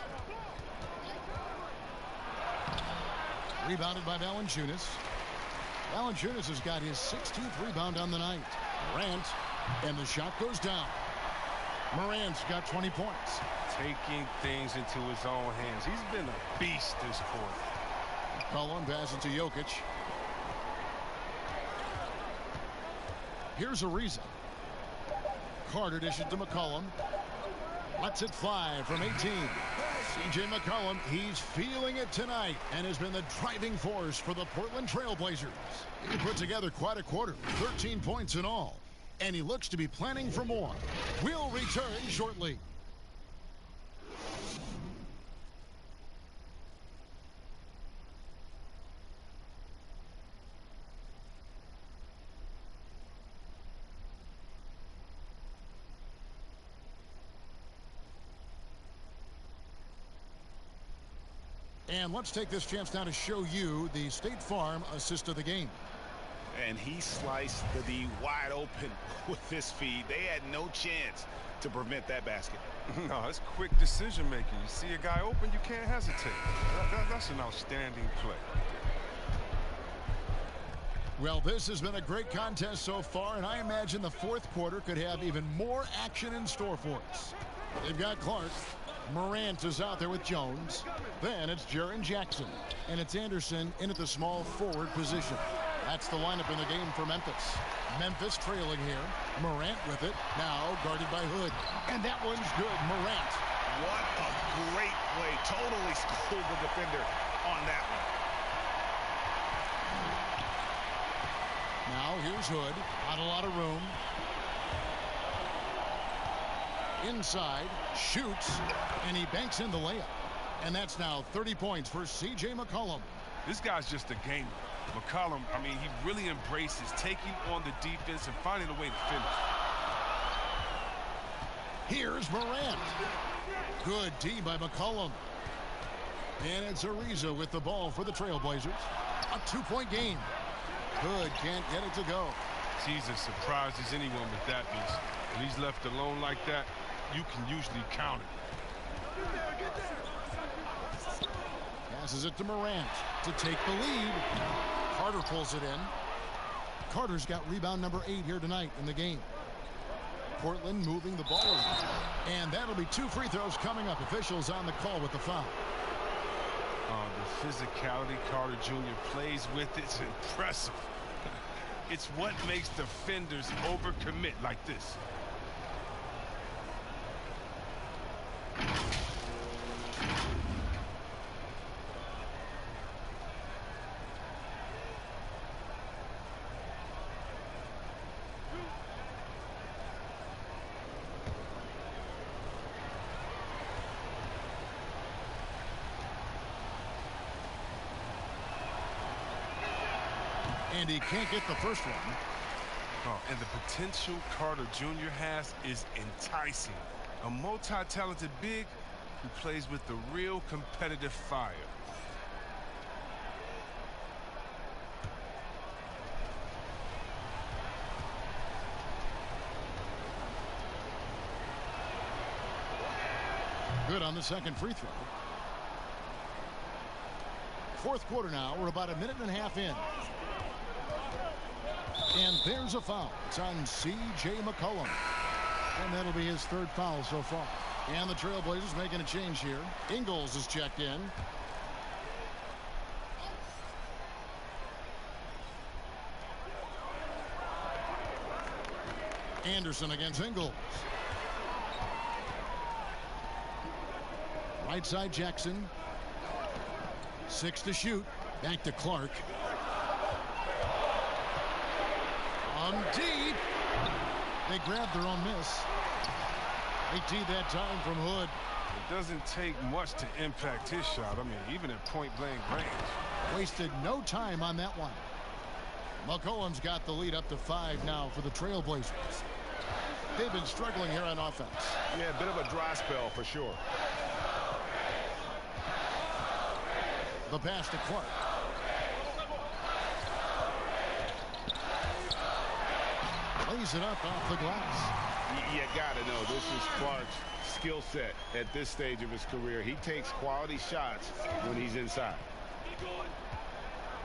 Rebounded by Valanciunas. Valanciunas has got his 16th rebound on the night. Morant, and the shot goes down. Morant's got 20 points. Taking things into his own hands. He's been a beast this quarter. McCollum passes to Jokic. Here's Ariza. Carter dishes to McCollum. Lets it fly from 18. C.J. McCollum, he's feeling it tonight and has been the driving force for the Portland Trailblazers. He put together quite a quarter, 13 points in all, and he looks to be planning for more. We'll return shortly. And let's take this chance now to show you the State Farm assist of the game. And he sliced the D wide open with this feed. They had no chance to prevent that basket. No, it's quick decision making. You see a guy open, you can't hesitate. That's an outstanding play. Well, this has been a great contest so far, and I imagine the fourth quarter could have even more action in store for us. They've got Clark. Morant is out there with Jones. Then it's Jaren Jackson. And it's Anderson in at the small forward position. That's the lineup in the game for Memphis. Memphis trailing here. Morant with it. Now guarded by Hood. And that one's good. Morant. What a great play. Totally schooled the defender on that one. Now here's Hood. Not a lot of room. Inside, shoots, and he banks in the layup. And that's now 30 points for C.J. McCollum. This guy's just a gamer. McCollum, I mean, he really embraces taking on the defense and finding a way to finish. Here's Morant. Good D by McCollum. And it's Ariza with the ball for the Trailblazers. A 2-point game. Hood can't get it to go. He's as surprised as anyone with that miss. When he's left alone like that, you can usually count it. Passes it to Morant to take the lead. Carter pulls it in. Carter's got rebound number 8 here tonight in the game. Portland moving the ball around. And that'll be 2 free throws coming up. Officials on the call with the foul. The physicality Carter Jr. plays with, it's impressive. It's what makes defenders overcommit like this. And he can't get the first one. And the potential Carter Jr. has is enticing. A multi-talented big who plays with the real competitive fire. Good on the second free throw. Fourth quarter now. We're about a minute and a half in. And there's a foul. It's on C.J. McCollum. And that'll be his third foul so far. And the Trailblazers making a change here. Ingles is checked in. Anderson against Ingles. Right side Jackson. 6 to shoot. Back to Clark. On deep. They grabbed their own miss. They teed that time from Hood. It doesn't take much to impact his shot. I mean, even at point-blank range. Wasted no time on that one. McCollum's got the lead up to 5 now for the Trailblazers. They've been struggling here on offense. Yeah, a bit of a dry spell for sure. The pass to Clark. Lays it up off the glass. You got to know this is Clark's skill set at this stage of his career. He takes quality shots when he's inside.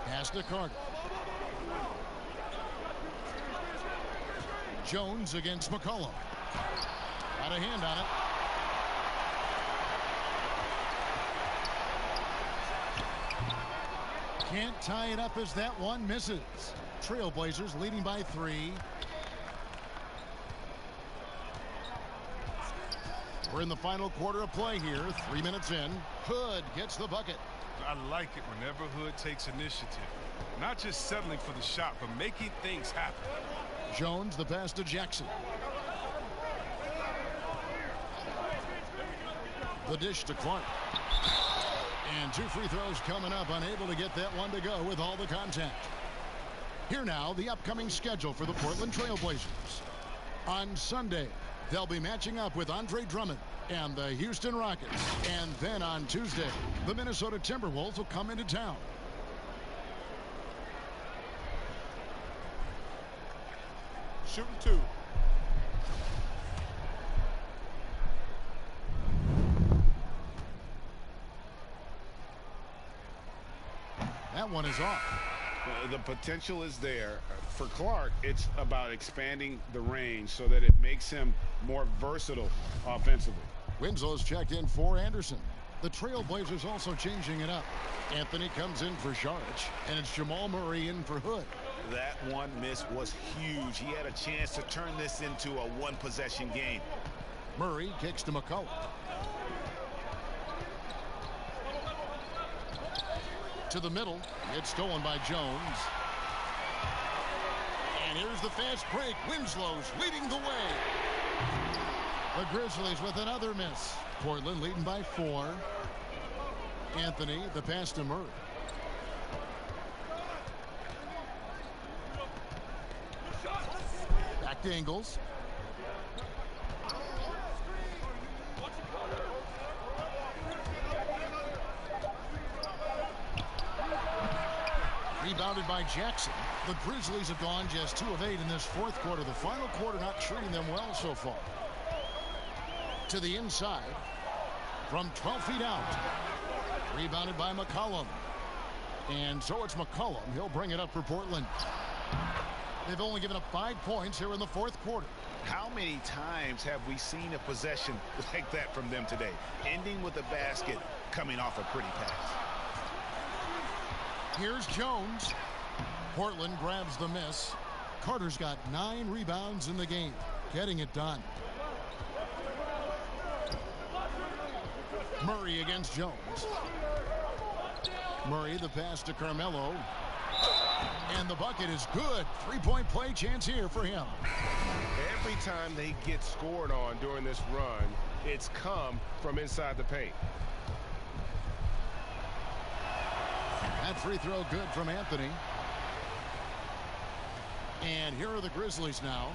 Pass to Carter. Jones against McCollum. Got a hand on it. Can't tie it up as that one misses. Trailblazers leading by 3. We're in the final quarter of play here. 3 minutes in. Hood gets the bucket. I like it whenever Hood takes initiative. Not just settling for the shot, but making things happen. Jones, the pass to Jackson. The dish to Clark. And 2 free throws coming up. Unable to get that one to go with all the contact. Here now, the upcoming schedule for the Portland Trailblazers. On Sunday, they'll be matching up with Andre Drummond and the Houston Rockets. And then on Tuesday, the Minnesota Timberwolves will come into town. Shooting 2. That one is off. The potential is there. For Clark, it's about expanding the range so that it makes him more versatile offensively. Winslow's checked in for Anderson. The Trailblazers also changing it up. Anthony comes in for Saric, and it's Jamal Murray in for Hood. That one miss was huge. He had a chance to turn this into a one-possession game. Murray kicks to McCollum. To the middle. It's stolen by Jones. And here's the fast break. Winslow's leading the way. The Grizzlies with another miss. Portland leading by 4. Anthony, the pass to Murray. Back to Ingles. Rebounded by Jackson. The Grizzlies have gone just 2 of 8 in this fourth quarter. The final quarter not treating them well so far. To the inside. From 12 feet out. Rebounded by McCollum. And so it's McCollum. He'll bring it up for Portland. They've only given up 5 points here in the fourth quarter. How many times have we seen a possession like that from them today? Ending with a basket, coming off a pretty pass. Here's Jones. Portland grabs the miss. Carter's got 9 rebounds in the game. Getting it done. Murray against Jones. Murray, the pass to Carmelo. And the bucket is good. 3-point play chance here for him. Every time they get scored on during this run, it's come from inside the paint. That free throw good from Anthony. And here are the Grizzlies now.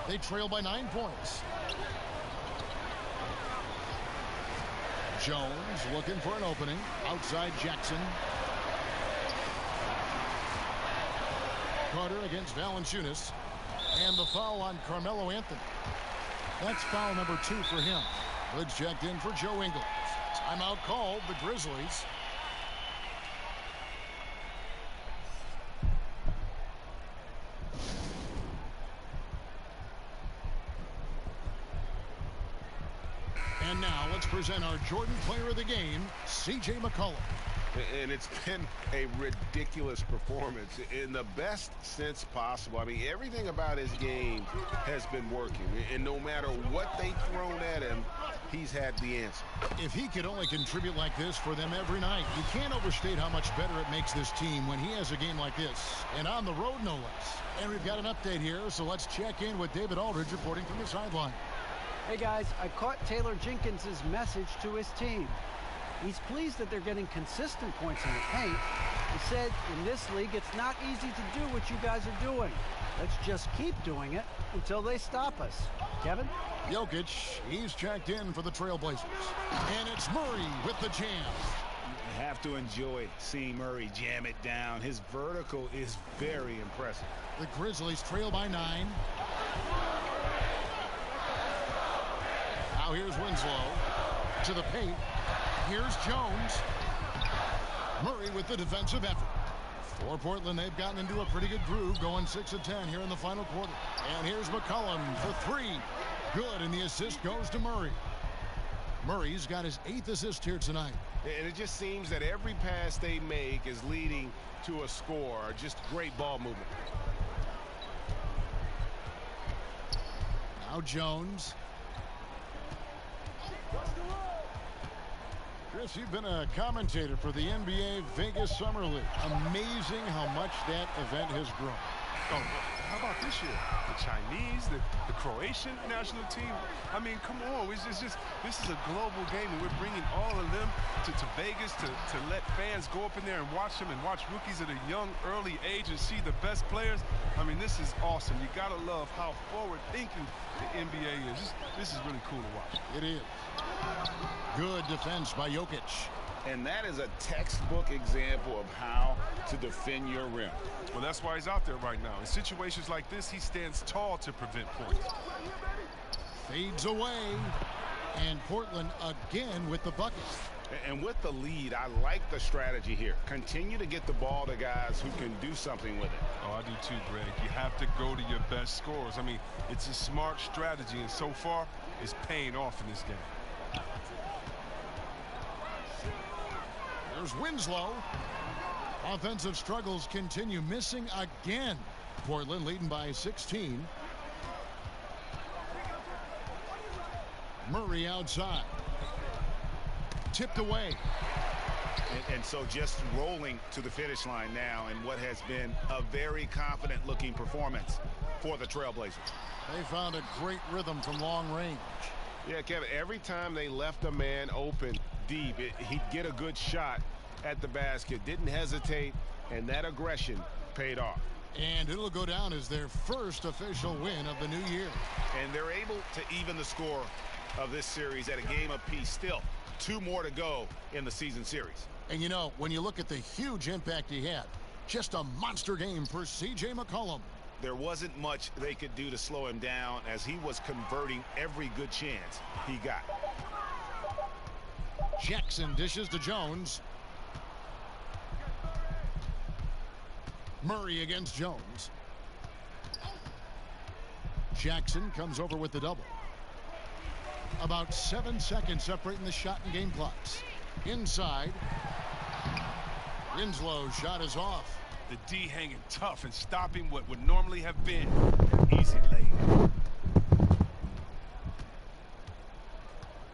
They trail by 9 points. Jones looking for an opening. Outside Jackson. Carter against Valanciunas. And the foul on Carmelo Anthony. That's foul number 2 for him. Woods checked in for Joe Ingles. Timeout called, the Grizzlies. And now let's present our Jordan Player of the Game, C.J. McCollum. And it's been a ridiculous performance in the best sense possible. I mean, everything about his game has been working. And no matter what they've thrown at him, he's had the answer. If he could only contribute like this for them every night, you can't overstate how much better it makes this team when he has a game like this. And on the road, no less. And we've got an update here, so let's check in with David Aldridge reporting from the sideline. Hey guys, I caught Taylor Jenkins' message to his team. He's pleased that they're getting consistent points in the paint. He said, in this league, it's not easy to do what you guys are doing. Let's just keep doing it until they stop us. Kevin? Jokic, he's checked in for the Trailblazers. And it's Murray with the jam. You have to enjoy seeing Murray jam it down. His vertical is very impressive. The Grizzlies trail by 9. Now here's Winslow to the paint. Here's Jones. Murray with the defensive effort. For Portland, they've gotten into a pretty good groove, going 6 of 10 here in the final quarter. And here's McCollum for 3. Good, and the assist goes to Murray. Murray's got his 8th assist here tonight. And it just seems that every pass they make is leading to a score. Just great ball movement. Now Jones. Chris, you've been a commentator for the NBA Vegas Summer League. Amazing how much that event has grown. Oh, how about this year? The Chinese, the Croatian national team. I mean, come on. It's just this is a global game, and we're bringing all of them to Vegas to let fans go up in there and watch them and watch rookies at a young, early age and see the best players. I mean, this is awesome. You got to love how forward-thinking the NBA is. This is really cool to watch. It is. Good defense by Jokic. And that is a textbook example of how to defend your rim. Well, that's why he's out there right now. In situations like this, he stands tall to prevent points. Fades away. And Portland again with the bucket. And with the lead, I like the strategy here. Continue to get the ball to guys who can do something with it. Oh, I do too, Greg. You have to go to your best scorers. I mean, it's a smart strategy, and so far, it's paying off in this game. There's Winslow. Offensive struggles continue, missing again. Portland leading by 16. Murray outside. Tipped away. And so just rolling to the finish line now in what has been a very confident looking performance for the Trailblazers. They found a great rhythm from long range. Yeah, Kevin, every time they left a man open deep, he'd get a good shot at the basket, didn't hesitate, and that aggression paid off. And it'll go down as their first official win of the new year. And they're able to even the score of this series at a game apiece. Still 2 more to go in the season series. And you know, when you look at the huge impact he had, just a monster game for C.J. McCollum. There wasn't much they could do to slow him down as he was converting every good chance he got. Jackson dishes to Jones. Murray against Jones. Jackson comes over with the double. About 7 seconds separating the shot and game clocks. Inside. Winslow's shot is off. The D hanging tough and stopping what would normally have been easy lay.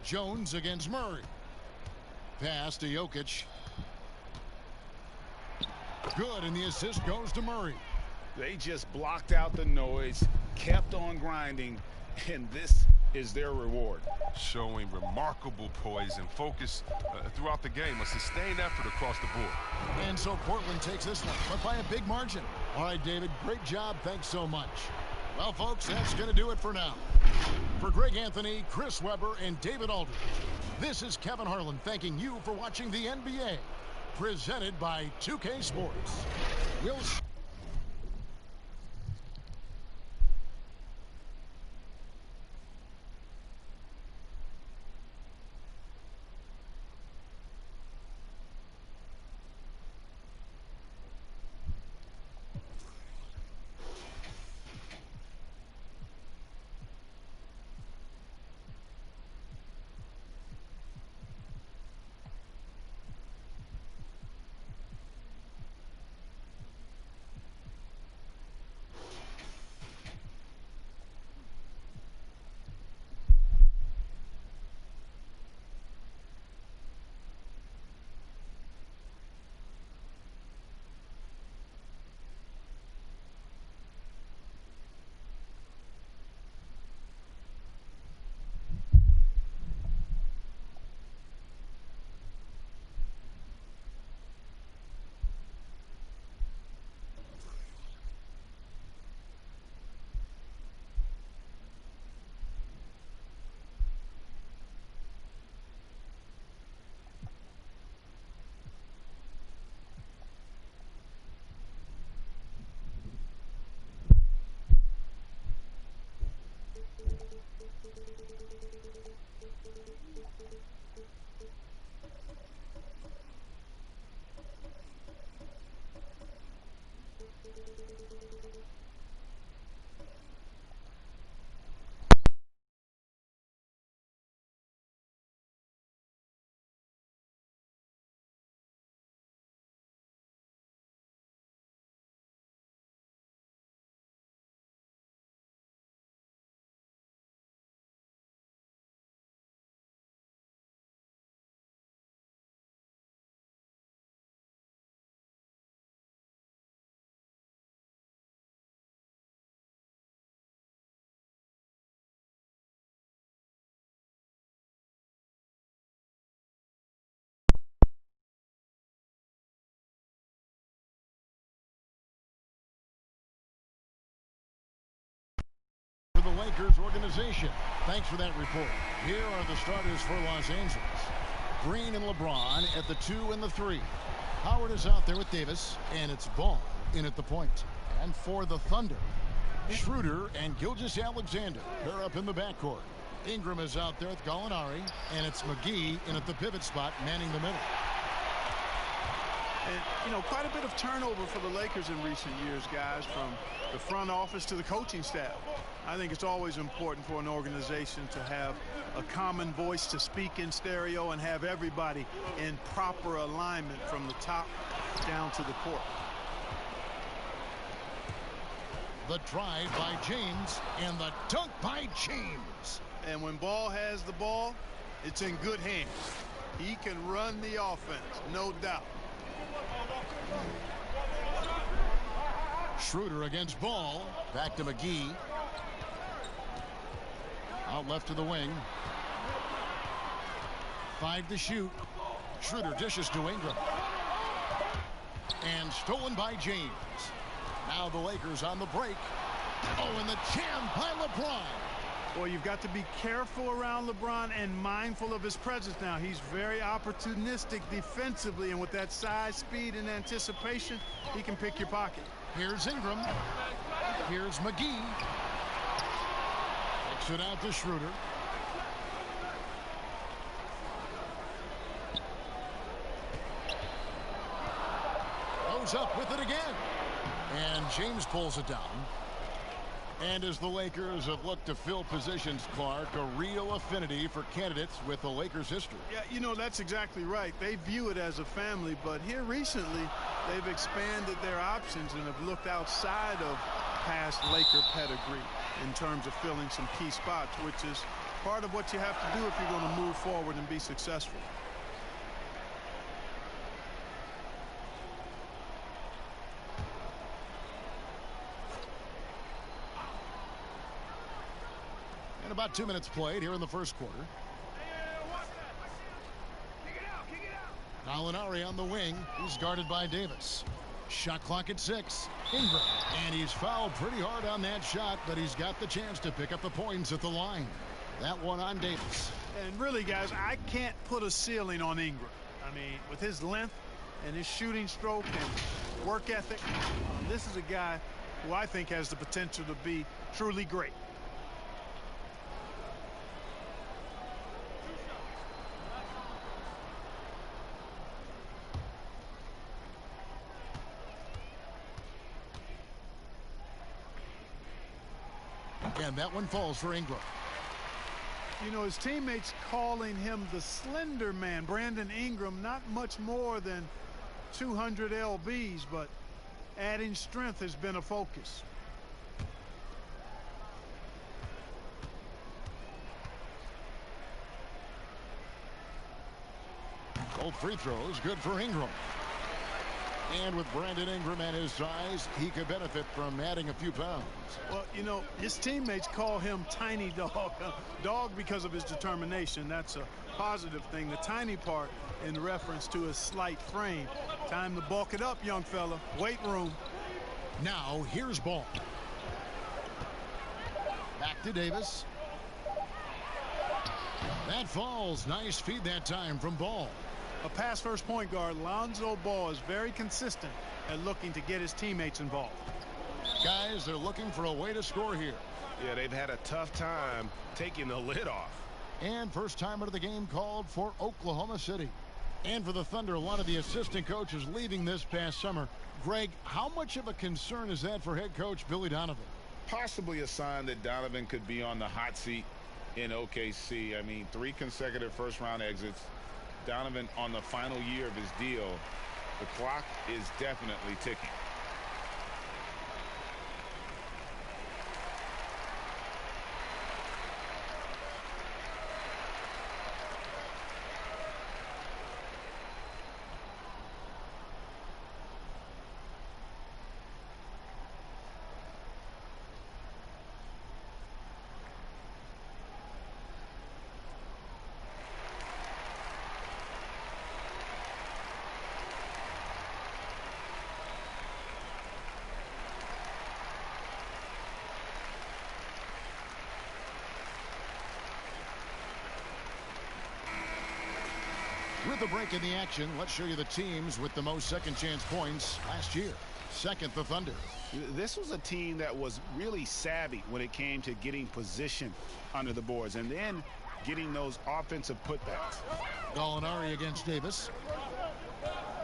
Jones against Murray. Pass to Jokic. Good, and the assist goes to Murray. They just blocked out the noise, kept on grinding, and this is their reward. Showing remarkable poise and focus throughout the game, a sustained effort across the board. And so Portland takes this one, but by a big margin. All right, David, great job. Thanks so much. Well, folks, that's going to do it for now. For Greg Anthony, Chris Webber, and David Aldridge, this is Kevin Harlan thanking you for watching the NBA, presented by 2K Sports. We'll Lakers organization. Thanks for that report. Here are the starters for Los Angeles. Green and LeBron at the 2 and the 3. Howard is out there with Davis, and it's Ball in at the point. And for the Thunder, Schroeder and Gilgeous-Alexander pair up in the backcourt. Ingram is out there with Gallinari, and it's McGee in at the pivot spot, manning the middle. And, you know, quite a bit of turnover for the Lakers in recent years, guys, from the front office to the coaching staff. I think it's always important for an organization to have a common voice to speak in stereo and have everybody in proper alignment from the top down to the court. The drive by James and the dunk by James. And when Ball has the ball, it's in good hands. He can run the offense, no doubt. Schroeder against Ball. Back to McGee. Out left to the wing. 5 to shoot. Schroeder dishes to Ingram. And stolen by James. Now the Lakers on the break. Oh, and the jam by LeBron. Well, you've got to be careful around LeBron and mindful of his presence now. He's very opportunistic defensively, and with that size, speed, and anticipation, he can pick your pocket. Here's Ingram. Here's McGee. Kicks it out to Schroeder. Goes up with it again. And James pulls it down. And as the Lakers have looked to fill positions, Clark, a real affinity for candidates with the Lakers history. Yeah, you know, that's exactly right. They view it as a family, but here recently, they've expanded their options and have looked outside of past Laker pedigree in terms of filling some key spots, which is part of what you have to do if you're going to move forward and be successful. And about 2 minutes played here in the first quarter. Gallinari on the wing. He's guarded by Davis. Shot clock at 6. Ingram. And he's fouled pretty hard on that shot, but he's got the chance to pick up the points at the line. That one on Davis. And really, guys, I can't put a ceiling on Ingram. I mean, with his length and his shooting stroke and work ethic, this is a guy who I think has the potential to be truly great. And that one falls for Ingram. You know, his teammates calling him the slender man. Brandon Ingram, not much more than 200 lbs, but adding strength has been a focus. Both free throws good for Ingram. And with Brandon Ingram and his size, he could benefit from adding a few pounds. Well, you know, his teammates call him Tiny Dog. Dog because of his determination. That's a positive thing. The tiny part in reference to his slight frame. Time to bulk it up, young fella. Weight room. Now, here's Ball. Back to Davis. That falls. Nice feed that time from Ball. A pass-first point guard, Lonzo Ball, is very consistent at looking to get his teammates involved. Guys, they're looking for a way to score here. Yeah, they've had a tough time taking the lid off. And first time out of the game called for Oklahoma City. And for the Thunder, a lot of the assistant coaches leaving this past summer. Greg, how much of a concern is that for head coach Billy Donovan? Possibly a sign that Donovan could be on the hot seat in OKC. I mean, 3 consecutive first-round exits. Donovan on the final year of his deal. The clock is definitely ticking. the break in the action, let's show you the teams with the most second chance points last year. Second, the Thunder. This was a team that was really savvy when it came to getting position under the boards and then getting those offensive putbacks. Gallinari against Davis.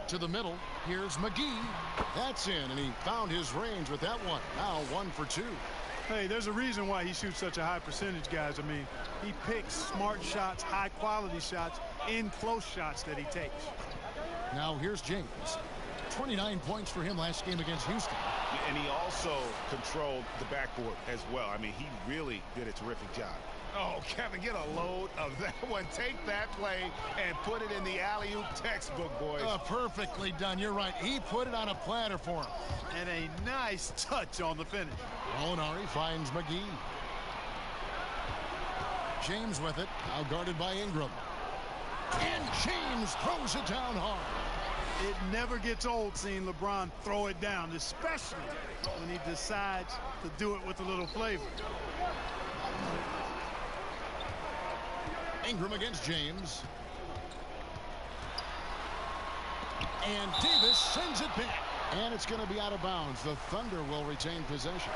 To the middle. Here's McGee. That's in, and he found his range with that one. Now 1 for 2. Hey, there's a reason why he shoots such a high percentage, guys. I mean, he picks smart shots, high-quality shots, in close shots that he takes. Now here's James. 29 points for him last game against Houston. And he also controlled the backboard as well. I mean, he really did a terrific job. Oh, Kevin, get a load of that one. Take that play and put it in the alley-oop textbook, boys. Perfectly done. You're right. He put it on a platter for him. And a nice touch on the finish. Gallinari finds McGee. James with it. Now guarded by Ingram. And James throws it down hard. It never gets old seeing LeBron throw it down, especially when he decides to do it with a little flavor. Ingram against James. And Davis sends it back. And it's going to be out of bounds. The Thunder will retain possession.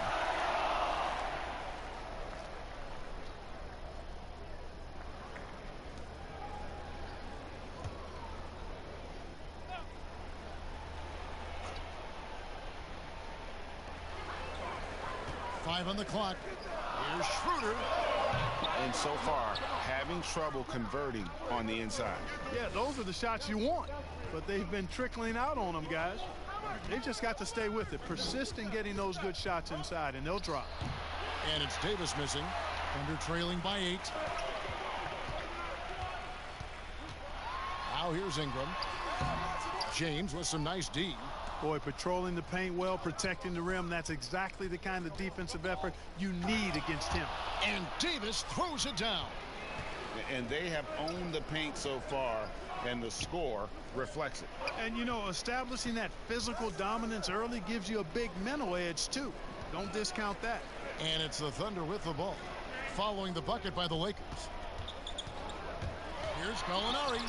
Five on the clock. Here's Schroeder. And so far, having trouble converting on the inside. Yeah, those are the shots you want. But they've been trickling out on them, guys. They've just got to stay with it. Persist in getting those good shots inside, and they'll drop. And it's Davis missing. Thunder trailing by 8. Now here's Ingram. James with some nice D. Boy, patrolling the paint well, protecting the rim. That's exactly the kind of defensive effort you need against him. And Davis throws it down. And they have owned the paint so far, and the score reflects it. And, you know, establishing that physical dominance early gives you a big mental edge, too. Don't discount that. And it's the Thunder with the ball, following the bucket by the Lakers. Here's Gallinari.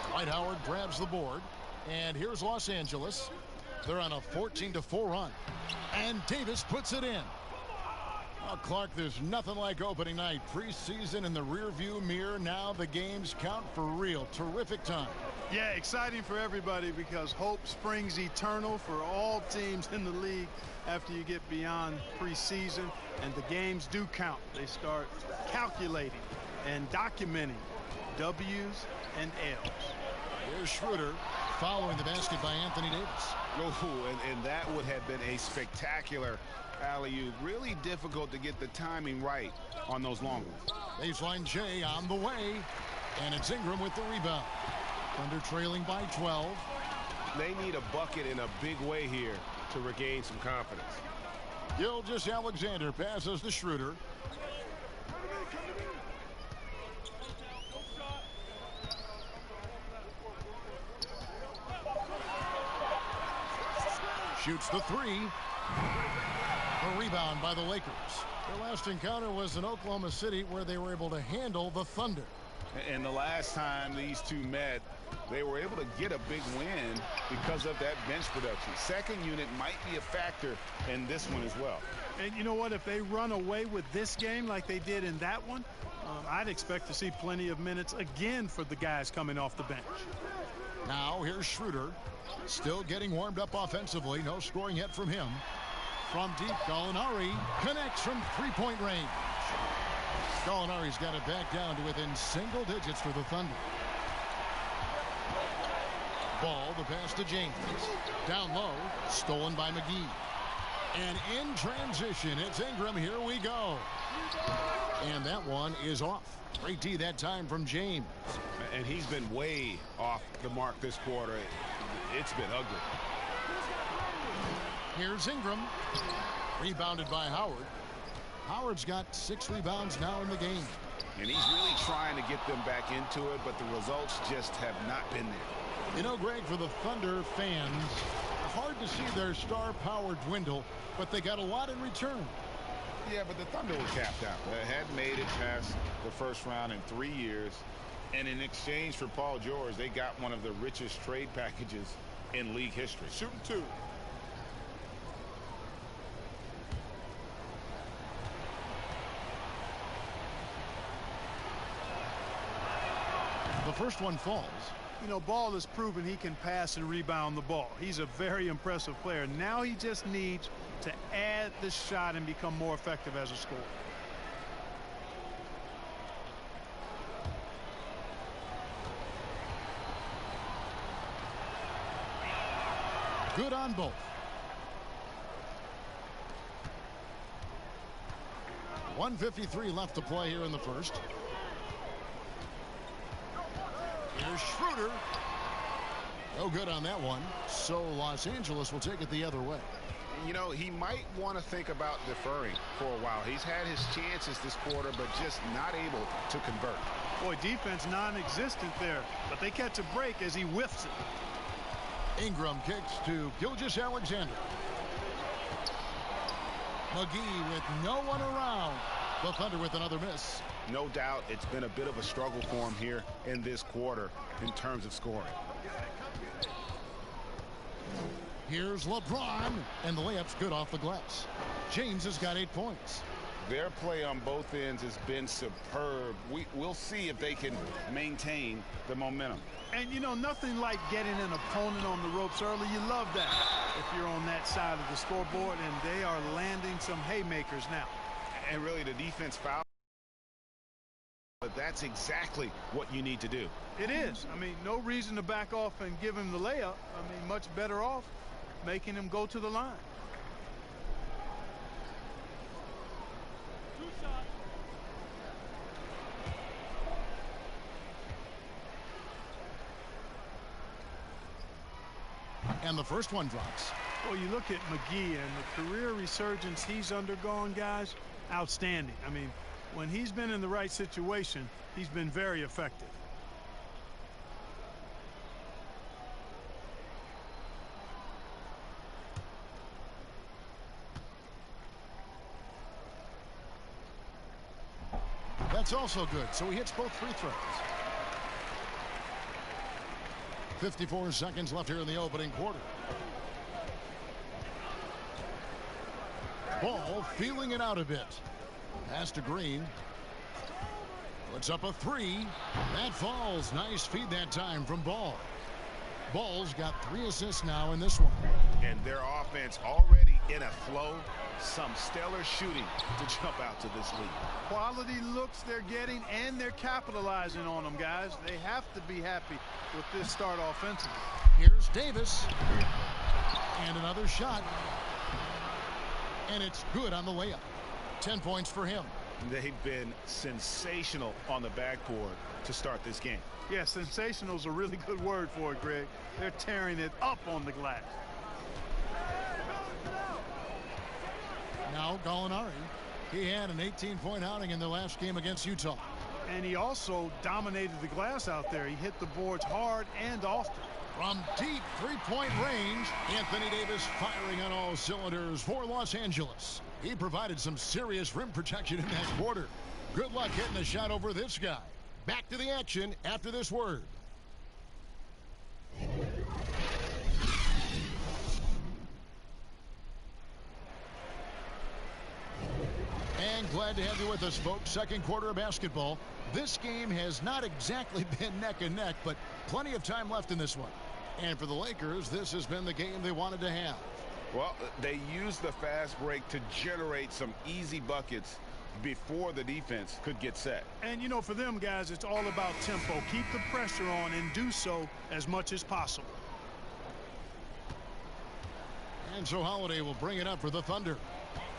Dwight Howard grabs the board. And here's Los Angeles. They're on a 14-4 run. And Davis puts it in. Well, Clark, there's nothing like opening night. Preseason in the rearview mirror. Now the games count for real. Terrific time. Yeah, exciting for everybody because hope springs eternal for all teams in the league after you get beyond preseason. And the games do count. They start calculating and documenting W's and L's. Here's Schroeder following the basket by Anthony Davis. Oh, and that would have been a spectacular alley-oop. Really difficult to get the timing right on those long ones. Baseline J on the way. And it's Ingram with the rebound. Thunder trailing by 12. They need a bucket in a big way here to regain some confidence. Gilgeous-Alexander passes to Schroeder. Shoots the 3. A rebound by the Lakers. Their last encounter was in Oklahoma City where they were able to handle the Thunder. And the last time these two met, they were able to get a big win because of that bench production. Second unit might be a factor in this one as well. And you know what? If they run away with this game like they did in that one, I'd expect to see plenty of minutes again for the guys coming off the bench. Now here's Schroeder. Still getting warmed up offensively. No scoring yet from him. From deep, Gallinari connects from three-point range. Gallinari's got it back down to within single digits for the Thunder. Ball, the pass to James. Down low, stolen by McGee. And in transition, it's Ingram. Here we go. And that one is off. Great D that time from James. And he's been way off the mark this quarter. It's been ugly. Here's Ingram. Rebounded by Howard. Howard's got 6 rebounds now in the game. And he's really trying to get them back into it, but the results just have not been there. You know, Greg, for the Thunder fans, hard to see their star power dwindle, but they got a lot in return. Yeah, but the Thunder were capped out. They hadn't made it past the first round in 3 years. And in exchange for Paul George, they got one of the richest trade packages in league history. Shooting 2. The first one falls. You know, Ball has proven he can pass and rebound the ball. He's a very impressive player. Now he just needs to add the shot and become more effective as a scorer. Good on both. .153 left to play here in the first. Here's Schroeder. No good on that one. So Los Angeles will take it the other way. You know, he might want to think about deferring for a while. He's had his chances this quarter, but just not able to convert. Boy, defense non-existent there, but they catch a break as he whiffs it. Ingram kicks to Gilgeous-Alexander. McGee with no one around. The Thunder with another miss. No doubt it's been a bit of a struggle for him here in this quarter in terms of scoring. Here's LeBron, and the layup's good off the glass. James has got 8 points. Their play on both ends has been superb. We'll see if they can maintain the momentum. And, you know, nothing like getting an opponent on the ropes early. You love that if you're on that side of the scoreboard, and they are landing some haymakers now. And really, the defense foul. But that's exactly what you need to do. It is. I mean, no reason to back off and give him the layup. I mean, much better off making him go to the line. And the first one drops. Well, you look at McGee and the career resurgence he's undergone, guys, outstanding. I mean, when he's been in the right situation, he's been very effective. That's also good, so he hits both free throws. 54 seconds left here in the opening quarter. Ball feeling it out a bit. Pass to Green. Puts up a 3. That falls. Nice feed that time from Ball. Ball's got 3 assists now in this one. And their offense already in a flow. Some stellar shooting to jump out to this lead. Quality looks they're getting, and they're capitalizing on them, guys. They have to be happy with this start offensively. Here's Davis. And another shot. And it's good on the layup. 10 points for him. They've been sensational on the backboard to start this game. Yeah, sensational is a really good word for it, Greg. They're tearing it up on the glass. Now Gallinari. He had an 18-point outing in the last game against Utah. And he also dominated the glass out there. He hit the boards hard and often. From deep three-point range, Anthony Davis firing on all cylinders for Los Angeles. He provided some serious rim protection in that quarter. Good luck hitting a shot over this guy. Back to the action after this word. And glad to have you with us, folks. Second quarter of basketball. This game has not exactly been neck and neck, but plenty of time left in this one. And for the Lakers, this has been the game they wanted to have. Well, they used the fast break to generate some easy buckets before the defense could get set. And, you know, for them, guys, it's all about tempo. Keep the pressure on and do so as much as possible. And so Holiday will bring it up for the Thunder.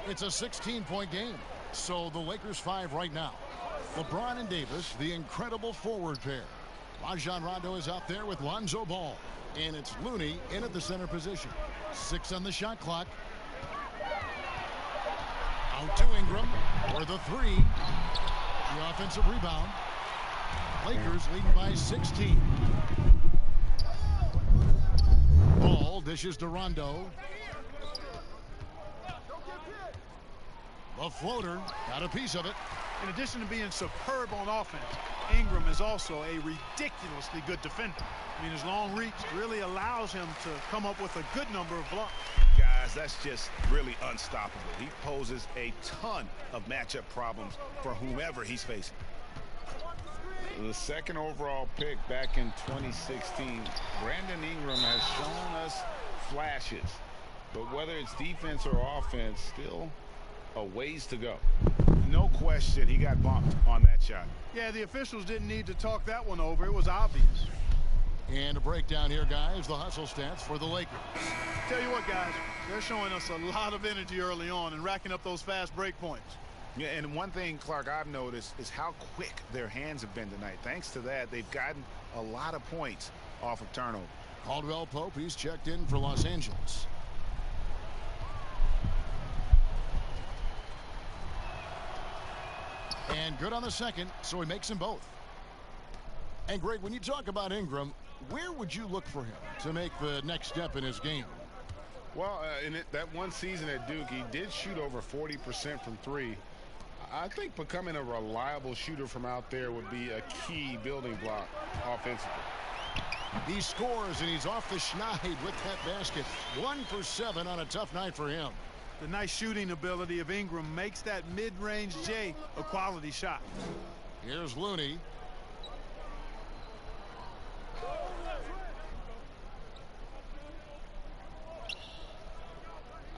It's a 16-point game. So the Lakers 5 right now. LeBron and Davis, the incredible forward pair. Rajon Rondo is out there with Lonzo Ball. And it's Looney in at the center position. 6 on the shot clock. Out to Ingram for the 3. The offensive rebound. Lakers leading by 16. Ball dishes to Rondo. The floater got a piece of it. In addition to being superb on offense, Ingram is also a ridiculously good defender. I mean, his long reach really allows him to come up with a good number of blocks. Guys, that's just really unstoppable. He poses a ton of matchup problems for whomever he's facing. The second overall pick back in 2016, Brandon Ingram has shown us flashes. But whether it's defense or offense, still a ways to go. No question he got bumped on that shot. Yeah, the officials didn't need to talk that one over. It was obvious. And a breakdown here, guys. The hustle stats for the Lakers. Tell you what, guys, they're showing us a lot of energy early on and racking up those fast break points. Yeah, and one thing, Clark, I've noticed is how quick their hands have been tonight. Thanks to that, they've gotten a lot of points off of turnover. Caldwell Pope, he's checked in for Los Angeles. And good on the second, so he makes them both. And Greg, when you talk about Ingram, where would you look for him to make the next step in his game? Well, in that one season at Duke, he did shoot over 40% from three. I think becoming a reliable shooter from out there would be a key building block offensively. He scores, and he's off the schneid with that basket. 1 for 7 on a tough night for him. The nice shooting ability of Ingram makes that mid-range J a quality shot. Here's Looney.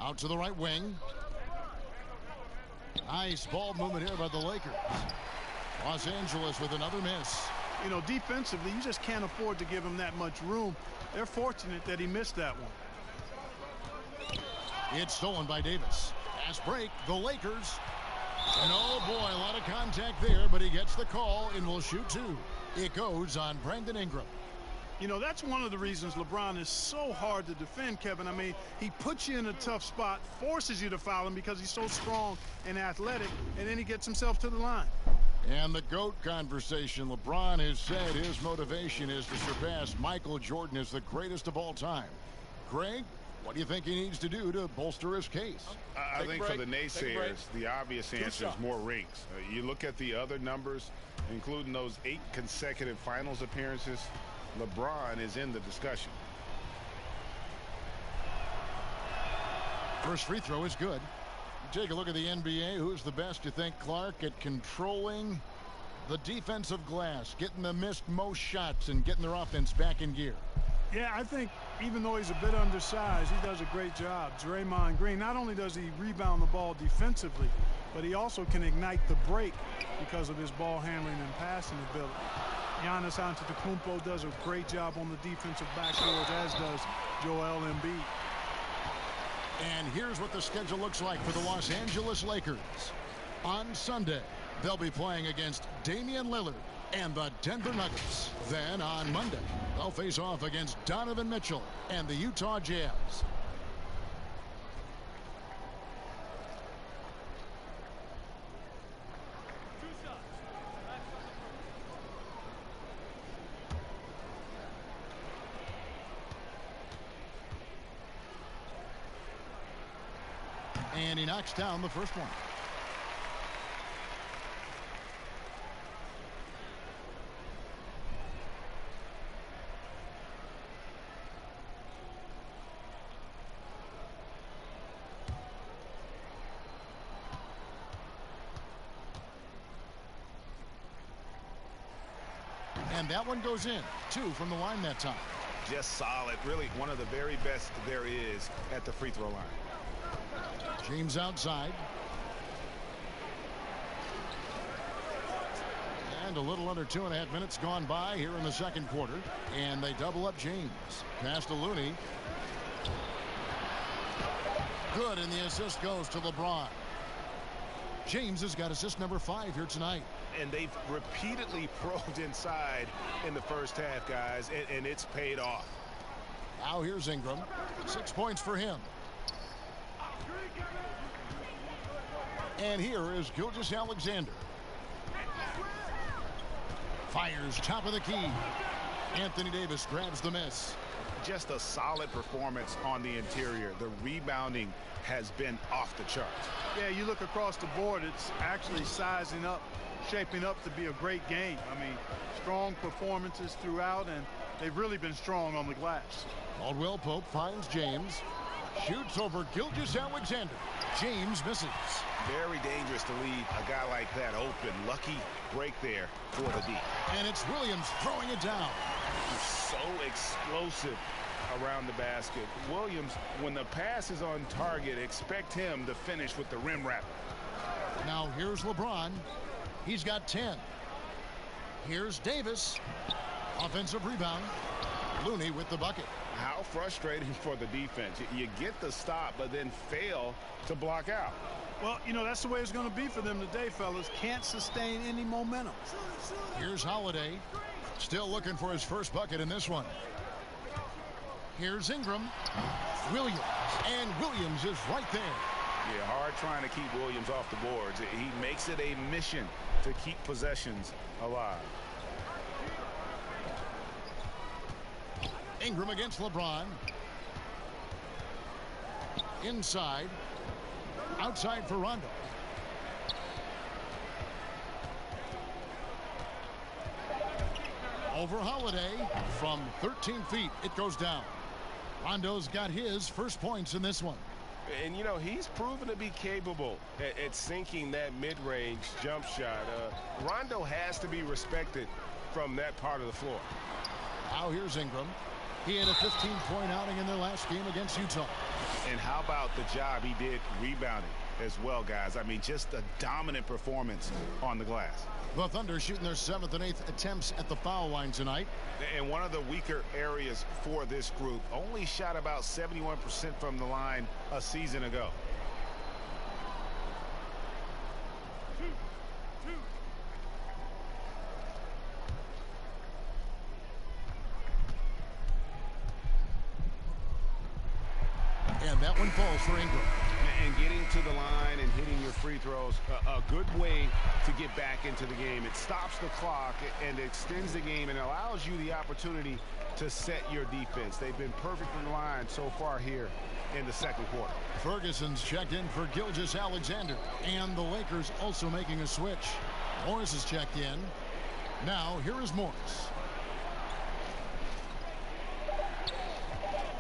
Out to the right wing. Nice ball movement here by the Lakers. Los Angeles with another miss. You know, defensively, you just can't afford to give him that much room. They're fortunate that he missed that one. It's stolen by Davis. Fast break, the Lakers. And oh boy, a lot of contact there, but he gets the call and will shoot two. It goes on Brandon Ingram. You know, that's one of the reasons LeBron is so hard to defend, Kevin. I mean, he puts you in a tough spot, forces you to foul him because he's so strong and athletic, and then he gets himself to the line. And the GOAT conversation. LeBron has said his motivation is to surpass Michael Jordan as the greatest of all time. Greg, what do you think he needs to do to bolster his case? I think for the naysayers, the obvious answer is more rings. You look at the other numbers, including those 8 consecutive finals appearances, LeBron is in the discussion. First free throw is good. Take a look at the NBA. Who's the best, you think, Clark, at controlling the defensive glass, getting the missed most shots, and getting their offense back in gear? Yeah, I think even though he's a bit undersized, he does a great job. Draymond Green, not only does he rebound the ball defensively, but he also can ignite the break because of his ball handling and passing ability. Giannis Antetokounmpo does a great job on the defensive backboards, as does Joel Embiid. And here's what the schedule looks like for the Los Angeles Lakers. On Sunday, they'll be playing against Damian Lillard and the Denver Nuggets. Then on Monday, they'll face off against Donovan Mitchell and the Utah Jazz. And he knocks down the first one. And that one goes in. 2 from the line that time. Just solid. Really one of the very best there is at the free throw line. James outside. And a little under 2.5 minutes gone by here in the second quarter. And they double up James. Pass to Looney. Good, and the assist goes to LeBron. James has got assist number 5 here tonight. And they've repeatedly probed inside in the first half, guys, and it's paid off. Now here's Ingram. 6 points for him. And here is Gilgeous-Alexander. Fires top of the key. Anthony Davis grabs the miss. just a solid performance on the interior. The rebounding has been off the charts. Yeah, you look across the board, it's actually sizing up, shaping up to be a great game. I mean, strong performances throughout, and they've really been strong on the glass. Caldwell Pope finds James. Shoots over Gilgeous-Alexander. James misses. Very dangerous to leave a guy like that open. Lucky break there for the D. And it's Williams throwing it down. He's so explosive around the basket. Williams, when the pass is on target, expect him to finish with the rim wrap. Now here's LeBron. He's got 10. Here's Davis. Offensive rebound. Looney with the bucket. How frustrating for the defense. You get the stop, but then fail to block out. Well, you know, that's the way it's going to be for them today, fellas. Can't sustain any momentum. Here's Holiday. Still looking for his first bucket in this one. Here's Ingram. Williams. And Williams is right there. Yeah, hard trying to keep Williams off the boards. He makes it a mission to keep possessions alive. Ingram against LeBron. Inside. Outside for Rondo. Over Holiday from 13 feet. It goes down. Rondo's got his first points in this one. And, you know, he's proven to be capable at sinking that mid-range jump shot. Rondo has to be respected from that part of the floor. Now here's Ingram. He had a 15-point outing in their last game against Utah. And how about the job he did rebounding as well, guys? I mean, just a dominant performance on the glass. The Thunder shooting their 7th and 8th attempts at the foul line tonight. And one of the weaker areas for this group, only shot about 71% from the line a season ago. And that one falls for Ingram. And getting to the line and hitting your free throws, a good way to get back into the game. It stops the clock and extends the game and allows you the opportunity to set your defense. They've been perfect from the line so far here in the second quarter. Ferguson's checked in for Gilgeous-Alexander. And the Lakers also making a switch. Morris is checked in. Now here is Morris.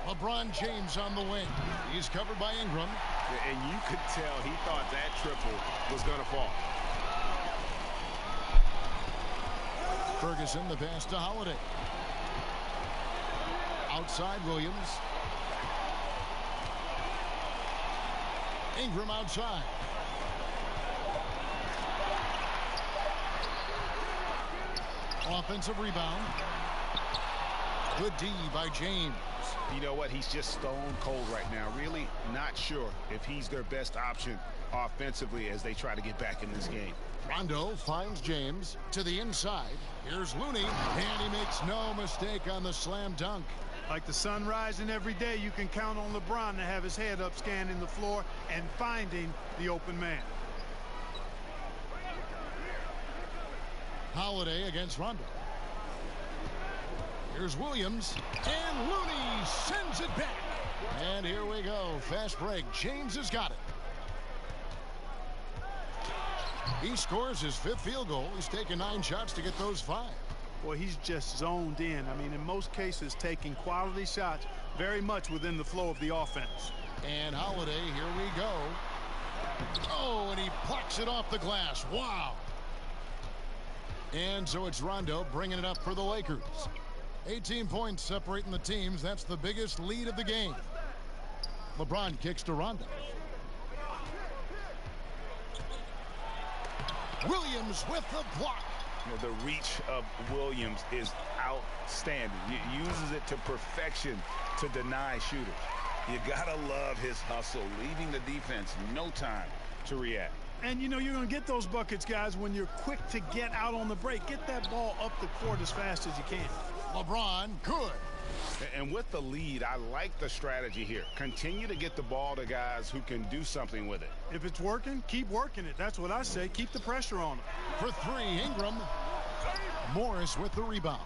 LeBron James on the wing. He's covered by Ingram. And you could tell he thought that triple was going to fall. Ferguson, the pass to Holiday. Outside Williams. Ingram outside. Offensive rebound. Good D by James. You know what? He's just stone cold right now. Really not sure if he's their best option offensively as they try to get back in this game. Rondo finds James to the inside. Here's Looney, and he makes no mistake on the slam dunk. Like the sun rising every day, you can count on LeBron to have his head up scanning the floor and finding the open man. Holiday against Rondo. Here's Williams, and Looney sends it back. And here we go. Fast break. James has got it. He scores his 5th field goal. He's taken 9 shots to get those 5. Well, he's just zoned in. I mean, in most cases, taking quality shots very much within the flow of the offense. And Holiday, here we go. Oh, and he plucks it off the glass. Wow. And so it's Rondo bringing it up for the Lakers. 18 points separating the teams. That's the biggest lead of the game. LeBron kicks to Rondo. Williams with the block. You know, the reach of Williams is outstanding. He uses it to perfection to deny shooters. You gotta love his hustle, leaving the defense no time to react. And you know you're going to get those buckets, guys, when you're quick to get out on the break. Get that ball up the court as fast as you can. LeBron, good. And with the lead, I like the strategy here. Continue to get the ball to guys who can do something with it. If it's working, keep working it. That's what I say. Keep the pressure on them. For 3, Ingram. Morris with the rebound.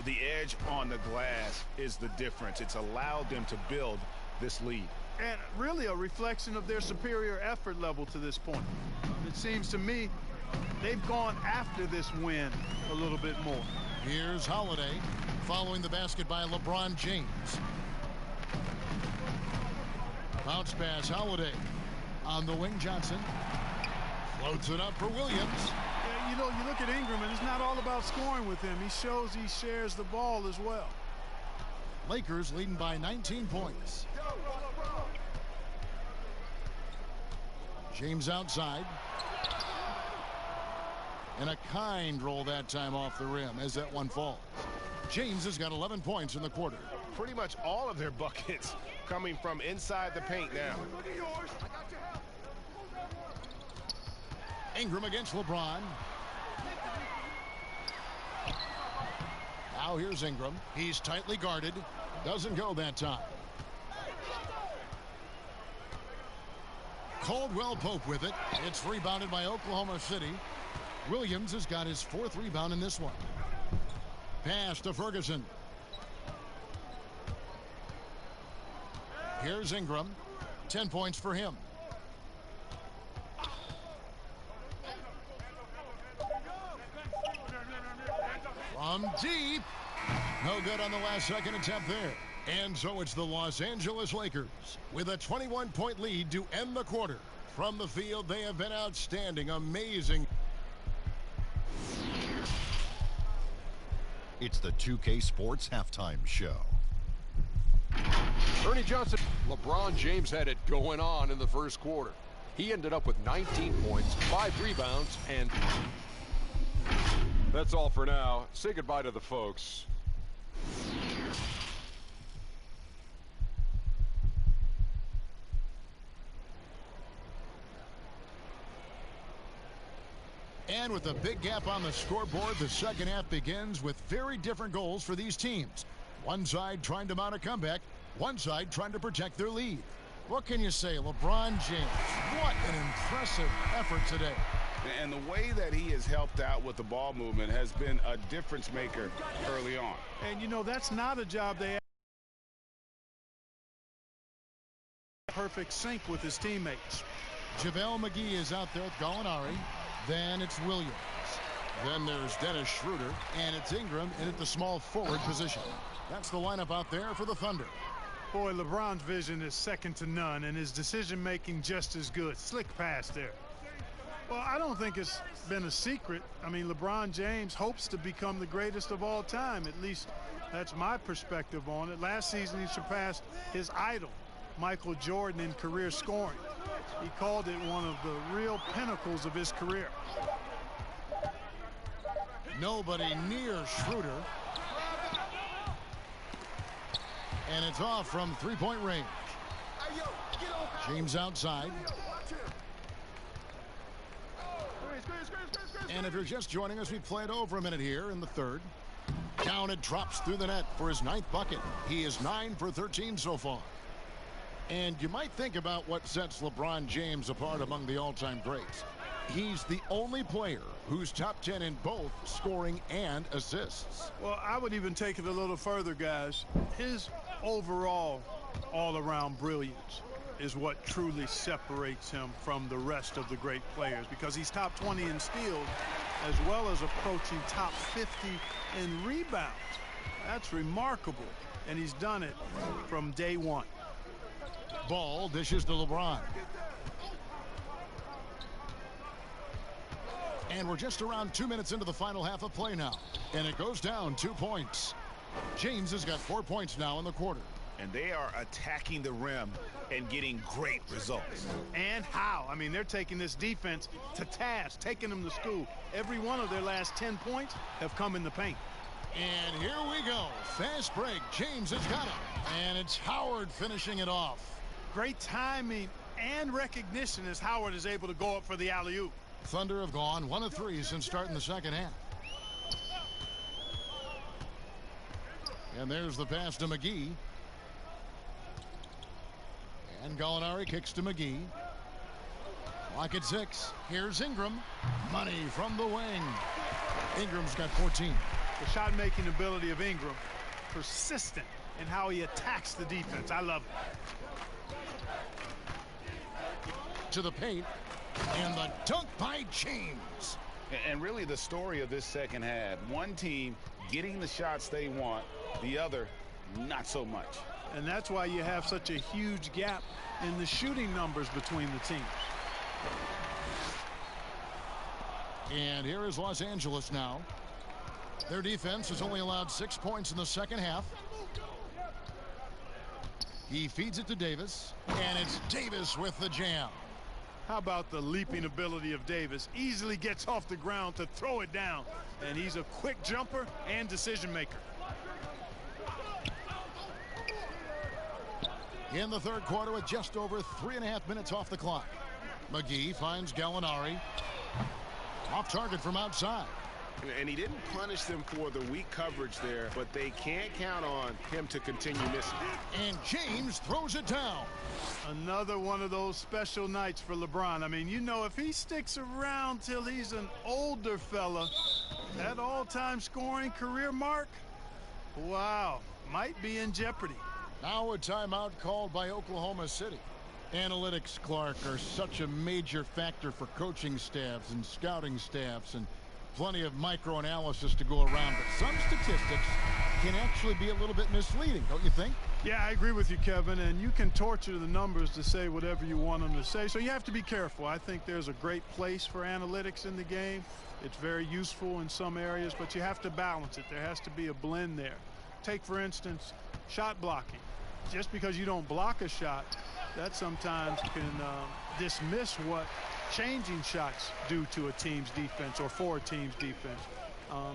The edge on the glass is the difference. It's allowed them to build this lead. And really a reflection of their superior effort level to this point. It seems to me they've gone after this win a little bit more. Here's Holiday following the basket by LeBron James. Bounce pass, Holiday. On the wing, Johnson. Floats it up for Williams. Yeah, you know, you look at Ingram, and it's not all about scoring with him. He shows he shares the ball as well. Lakers leading by 19 points. James outside. And a kind roll that time off the rim as that one falls. James has got 11 points in the quarter. Pretty much all of their buckets coming from inside the paint now. Ingram against LeBron. Now here's Ingram. He's tightly guarded. Doesn't go that time. Caldwell Pope with it. It's rebounded by Oklahoma City. Williams has got his 4th rebound in this one. Pass to Ferguson. Here's Ingram. 10 points for him. From deep. No good on the last second attempt there. And so it's the Los Angeles Lakers with a 21-point lead to end the quarter. From the field, they have been outstanding, amazing. It's the 2K Sports Halftime Show. Ernie Johnson. LeBron James had it going on in the first quarter. He ended up with 19 points, 5 rebounds, and that's all for now. Say goodbye to the folks. And with a big gap on the scoreboard, the second half begins with very different goals for these teams. One side trying to mount a comeback, one side trying to protect their lead. What can you say? LeBron James, what an impressive effort today. And the way that he has helped out with the ball movement has been a difference maker early on. And, you know, that's not a job they have. Perfect sync with his teammates. JaVale McGee is out there with Gallinari. Then it's Williams. Then there's Dennis Schroeder. And it's Ingram in at the small forward position. That's the lineup out there for the Thunder. Boy, LeBron's vision is second to none, and his decision-making just as good. Slick pass there. Well, I don't think it's been a secret. I mean, LeBron James hopes to become the greatest of all time. At least that's my perspective on it. Last season, he surpassed his idol, Michael Jordan, in career scoring. He called it one of the real pinnacles of his career. Nobody near Schroeder. And it's off from three-point range. James outside. And if you're just joining us, we played over a minute here in the third. Down it drops through the net for his 9th bucket. He is 9 for 13 so far. And you might think about what sets LeBron James apart among the all-time greats. He's the only player who's top 10 in both scoring and assists. Well, I would even take it a little further, guys. His overall all-around brilliance is what truly separates him from the rest of the great players, because he's top 20 in steals as well as approaching top 50 in rebounds. That's remarkable, and he's done it from day one. Ball dishes to LeBron. And we're just around 2 minutes into the final half of play now. And it goes down 2 points. James has got 4 points now in the quarter. And they are attacking the rim and getting great results. And how? I mean, they're taking this defense to task, taking them to school. Every one of their last 10 points have come in the paint. And here we go. Fast break. James has got it. And it's Howard finishing it off. Great timing and recognition as Howard is able to go up for the alley-oop. Thunder have gone 1 of 3 since starting the second half. And there's the pass to McGee. And Gallinari kicks to McGee. Clock at 6. Here's Ingram. Money from the wing. Ingram's got 14. The shot-making ability of Ingram, persistent in how he attacks the defense. I love it. To the paint, and the dunk by James. And really the story of this second half, one team getting the shots they want, the other not so much. And that's why you have such a huge gap in the shooting numbers between the teams. And here is Los Angeles now. Their defense has only allowed 6 points in the second half. He feeds it to Davis, and it's Davis with the jam. How about the leaping ability of Davis? Easily gets off the ground to throw it down. And he's a quick jumper and decision maker. In the third quarter with just over 3.5 minutes off the clock. McGee finds Gallinari. Off target from outside. And he didn't punish them for the weak coverage there, but they can't count on him to continue missing. And James throws it down. Another one of those special nights for LeBron. I mean, you know, if he sticks around till he's an older fella, that all-time scoring career mark, wow, might be in jeopardy. Now a timeout called by Oklahoma City. Analytics, Clark, are such a major factor for coaching staffs and scouting staffs, and plenty of micro-analysis to go around, but some statistics can actually be a little bit misleading, don't you think? Yeah, I agree with you, Kevin, and you can torture the numbers to say whatever you want them to say, so you have to be careful. I think there's a great place for analytics in the game. It's very useful in some areas, but you have to balance it. There has to be a blend there. Take, for instance, shot blocking. Just because you don't block a shot, that sometimes can dismiss what changing shots do to a team's defense or for a team's defense.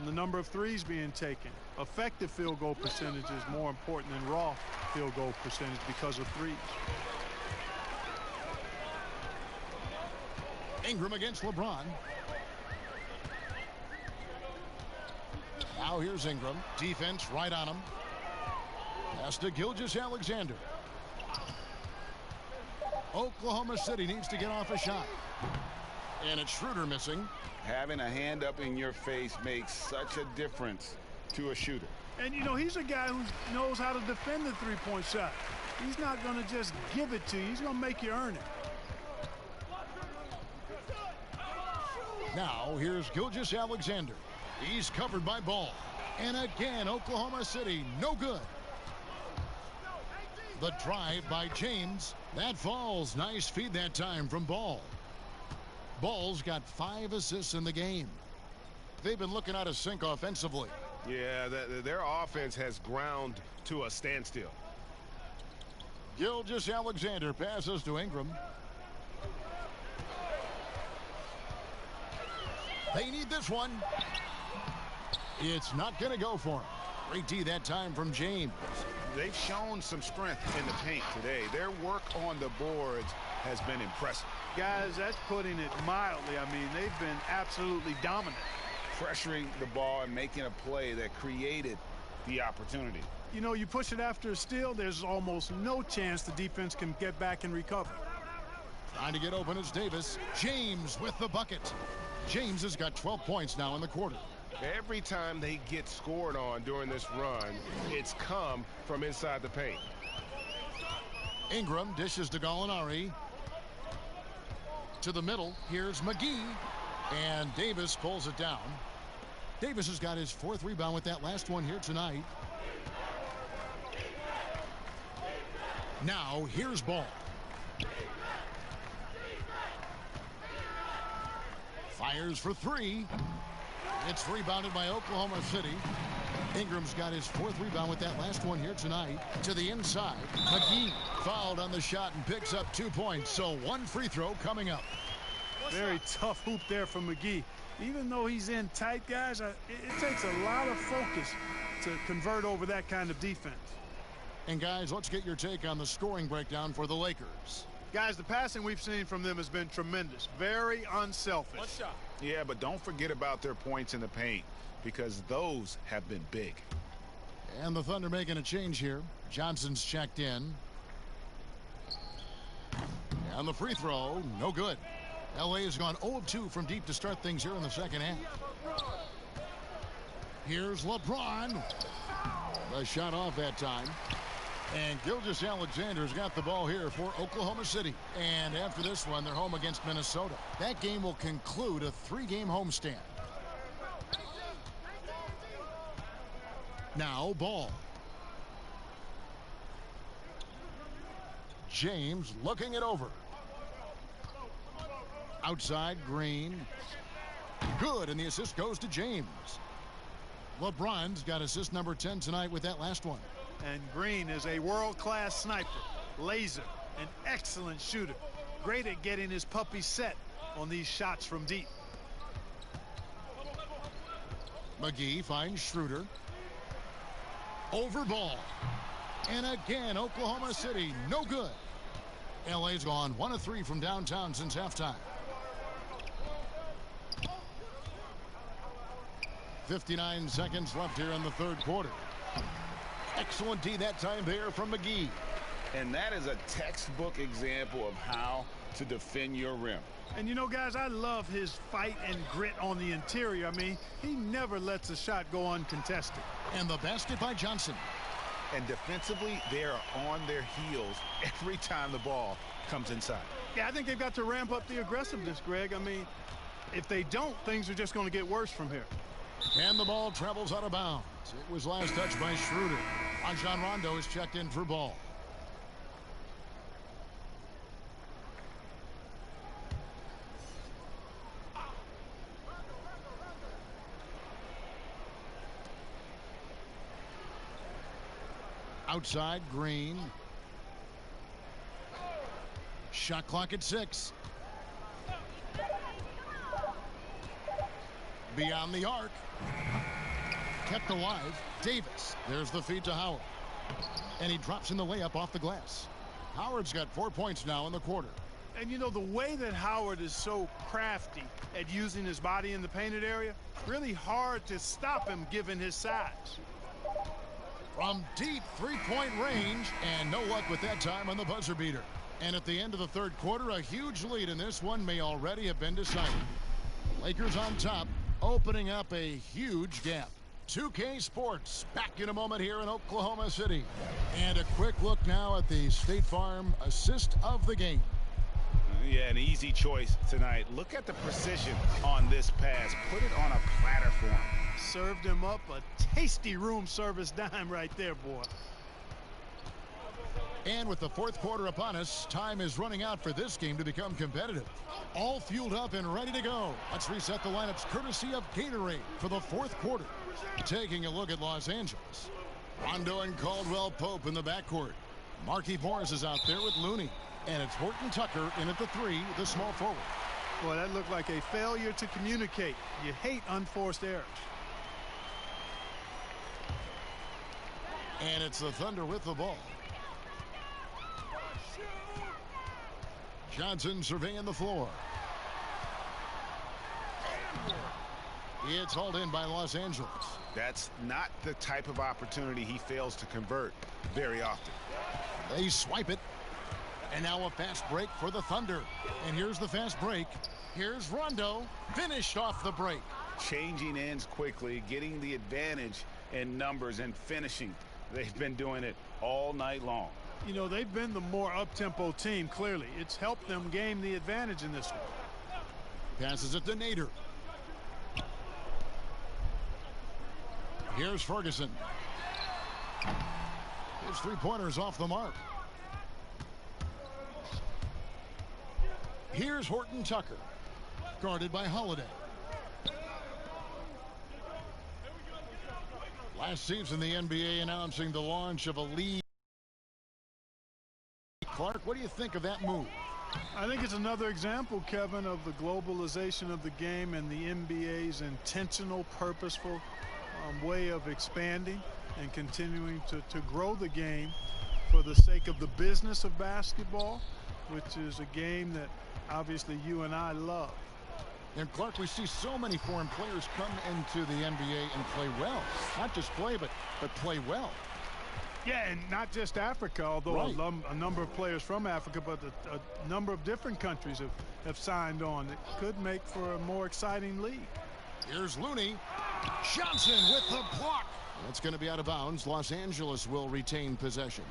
The number of threes being taken. Effective field goal percentage is more important than raw field goal percentage because of threes. Ingram against LeBron. Now here's Ingram. Defense right on him. Pass to Gilgeous-Alexander. Oklahoma City needs to get off a shot. And it's Schroeder missing. Having a hand up in your face makes such a difference to a shooter. And, you know, he's a guy who knows how to defend the three-point shot. He's not going to just give it to you. He's going to make you earn it. Now here's Gilgeous-Alexander. He's covered by Ball. And again, Oklahoma City, no good. The drive by James. That falls. Nice feed that time from Ball. Ball's got 5 assists in the game. They've been looking out of sync offensively. Yeah, their offense has ground to a standstill. Gilgeous-Alexander passes to Ingram. They need this one. It's not going to go for him. Great D that time from James. They've shown some strength in the paint today. Their work on the boards has been impressive. Guys, that's putting it mildly. I mean, they've been absolutely dominant. Pressuring the ball and making a play that created the opportunity. You know, you push it after a steal, there's almost no chance the defense can get back and recover. Trying to get open is Davis. James with the bucket. James has got 12 points now in the quarter. Every time they get scored on during this run, it's come from inside the paint. Ingram dishes to Gallinari. To the middle, here's McGee. And Davis pulls it down. Davis has got his 4th rebound with that last one here tonight. Now, here's Ball. Fires for 3. It's rebounded by Oklahoma City. Ingram's got his 4th rebound with that last one here tonight. To the inside. McGee fouled on the shot and picks up 2 points. So 1 free throw coming up. Very tough hoop there from McGee. Even though he's in tight, guys, it takes a lot of focus to convert over that kind of defense. And, guys, let's get your take on the scoring breakdown for the Lakers. Guys, the passing we've seen from them has been tremendous. Very unselfish. One shot. Yeah, but don't forget about their points in the paint because those have been big. And the Thunder making a change here. Johnson's checked in. And the free throw, no good. LA has gone 0 of 2 from deep to start things here in the second half. Here's LeBron. The shot off that time. And Gilgeous-Alexander's got the ball here for Oklahoma City. And after this one, they're home against Minnesota. That game will conclude a 3-game homestand. Now ball. James looking it over. Outside, Green. Good, and the assist goes to James. LeBron's got assist number 10 tonight with that last one. And Green is a world-class sniper, laser, an excellent shooter. Great at getting his puppy set on these shots from deep. McGee finds Schroeder. Over ball. And again, Oklahoma City, no good. LA's gone 1 of 3 from downtown since halftime. 59 seconds left here in the third quarter. Excellent D that time there from McGee. And that is a textbook example of how to defend your rim. And you know, guys, I love his fight and grit on the interior. I mean, he never lets a shot go uncontested. And the basket by Johnson. And defensively, they are on their heels every time the ball comes inside. Yeah, I think they've got to ramp up the aggressiveness, Greg. I mean, if they don't, things are just going to get worse from here. And the ball travels out of bounds. It was last touched by Schroeder. Rajon Rondo is checked in for ball. Outside, Green. Shot clock at 6. Beyond the arc. Kept alive. Davis. There's the feed to Howard. And he drops in the layup off the glass. Howard's got 4 points now in the quarter. And you know, the way that Howard is so crafty at using his body in the painted area, really hard to stop him given his size. From deep three-point range, and no luck with that time on the buzzer beater. And at the end of the third quarter, a huge lead in this one may already have been decided. Lakers on top, opening up a huge gap. 2K Sports back in a moment here in Oklahoma City. And a quick look now at the State Farm assist of the game. Yeah, an easy choice tonight. Look at the precision on this pass. Put it on a platter for him. Served him up a tasty room service dime right there, boy. And with the fourth quarter upon us, time is running out for this game to become competitive. All fueled up and ready to go. Let's reset the lineups courtesy of Gatorade for the fourth quarter. Taking a look at Los Angeles. Rondo and Caldwell Pope in the backcourt. Markieff Morris is out there with Looney. And it's Horton Tucker in at the 3, the small forward. Boy, that looked like a failure to communicate. You hate unforced errors. And it's the Thunder with the ball. Johnson surveying the floor. It's hauled in by Los Angeles. That's not the type of opportunity he fails to convert very often. They swipe it. And now a fast break for the Thunder. And here's the fast break. Here's Rondo. Finished off the break. Changing ends quickly, getting the advantage in numbers and finishing. They've been doing it all night long. You know, they've been the more up-tempo team, clearly. It's helped them gain the advantage in this one. Passes it to Nader. Here's Ferguson. His three-pointers off the mark. Here's Horton Tucker. Guarded by Holiday. Last season, the NBA announcing the launch of a league. Clark, what do you think of that move? I think it's another example, Kevin, of the globalization of the game and the NBA's intentional, purposeful way of expanding and continuing to grow the game for the sake of the business of basketball, which is a game that obviously you and I love. And Clark, we see so many foreign players come into the NBA and play well. Not just play, but play well. Yeah, and not just Africa, although right. a number of players from Africa, but a number of different countries have signed on. It could make for a more exciting league. Here's Looney. Johnson with the block. That's going to be out of bounds. Los Angeles will retain possession.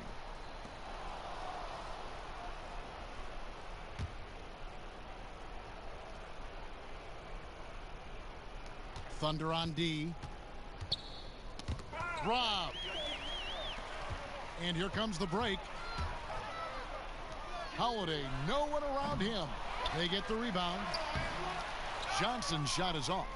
Thunder on D. Rob. And here comes the break. Holiday, no one around him. They get the rebound. Johnson's shot is off.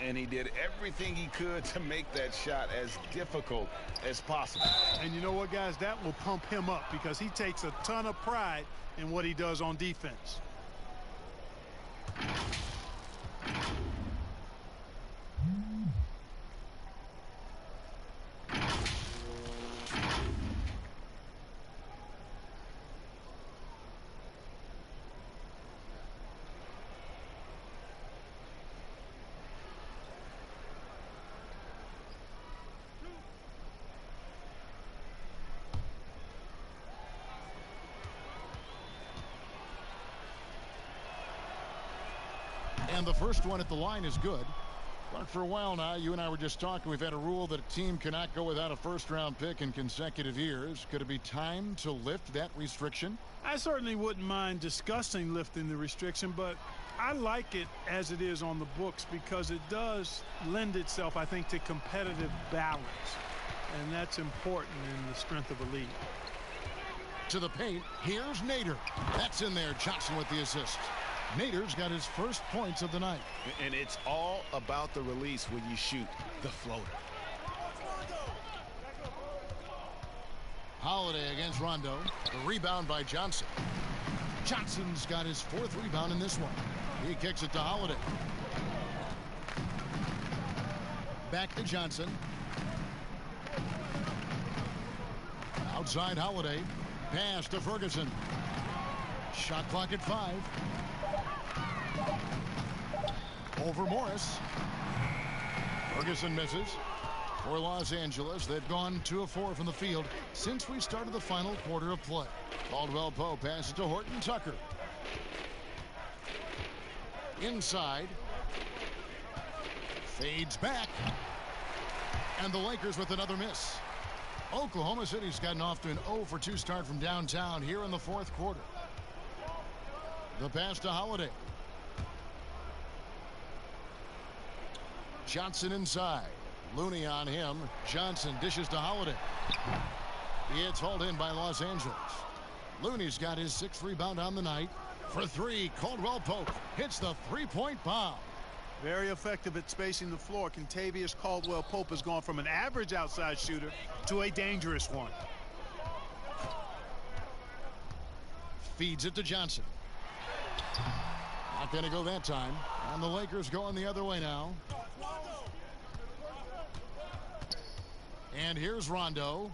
And he did everything he could to make that shot as difficult as possible. And you know what, guys? That will pump him up because he takes a ton of pride in what he does on defense. And the first one at the line is good. But for a while now, you and I were just talking, we've had a rule that a team cannot go without a first-round pick in consecutive years. Could it be time to lift that restriction? I certainly wouldn't mind discussing lifting the restriction, but I like it as it is on the books because it does lend itself, I think, to competitive balance. And that's important in the strength of a league. To the paint, here's Nader. That's in there. Johnson with the assist. Nader's got his first points of the night. And it's all about the release when you shoot the floater. Holiday against Rondo. The rebound by Johnson. Johnson's got his fourth rebound in this one. He kicks it to Holiday. Back to Johnson. Outside Holiday. Pass to Ferguson. Shot clock at 5. Over Morris. Ferguson misses. For Los Angeles, they've gone 2 of 4 from the field since we started the final quarter of play. Caldwell Pope passes to Horton Tucker. Inside. Fades back. And the Lakers with another miss. Oklahoma City's gotten off to an 0 for 2 start from downtown here in the fourth quarter. The pass to Holiday. Johnson inside. Looney on him. Johnson dishes to Holiday. It's hauled in by Los Angeles. Looney's got his 6th rebound on the night. For 3, Caldwell Pope hits the three-point bomb. Very effective at spacing the floor. Kentavious Caldwell Pope has gone from an average outside shooter to a dangerous one. Feeds it to Johnson. Not going to go that time. And the Lakers going the other way now. And here's Rondo.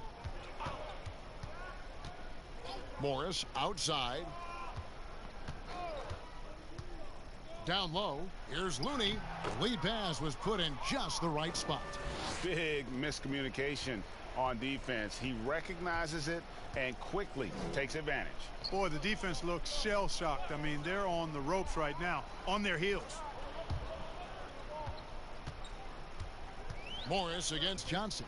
Morris outside. Down low. Here's Looney. The lead pass was put in just the right spot. Big miscommunication on defense. He recognizes it and quickly takes advantage. Boy, the defense looks shell-shocked. I mean, they're on the ropes right now, on their heels. Morris against Johnson.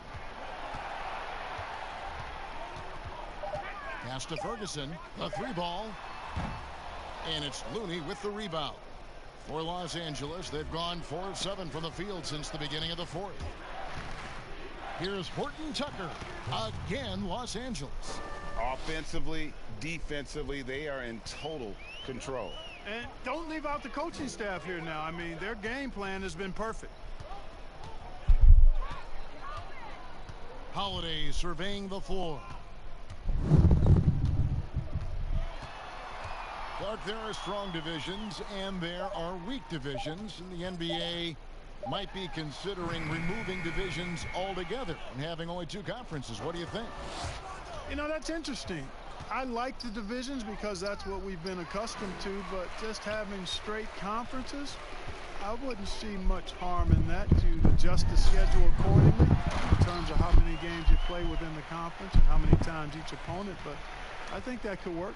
Pass to Ferguson. The 3-ball. And it's Looney with the rebound. For Los Angeles, they've gone 4 of 7 from the field since the beginning of the fourth. Here's Horton Tucker. Again, Los Angeles. Offensively, defensively, they are in total control. And don't leave out the coaching staff here now. I mean, their game plan has been perfect. Holiday surveying the floor. Clark, there are strong divisions and there are weak divisions, and the NBA might be considering removing divisions altogether and having only 2 conferences. What do you think? You know, that's interesting. I like the divisions because that's what we've been accustomed to, but just having straight conferences, I wouldn't see much harm in that to adjust the schedule accordingly in terms of how many games you play within the conference and how many times each opponent, but I think that could work.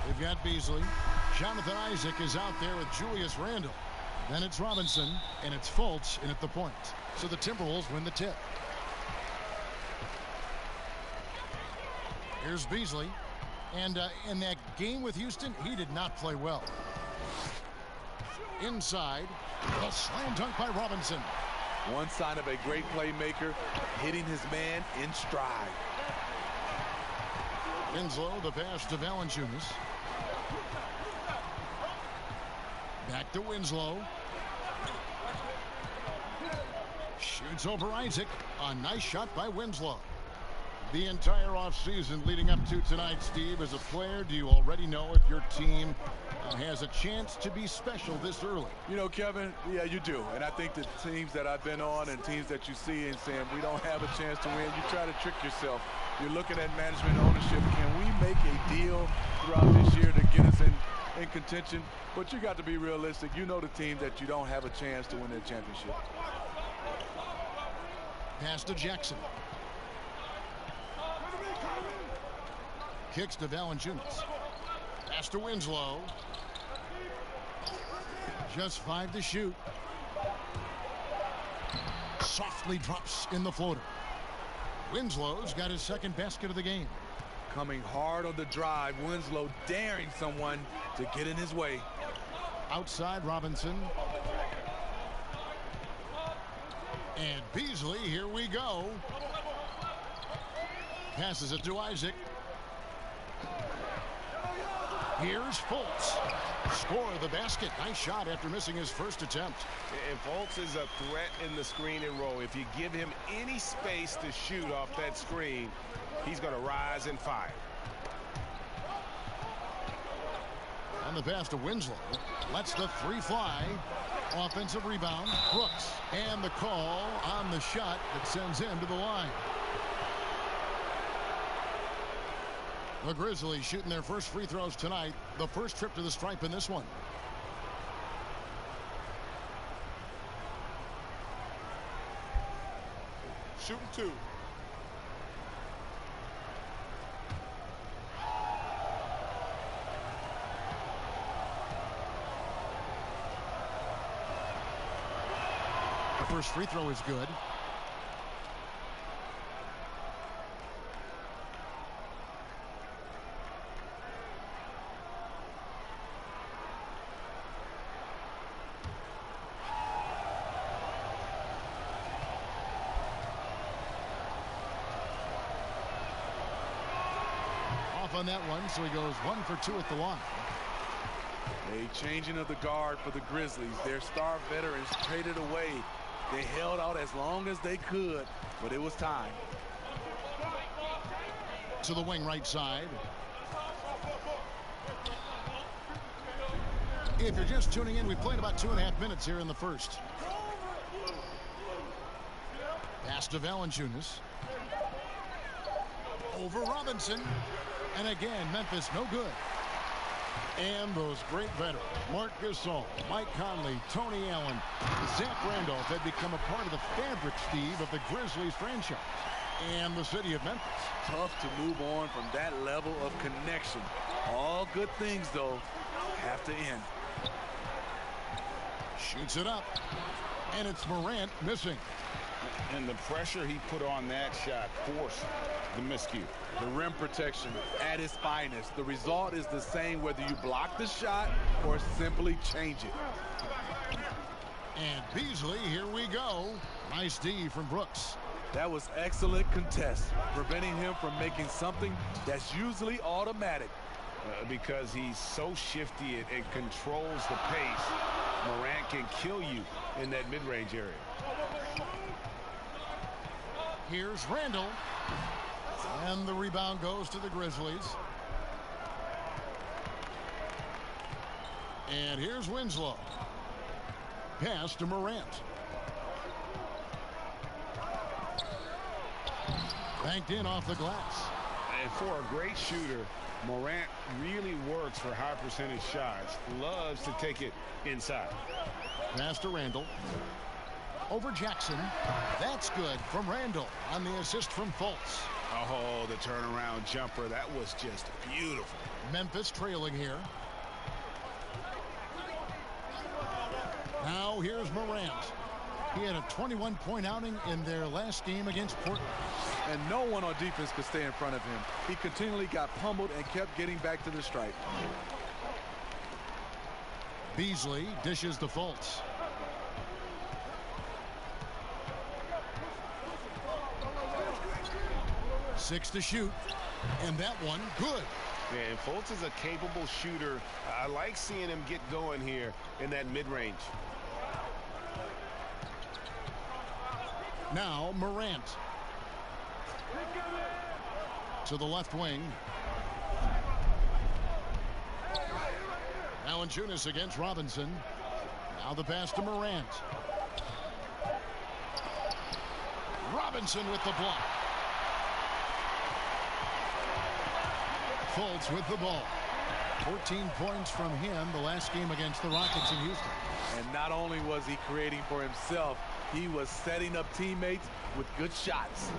They've got Beasley. Jonathan Isaac is out there with Julius Randle. Then it's Robinson, and it's Fultz in at the point. So the Timberwolves win the tip. Here's Beasley. And in that game with Houston, he did not play well. Inside, a slam dunk by Robinson. One sign of a great playmaker, hitting his man in stride. Winslow, the pass to Valanciunas. Back to Winslow. Shoots over Isaac. A nice shot by Winslow. The entire offseason leading up to tonight, Steve, as a player, do you already know if your team has a chance to be special this early? You know, Kevin, yeah, you do. And I think the teams that I've been on and teams that you see and saying we don't have a chance to win, you try to trick yourself. You're looking at management ownership. Can we make a deal throughout this year to get us in contention? But you got to be realistic. You know the team that you don't have a chance to win the championship. Pass to Jackson. Kicks to Valanciunas. Pass to Winslow. Just 5 to shoot. Softly drops in the floater. Winslow's got his second basket of the game. Coming hard on the drive. Winslow daring someone to get in his way. Outside Robinson. And Beasley, here we go. Passes it to Isaac. Here's Fultz. Score the basket. Nice shot after missing his first attempt. And Fultz is a threat in the screen and roll. If you give him any space to shoot off that screen, he's going to rise and fire. On the pass to Winslow. Lets the three fly. Offensive rebound. Brooks. And the call on the shot that sends him to the line. The Grizzlies shooting their first free throws tonight. The first trip to the stripe in this one. Shooting 2. The first free throw is good. On that one, so he goes 1 for 2 at the line. A changing of the guard for the Grizzlies. Their star veterans traded away. They held out as long as they could, but it was time. To the wing right side. If you're just tuning in, we played about 2.5 minutes here in the first. Pass to Valanciunas. Over Robinson. And again, Memphis no good. And those great veterans, Marc Gasol, Mike Conley, Tony Allen, Zach Randolph had become a part of the fabric, Steve, of the Grizzlies franchise and the city of Memphis. Tough to move on from that level of connection. All good things, though, have to end. Shoots it up. And it's Morant missing. And the pressure he put on that shot forced the miscue. The rim protection at its finest. The result is the same whether you block the shot or simply change it. And Beasley, here we go. Nice D from Brooks. That was excellent contest, preventing him from making something that's usually automatic. Because he's so shifty and controls the pace, Morant can kill you in that mid-range area. Here's Randall. And the rebound goes to the Grizzlies. And here's Winslow. Pass to Morant. Banked in off the glass. And for a great shooter, Morant really works for high percentage shots. Loves to take it inside. Pass to Randall. Over Jackson. That's good from Randall on the assist from Fultz. Oh, the turnaround jumper. That was just beautiful. Memphis trailing here. Now here's Morant. He had a 21-point outing in their last game against Portland. And no one on defense could stay in front of him. He continually got pummeled and kept getting back to the stripe. Beasley dishes to Fultz. Six to shoot. And that one, good. Yeah, and Fultz is a capable shooter. I like seeing him get going here in that mid-range. Now Morant. To the left wing. Valanciunas against Robinson. Now the pass to Morant. Robinson with the block. Fultz with the ball. 14 points from him the last game against the Rockets in Houston. And not only was he creating for himself, he was setting up teammates with good shots.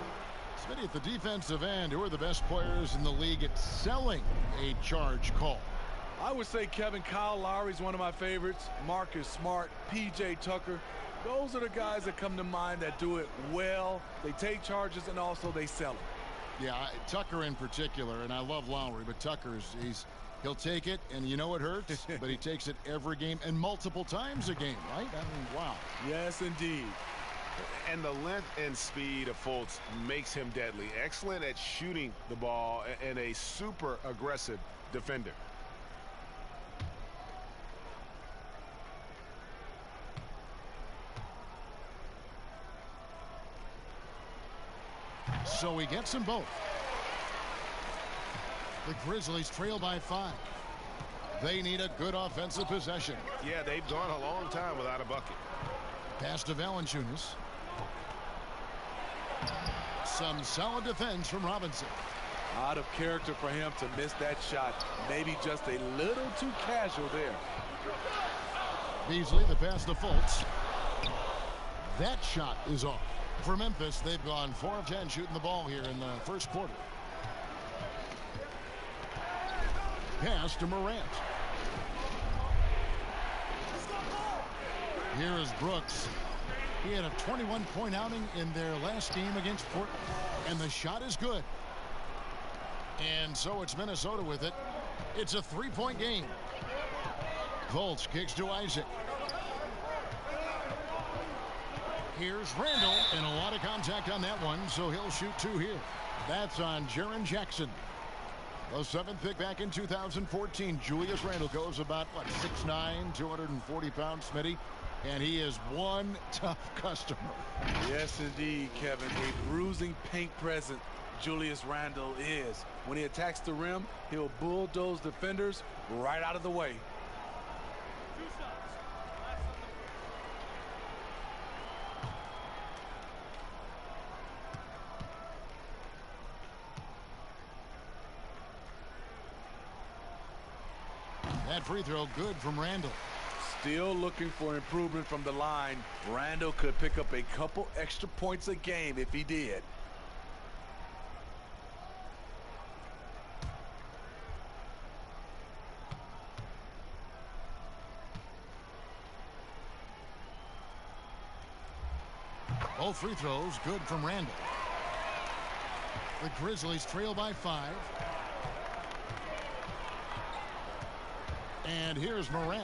Smitty, at the defensive end, who are the best players in the league at selling a charge call? I would say Kyle Lowry's one of my favorites. Marcus Smart, PJ Tucker. Those are the guys that come to mind that do it well. They take charges and also they sell them. Yeah, Tucker in particular, and I love Lowry, but Tucker, he'll take it, and you know it hurts, but he takes it every game and multiple times a game, right? I mean, wow. Yes, indeed. And the length and speed of Fultz makes him deadly. Excellent at shooting the ball and a super aggressive defender. So he gets them both. The Grizzlies trail by 5. They need a good offensive possession. Yeah, they've gone a long time without a bucket. Pass to Valanciunas. Some solid defense from Robinson. Out of character for him to miss that shot. Maybe just a little too casual there. Beasley, the pass to Fultz. That shot is off. For Memphis, they've gone 4 of 10 shooting the ball here in the first quarter. Pass to Morant. Here is Brooks. He had a 21-point outing in their last game against Portland. And the shot is good. And so it's Minnesota with it. It's a 3-point game. Fultz kicks to Isaac. Here's Randall, and a lot of contact on that one, so he'll shoot 2 here. That's on Jaren Jackson. The 7th pick back in 2014. Julius Randle goes about, 6'9", 240 pounds, Smitty. And he is one tough customer. Yes, indeed, Kevin. A bruising paint present Julius Randle is. When he attacks the rim, he'll bulldoze defenders right out of the way. That free throw good from Randall. Still looking for improvement from the line. Randall could pick up a couple extra points a game if he did. Both free throws good from Randall. The Grizzlies trail by 5. And here's Morant.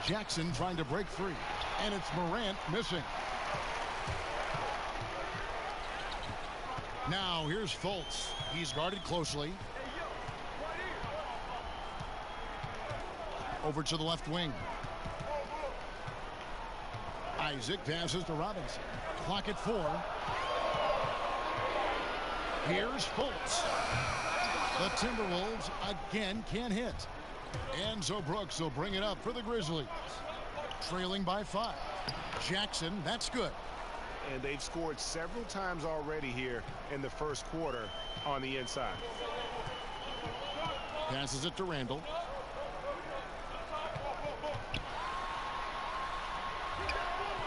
Jackson trying to break free. And it's Morant missing. Now here's Fultz. He's guarded closely. Over to the left wing. Isaac passes to Robinson. Clock at 4. Here's Fultz. The Timberwolves again can't hit. And so Brooks will bring it up for the Grizzlies. Trailing by 5. Jackson, that's good. And they've scored several times already here in the first quarter on the inside. Passes it to Randall.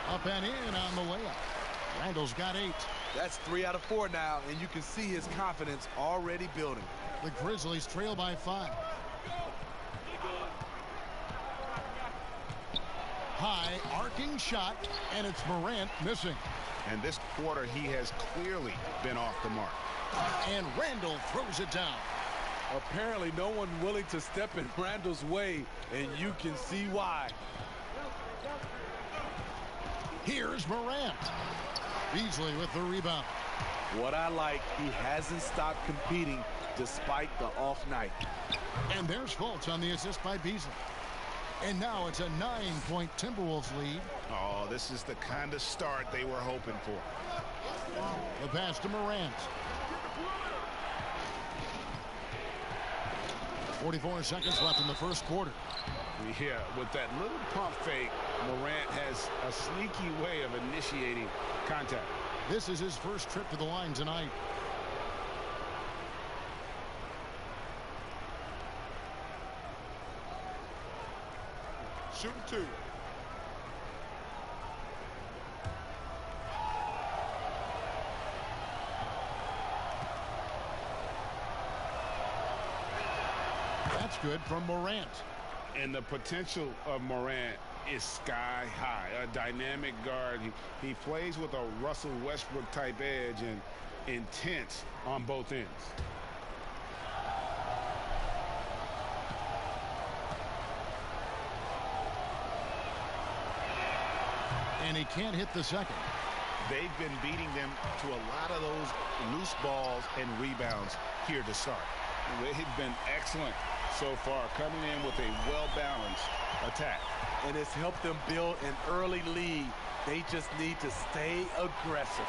Up and in on the layup. Randall's got 8. That's 3 out of 4 now, and you can see his confidence already building. The Grizzlies trail by 5. High arcing shot, and it's Morant missing. And this quarter, he has clearly been off the mark. And Randall throws it down. Apparently, no one willing to step in Randall's way, and you can see why. Here's Morant. Beasley with the rebound. What I like, he hasn't stopped competing despite the off night. And there's Fultz on the assist by Beasley. And now it's a 9-point Timberwolves lead. Oh, this is the kind of start they were hoping for. The pass to Morant. 44 seconds left in the first quarter. Yeah, with that little pump fake, Morant has a sneaky way of initiating contact. This is his first trip to the line tonight. Shooting 2. That's good from Morant. And the potential of Morant is sky high. A dynamic guard. He plays with a Russell Westbrook type edge and intense on both ends. And he can't hit the second. They've been beating them to a lot of those loose balls and rebounds here to start. They've been excellent so far, coming in with a well-balanced attack. And it's helped them build an early lead. They just need to stay aggressive.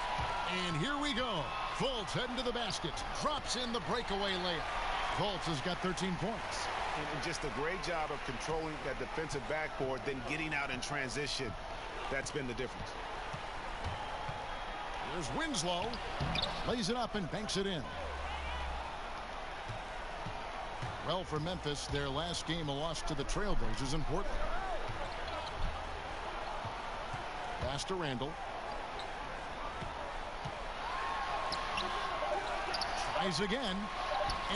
And here we go. Fultz heading to the basket. Drops in the breakaway layup. Fultz has got 13 points. And just a great job of controlling that defensive backboard, then getting out in transition. That's been the difference. There's Winslow. Lays it up and banks it in. Well, for Memphis, their last game, a loss to the Trailblazers in Portland. Pass to Randall. Tries again,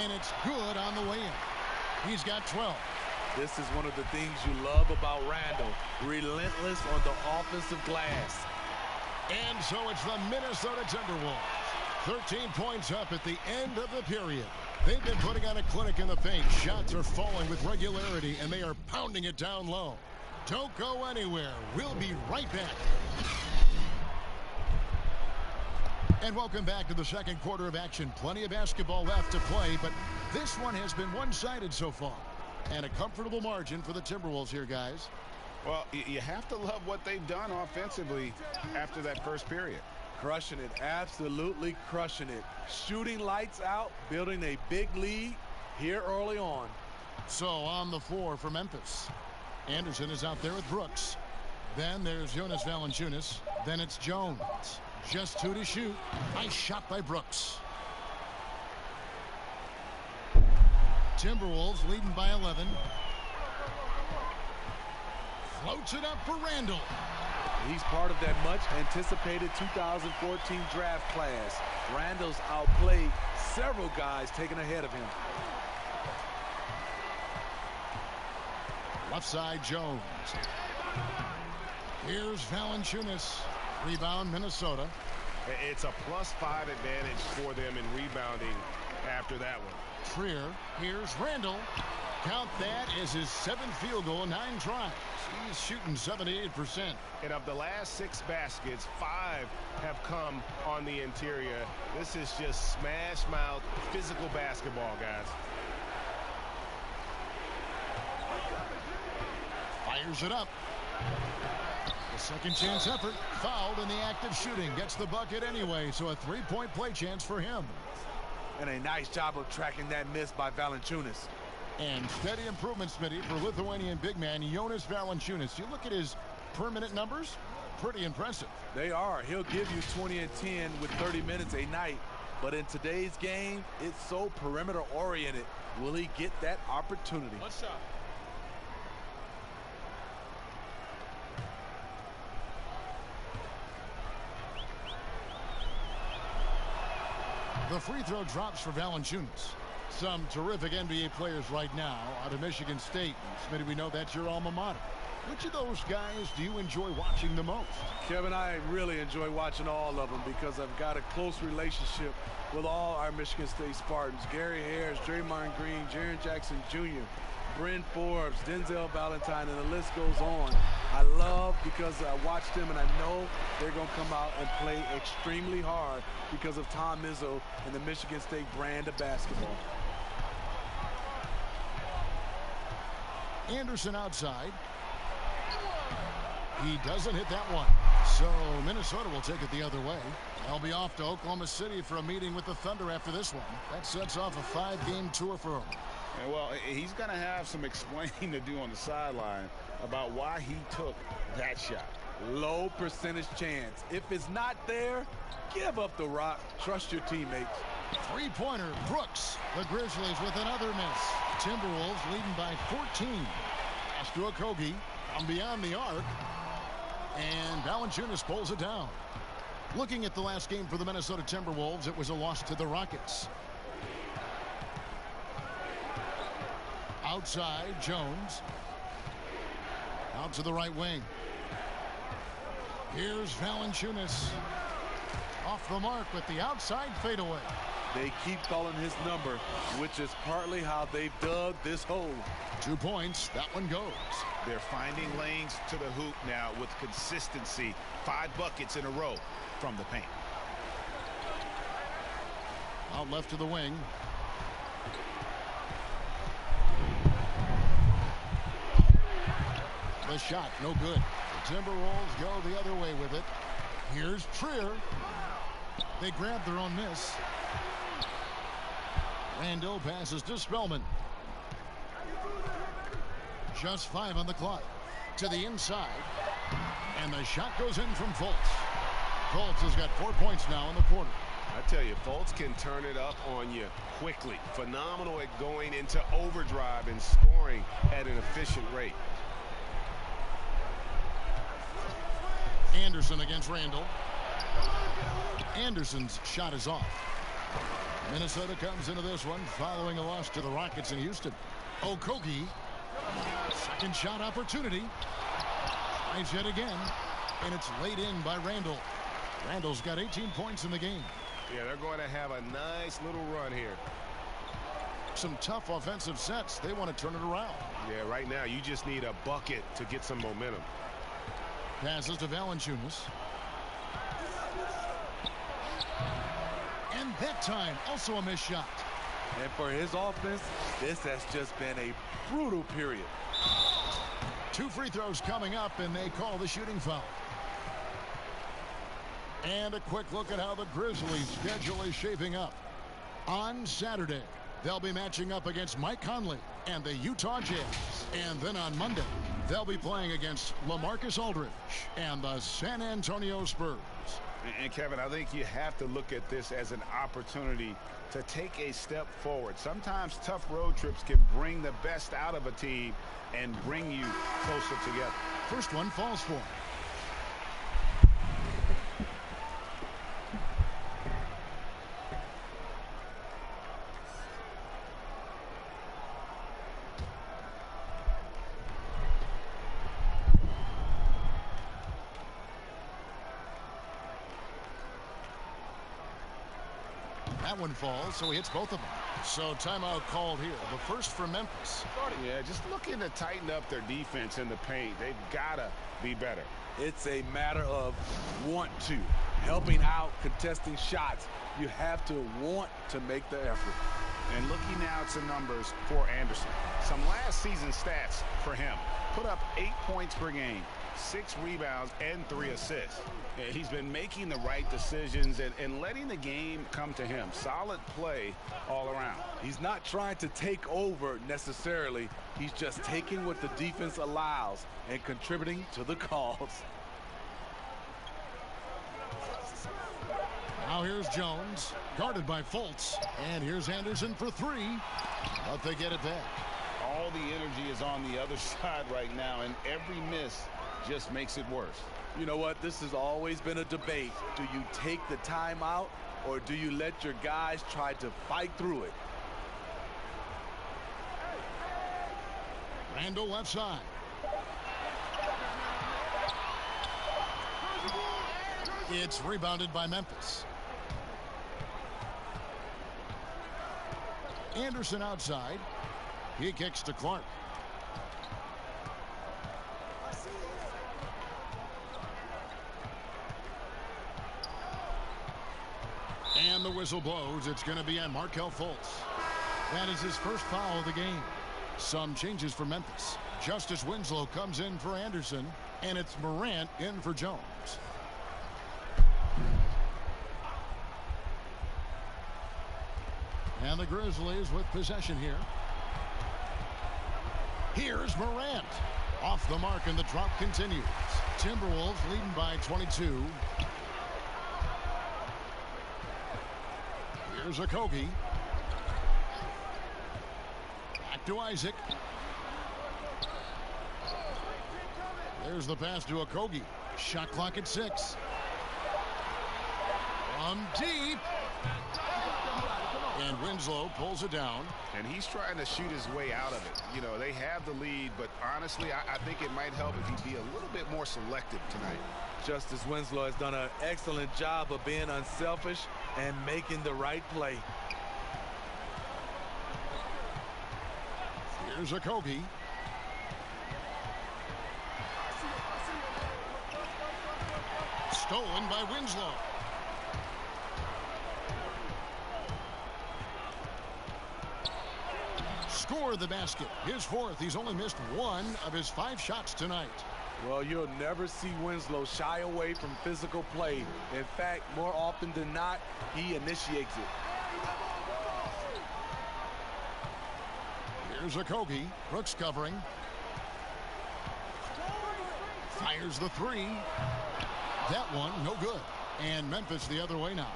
and it's good on the way in. He's got 12. This is one of the things you love about Randall. Relentless on the offensive glass. And so it's the Minnesota Timberwolves. 13 points up at the end of the period. They've been putting on a clinic in the paint. Shots are falling with regularity, and they are pounding it down low. Don't go anywhere. We'll be right back. And welcome back to the second quarter of action. Plenty of basketball left to play, but this one has been one-sided so far. And a comfortable margin for the Timberwolves here, guys. Well, you have to love what they've done offensively after that first period. Crushing it, absolutely crushing it. Shooting lights out, building a big lead here early on. So on the floor for Memphis. Anderson is out there with Brooks. Then there's Jonas Valanciunas. Then it's Jones. Just 2 to shoot. Nice shot by Brooks. Timberwolves leading by 11. Floats it up for Randall. He's part of that much anticipated 2014 draft class. Randall's outplayed several guys taken ahead of him. Left side, Jones. Here's Valanciunas. Rebound, Minnesota. It's a +5 advantage for them in rebounding after that one. Trier. Here's Randall. Count that as his 7th field goal in 9 tries. He's shooting 78%. And of the last 6 baskets, 5 have come on the interior. This is just smash mouth physical basketball, guys. Fires it up. The second chance effort. Fouled in the act of shooting. Gets the bucket anyway, so a 3-point play chance for him. And a nice job of tracking that miss by Valanciunas. And steady improvement, Smitty, for Lithuanian big man Jonas Valanciunas. You look at his per-minute numbers, pretty impressive. They are. He'll give you 20 and 10 with 30 minutes a night. But in today's game, it's so perimeter-oriented. Will he get that opportunity? One shot. The free throw drops for Valanciunas. Some terrific NBA players right now out of Michigan State. Smitty, we know that's your alma mater. Which of those guys do you enjoy watching the most? Kevin, I really enjoy watching all of them because I've got a close relationship with all our Michigan State Spartans. Gary Harris, Draymond Green, Jaren Jackson Jr., Bryn Forbes, Denzel Valentine, and the list goes on. I love because I watch them and I know they're going to come out and play extremely hard because of Tom Izzo and the Michigan State brand of basketball. Anderson outside. He doesn't hit that one. So Minnesota will take it the other way. They'll be off to Oklahoma City for a meeting with the Thunder after this one. That sets off a 5-game tour for him. Yeah, well, he's going to have some explaining to do on the sideline about why he took that shot. Low percentage chance. If it's not there, give up the rock. Trust your teammates. Three-pointer, Brooks. The Grizzlies with another miss. Timberwolves leading by 14. Pass to Okogie from beyond the arc. And Valanciunas pulls it down. Looking at the last game for the Minnesota Timberwolves, it was a loss to the Rockets. Outside, Jones. Out to the right wing. Here's Valanciunas. Off the mark with the outside fadeaway. They keep calling his number, which is partly how they dug this hole. 2 points. That one goes. They're finding lanes to the hoop now with consistency. 5 buckets in a row from the paint. Out left to the wing. The shot, no good. The Timberwolves go the other way with it. Here's Trier. They grab their own miss. Randall passes to Spellman. Just 5 on the clock. To the inside. And the shot goes in from Fultz. Fultz has got 4 points now in the quarter. I tell you, Fultz can turn it up on you quickly. Phenomenal at going into overdrive and scoring at an efficient rate. Anderson against Randall. Anderson's shot is off. Minnesota comes into this one following a loss to the Rockets in Houston. Okogie. Second shot opportunity. Tries yet again. And it's laid in by Randall. Randall's got 18 points in the game. Yeah, they're going to have a nice little run here. Some tough offensive sets. They want to turn it around. Yeah, right now you just need a bucket to get some momentum. Passes to Valanciunas. And that time, also a missed shot. And for his offense, this has just been a brutal period. 2 free throws coming up, and they call the shooting foul. And a quick look at how the Grizzlies' schedule is shaping up. On Saturday, they'll be matching up against Mike Conley and the Utah Jazz. And then on Monday, they'll be playing against LaMarcus Aldridge and the San Antonio Spurs. And Kevin, I think you have to look at this as an opportunity to take a step forward. Sometimes tough road trips can bring the best out of a team and bring you closer together. First one falls for him. That one falls, so he hits both of them. So timeout called here. The first for Memphis. Yeah, just looking to tighten up their defense in the paint. They've got to be better. It's a matter of want to. Helping out, contesting shots. You have to want to make the effort. And looking now at some numbers for Anderson. Some last season stats for him. Put up 8 points per game, 6 rebounds, and 3 assists. He's been making the right decisions and letting the game come to him. Solid play all around. He's not trying to take over necessarily. He's just taking what the defense allows and contributing to the cause. Now here's Jones, guarded by Fultz. And here's Anderson for 3. But they get it back. All the energy is on the other side right now, and every miss just makes it worse. You know what? This has always been a debate. Do you take the timeout, or do you let your guys try to fight through it? Randall left side. It's rebounded by Memphis. Anderson outside. He kicks to Clark. And the whistle blows. It's going to be on Markelle Fultz. That is his first foul of the game. Some changes for Memphis. Justice Winslow comes in for Anderson, and it's Morant in for Jones. And the Grizzlies with possession here. Here's Morant. Off the mark, and the drop continues. Timberwolves leading by 22. Here's Okogie. Back to Isaac. There's the pass to Okogie. Shot clock at 6. From deep. And Winslow pulls it down. And he's trying to shoot his way out of it. You know, they have the lead, but honestly, I think it might help if he be a little bit more selective tonight. Justice Winslow has done an excellent job of being unselfish and making the right play. Here's Okogie. Stolen by Winslow. Score the basket. His 4th. He's only missed 1 of his 5 shots tonight. Well, you'll never see Winslow shy away from physical play. In fact, more often than not, he initiates it. Here's Okogie. Brooks covering. Fires the 3. That one, no good. And Memphis the other way now.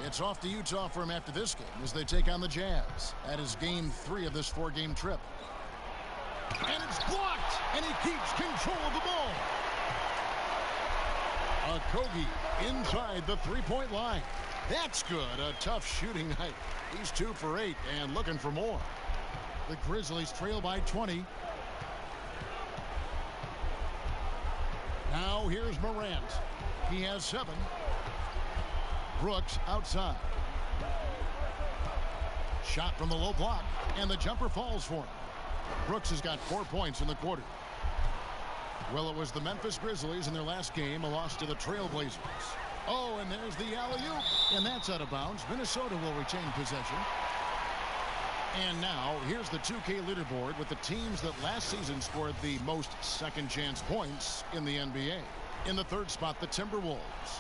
It's off to Utah for him after this game as they take on the Jazz. That is game 3 of this 4-game trip. And it's blocked, and he keeps control of the ball. Okogie inside the 3-point line. That's good. A tough shooting night. He's 2 for 8 and looking for more. The Grizzlies trail by 20. Now here's Morant. He has 7. Brooks outside. Shot from the low block, and the jumper falls for him. Brooks has got 4 points in the quarter. Well, it was the Memphis Grizzlies in their last game, a loss to the Trailblazers. Oh, and there's the alley-oop, and that's out of bounds. Minnesota will retain possession. And now, here's the 2K leaderboard with the teams that last season scored the most second-chance points in the NBA. In the 3rd spot, the Timberwolves.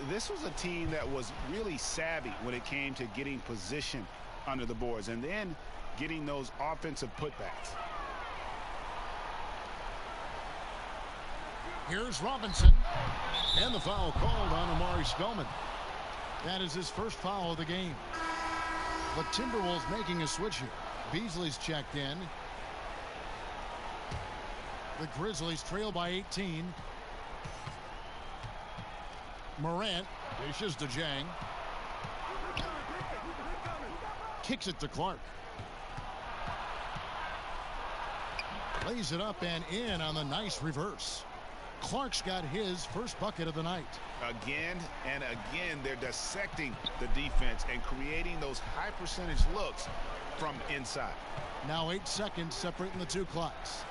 This was a team that was really savvy when it came to getting position under the boards and then getting those offensive putbacks. Here's Robinson. And the foul called on Amari Spellman. That is his first foul of the game. The Timberwolves making a switch here. Beasley's checked in. The Grizzlies trail by 18. Morant dishes to Jang. Kicks it to Clark. Lays it up and in on the nice reverse. Clark's got his first bucket of the night. Again and again, they're dissecting the defense and creating those high percentage looks from inside. Now 8 seconds separating the two clocks.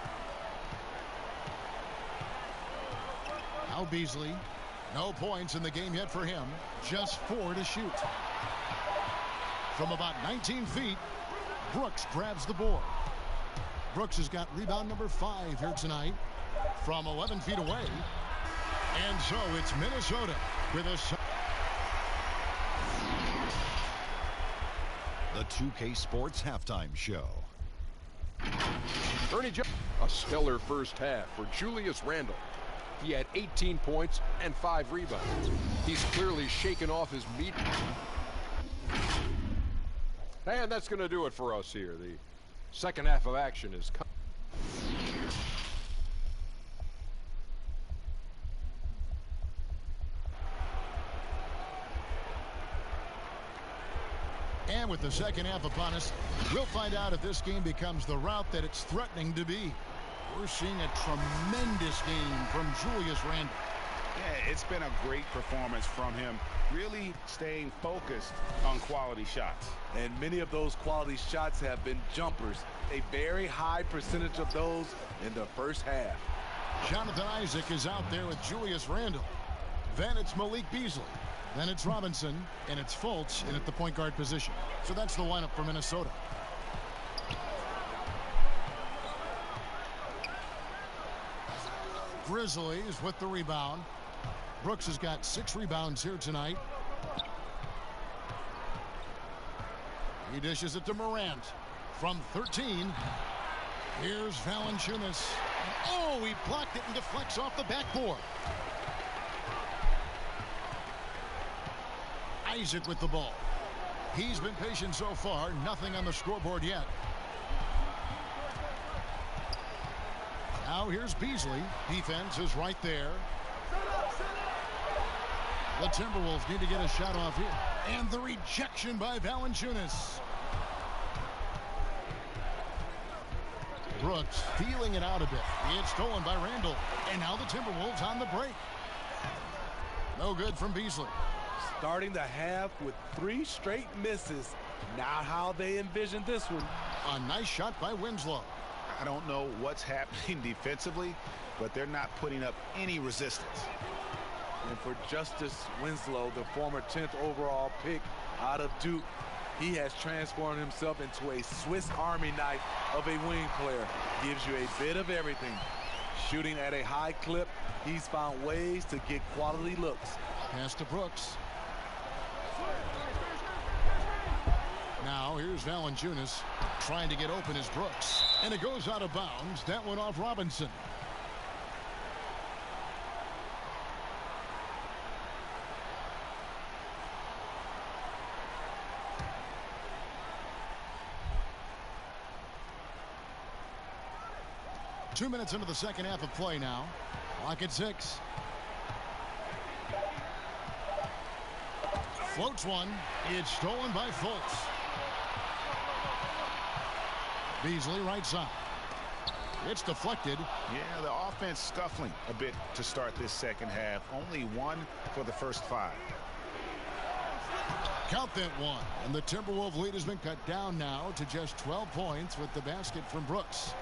Now Beasley. No points in the game yet for him. Just 4 to shoot. From about 19 feet, Brooks grabs the board. Brooks has got rebound number 5 here tonight from 11 feet away. And so it's Minnesota with a... The 2K Sports Halftime Show. Ernie Jones, a stellar first half for Julius Randle. He had 18 points and 5 rebounds. He's clearly shaken off his meat. And that's going to do it for us here. The second half of action is coming. And with the second half upon us, we'll find out if this game becomes the route that it's threatening to be. We're seeing a tremendous game from Julius Randle. Yeah, it's been a great performance from him, really staying focused on quality shots. And many of those quality shots have been jumpers. A very high percentage of those in the first half. Jonathan Isaac is out there with Julius Randle. Then it's Malik Beasley. Then it's Robinson, and it's Fultz in at the point guard position. So that's the lineup for Minnesota. Grizzlies with the rebound. Brooks has got 6 rebounds here tonight. He dishes it to Morant from 13. Here's Valanciunas. Oh, he blocked it and deflects off the backboard. Isaac with the ball. He's been patient so far. Nothing on the scoreboard yet. Now here's Beasley. Defense is right there. The Timberwolves need to get a shot off here. And the rejection by Valanciunas. Brooks feeling it out a bit. It's stolen by Randle. And now the Timberwolves on the break. No good from Beasley. Starting the half with 3 straight misses. Not how they envisioned this one. A nice shot by Winslow. I don't know what's happening defensively, but they're not putting up any resistance. And for Justice Winslow, the former 10th overall pick out of Duke, he has transformed himself into a Swiss Army knife of a wing player. Gives you a bit of everything. Shooting at a high clip, he's found ways to get quality looks. Pass to Brooks. Now here's Valanciunas trying to get open as Brooks. And it goes out of bounds. That went off Robinson. Two minutes into the second half of play now. Clock at 6. Floats one. It's stolen by Fultz. Beasley right side. It's deflected. Yeah, the offense scuffling a bit to start this second half. Only 1 for the first 5. Count that 1. And the Timberwolves lead has been cut down now to just 12 points with the basket from Brooks.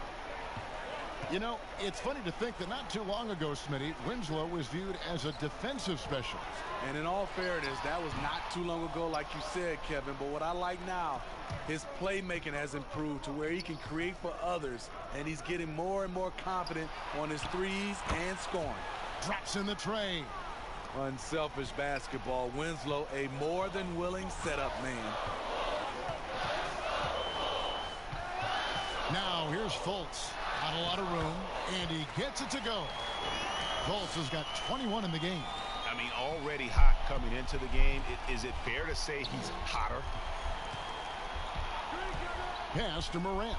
You know, it's funny to think that not too long ago, Smitty, Winslow was viewed as a defensive specialist. And in all fairness, that was not too long ago, like you said, Kevin. But what I like now, his playmaking has improved to where he can create for others. And he's getting more and more confident on his threes and scoring. Drops in the tray. Unselfish basketball. Winslow, a more than willing setup man. Now here's Fultz. Not a lot of room, and he gets it to go. Fultz has got 21 in the game. I mean, already hot coming into the game. Is it fair to say he's hotter? Pass to Morant.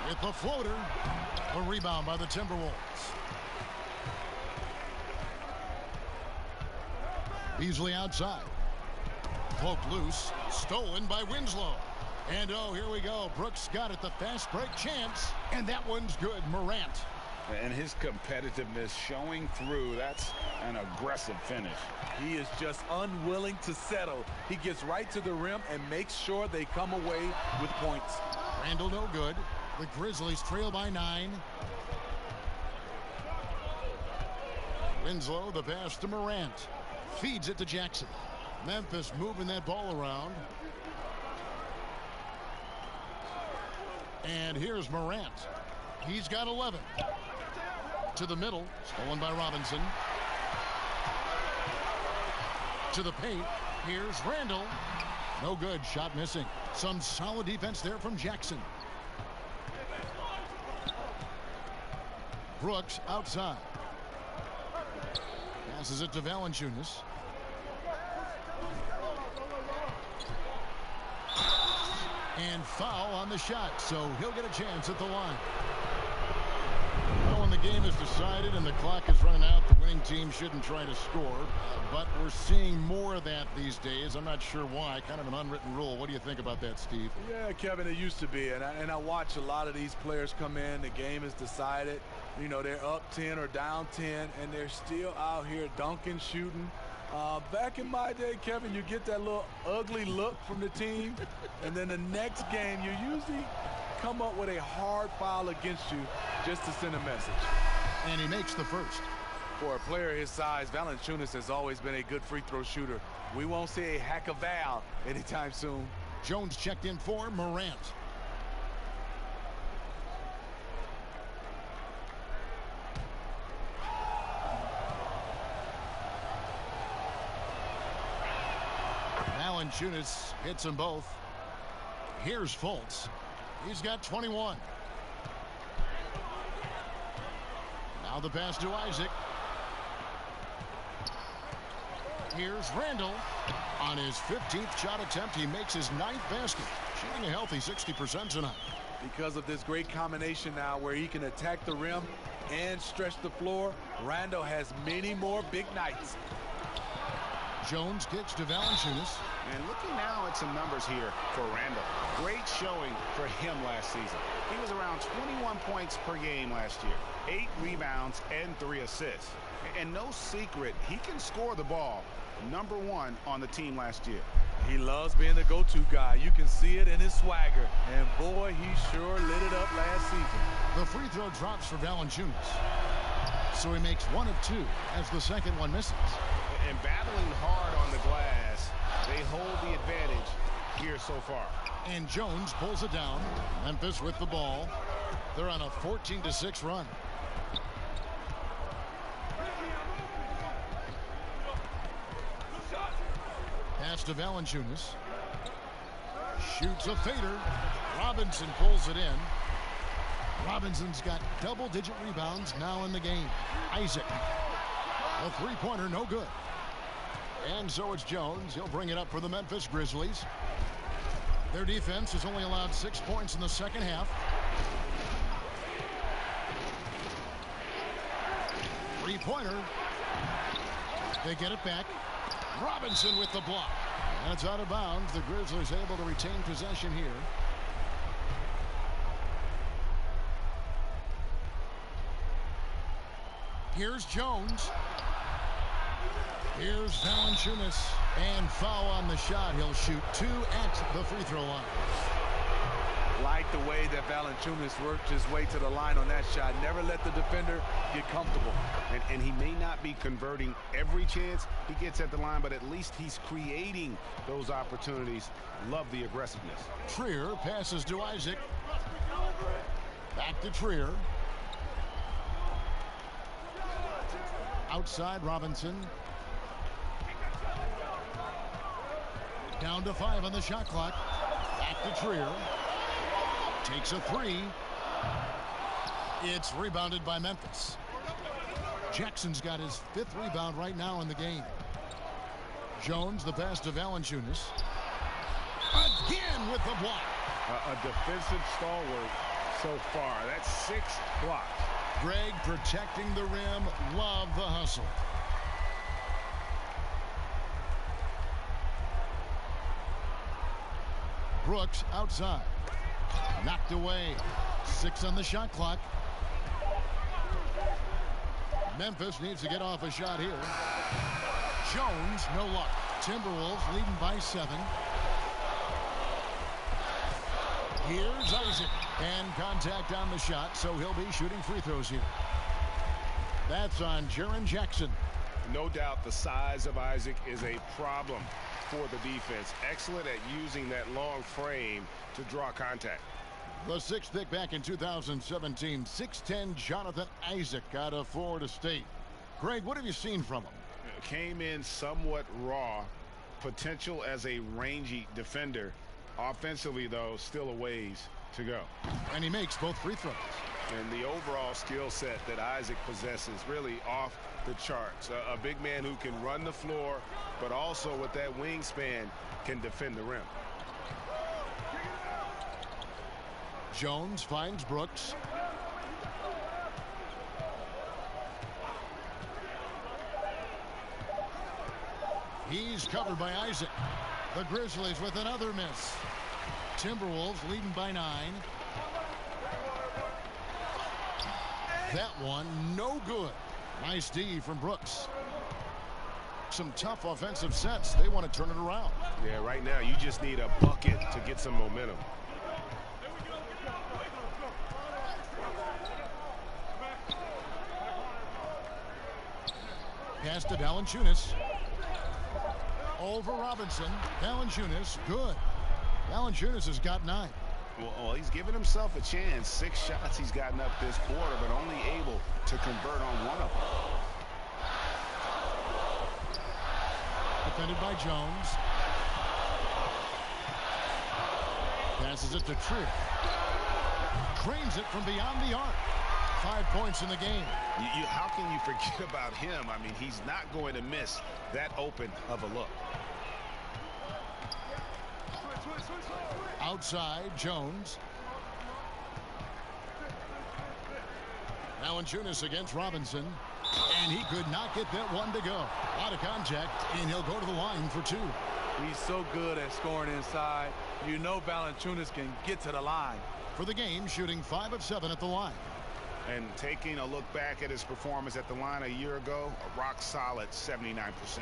With the floater. A rebound by the Timberwolves. Beasley outside. Poked loose. Stolen by Winslow. And oh, here we go. Brooks got it. The fast break chance. And that one's good. Morant. And his competitiveness showing through. That's an aggressive finish. He is just unwilling to settle. He gets right to the rim and makes sure they come away with points. Randall no good. The Grizzlies trail by 9. Winslow, the pass to Morant. Feeds it to Jackson. Memphis moving that ball around. And here's Morant. He's got 11. To the middle. Stolen by Robinson. To the paint. Here's Randall. No good. Shot missing. Some solid defense there from Jackson. Brooks outside. Passes it to Valanciunas. And foul on the shot, so he'll get a chance at the line. Well, when the game is decided and the clock is running out, the winning team shouldn't try to score. But we're seeing more of that these days. I'm not sure why. Kind of an unwritten rule. What do you think about that, Steve? Yeah, Kevin, it used to be. And I watch a lot of these players come in. The game is decided. You know, they're up 10 or down 10, and they're still out here dunking, shooting. Back in my day, Kevin, you get that little ugly look from the team, and then the next game you usually come up with a hard foul against you just to send a message. And he makes the first. For a player his size, Valanciunas has always been a good free throw shooter. We won't see a hack of Val anytime soon. Jones checked in for Morant. Valanciunas hits them both. Here's Fultz. He's got 21. Now the pass to Isaac. Here's Randall. On his 15th shot attempt, he makes his 9th basket. Shooting a healthy 60% tonight. Because of this great combination now where he can attack the rim and stretch the floor, Randall has many more big nights. Jones kicks to Valanciunas. And looking now at some numbers here for Randall. Great showing for him last season. He was around 21 points per game last year. 8 rebounds and 3 assists. And no secret, he can score the ball. #1 on the team last year. He loves being the go-to guy. You can see it in his swagger. And boy, he sure lit it up last season. The free throw drops for Valanciunas. So he makes 1 of 2 as the second one misses. And battling hard on the glass, they hold the advantage here so far. And Jones pulls it down. Memphis with the ball. They're on a 14-6 run. Pass to Valanciunas. Shoots a fader. Robinson pulls it in. Robinson's got double-digit rebounds now in the game. Isaac. A three-pointer, no good. And so it's Jones. He'll bring it up for the Memphis Grizzlies. Their defense has only allowed 6 points in the second half. Three-pointer. They get it back. Robinson with the block. And it's out of bounds. The Grizzlies able to retain possession here. Here's Jones. Here's Valanciunas. And foul on the shot. He'll shoot 2 at the free throw line. Like the way that Valanciunas worked his way to the line on that shot. Never let the defender get comfortable. And he may not be converting every chance he gets at the line, but at least he's creating those opportunities. Love the aggressiveness. Trier passes to Isaac. Back to Trier. Outside Robinson. Down to 5 on the shot clock. Back to Trier. Takes a three. It's rebounded by Memphis. Jackson's got his 5th rebound right now in the game. Jones, the pass to Valanciunas. Again with the block. A defensive stalwart so far. That's 6 blocks. Greg protecting the rim. Love the hustle. Brooks outside. Knocked away. 6 on the shot clock. Memphis needs to get off a shot here. Jones, no luck. Timberwolves leading by 7. Here's Isaac. And contact on the shot, so he'll be shooting free throws here. That's on Jaren Jackson. No doubt the size of Isaac is a problem for the defense. Excellent at using that long frame to draw contact. The 6th pick back in 2017, 6'10" Jonathan Isaac out of Florida State. Greg, what have you seen from him? Came in somewhat raw. Potential as a rangy defender. Offensively, though, still a ways to go. And he makes both free throws. And the overall skill set that Isaac possesses really off the charts. A big man who can run the floor, but also with that wingspan can defend the rim. Jones finds Brooks. He's covered by Isaac. The Grizzlies with another miss. Timberwolves leading by 9. That one no good. Nice D from Brooks. Some tough offensive sets. They want to turn it around. Yeah, right now you just need a bucket to get some momentum. Pass to Valanciunas. Over Robinson. Valanciunas, good. Valanciunas has got 9. Well, he's given himself a chance. 6 shots he's gotten up this quarter, but only able to convert on one of them. Defended by Jones. Passes it to Trier. Drains it from beyond the arc. 5 points in the game. How can you forget about him? I mean, he's not going to miss that open of a look. Outside, Jones. Valanciunas against Robinson. And he could not get that one to go. A lot of contact, and he'll go to the line for 2. He's so good at scoring inside. You know Valanciunas can get to the line. For the game, shooting 5 of 7 at the line. And taking a look back at his performance at the line a year ago, a rock solid 79%.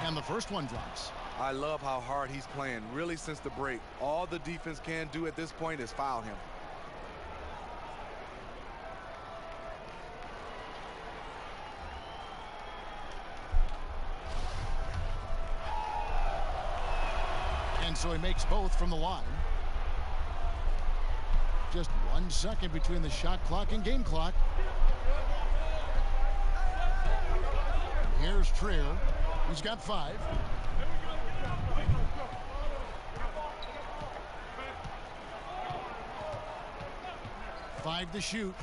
And the first one drops. I love how hard he's playing, really, since the break. All the defense can do at this point is foul him. And so he makes both from the line. Just 1 second between the shot clock and game clock. Here's Trier. He's got 5. Five to shoot.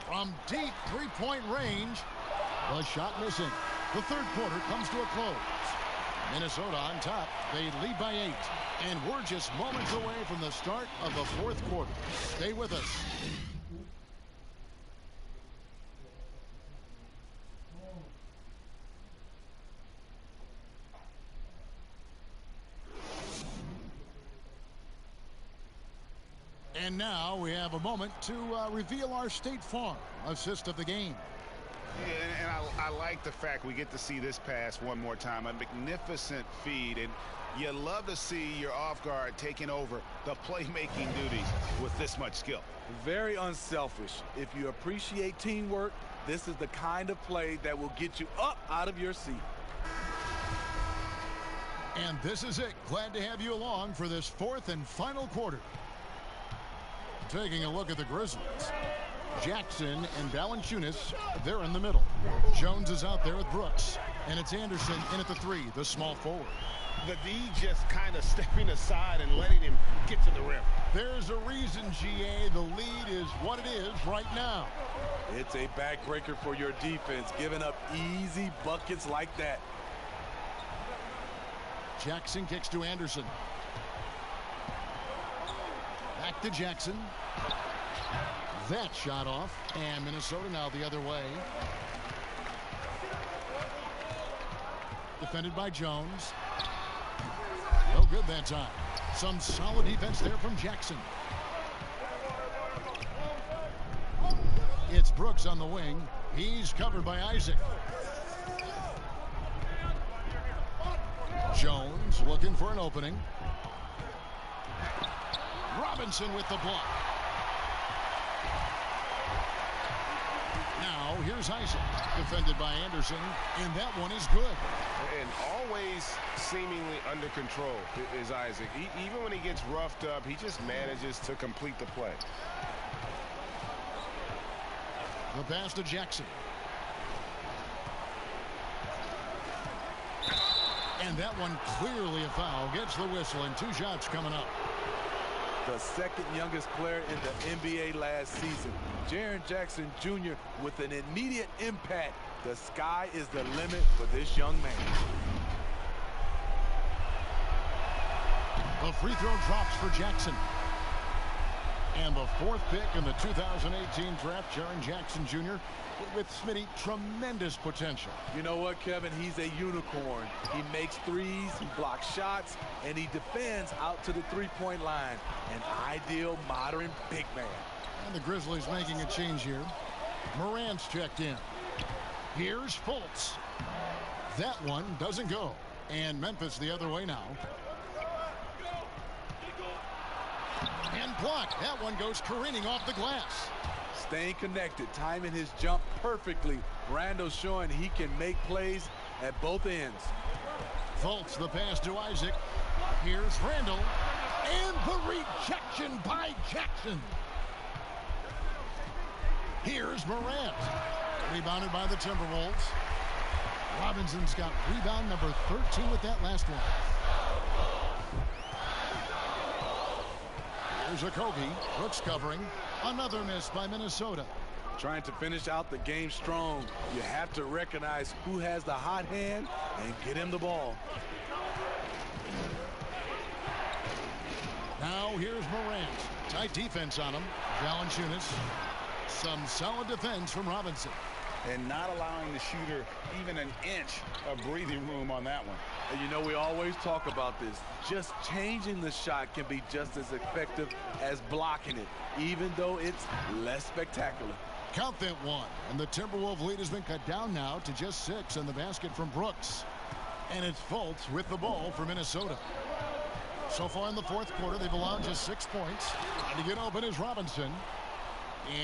From deep 3-point range. The shot missing. The third quarter comes to a close. Minnesota on top. They lead by 8. And we're just moments away from the start of the fourth quarter. Stay with us. And now we have a moment to reveal our State Farm assist of the game. Yeah, and I like the fact we get to see this pass one more time. A magnificent feed, and you love to see your off guard taking over the playmaking duties with this much skill. Very unselfish. If you appreciate teamwork, this is the kind of play that will get you up out of your seat. And this is it. Glad to have you along for this fourth and final quarter. Taking a look at the Grizzlies. Jackson and Valanciunas, they're in the middle. Jones is out there with Brooks. And it's Anderson in at the three, the small forward. The D just kind of stepping aside and letting him get to the rim. There's a reason, GA, the lead is what it is right now. It's a backbreaker for your defense, giving up easy buckets like that. Jackson kicks to Anderson. Back to Jackson. That shot off, and Minnesota now the other way. Defended by Jones. No good that time. Some solid defense there from Jackson. It's Brooks on the wing. He's covered by Isaac. Jones looking for an opening. Robinson with the block. Now here's Isaac, defended by Anderson, and that one is good. And always seemingly under control is Isaac. Even when he gets roughed up, he just manages to complete the play. The pass to Jackson. And that one clearly a foul. Gets the whistle, and 2 shots coming up. The second youngest player in the NBA last season. Jaren Jackson Jr. with an immediate impact. The sky is the limit for this young man. The free throw drops for Jackson. And the 4th pick in the 2018 draft, Jaren Jackson Jr. with Smitty, tremendous potential. You know what, Kevin? He's a unicorn. He makes threes, he blocks shots, and he defends out to the three-point line. An ideal modern big man. And the Grizzlies making a change here. Morant's checked in. Here's Fultz. That one doesn't go. And Memphis the other way now. And blocked. That one goes careening off the glass. Staying connected, timing his jump perfectly. Randall showing he can make plays at both ends. Fultz the pass to Isaac. Here's Randall. And the rejection by Jackson. Here's Morant. Rebounded by the Timberwolves. Robinson's got rebound number 13 with that last one. Here's Okogie. Brooks covering. Another miss by Minnesota. Trying to finish out the game strong. You have to recognize who has the hot hand and get him the ball. Now here's Morant. Tight defense on him. Valanciunas. Some solid defense from Robinson. And not allowing the shooter even an inch of breathing room on that one. And you know, we always talk about this. Just changing the shot can be just as effective as blocking it, even though it's less spectacular. Count that one. And the Timberwolves lead has been cut down now to just 6 in the basket from Brooks. And it's Fultz with the ball for Minnesota. So far in the 4th quarter, they've allowed just 6 points. And to get open is Robinson.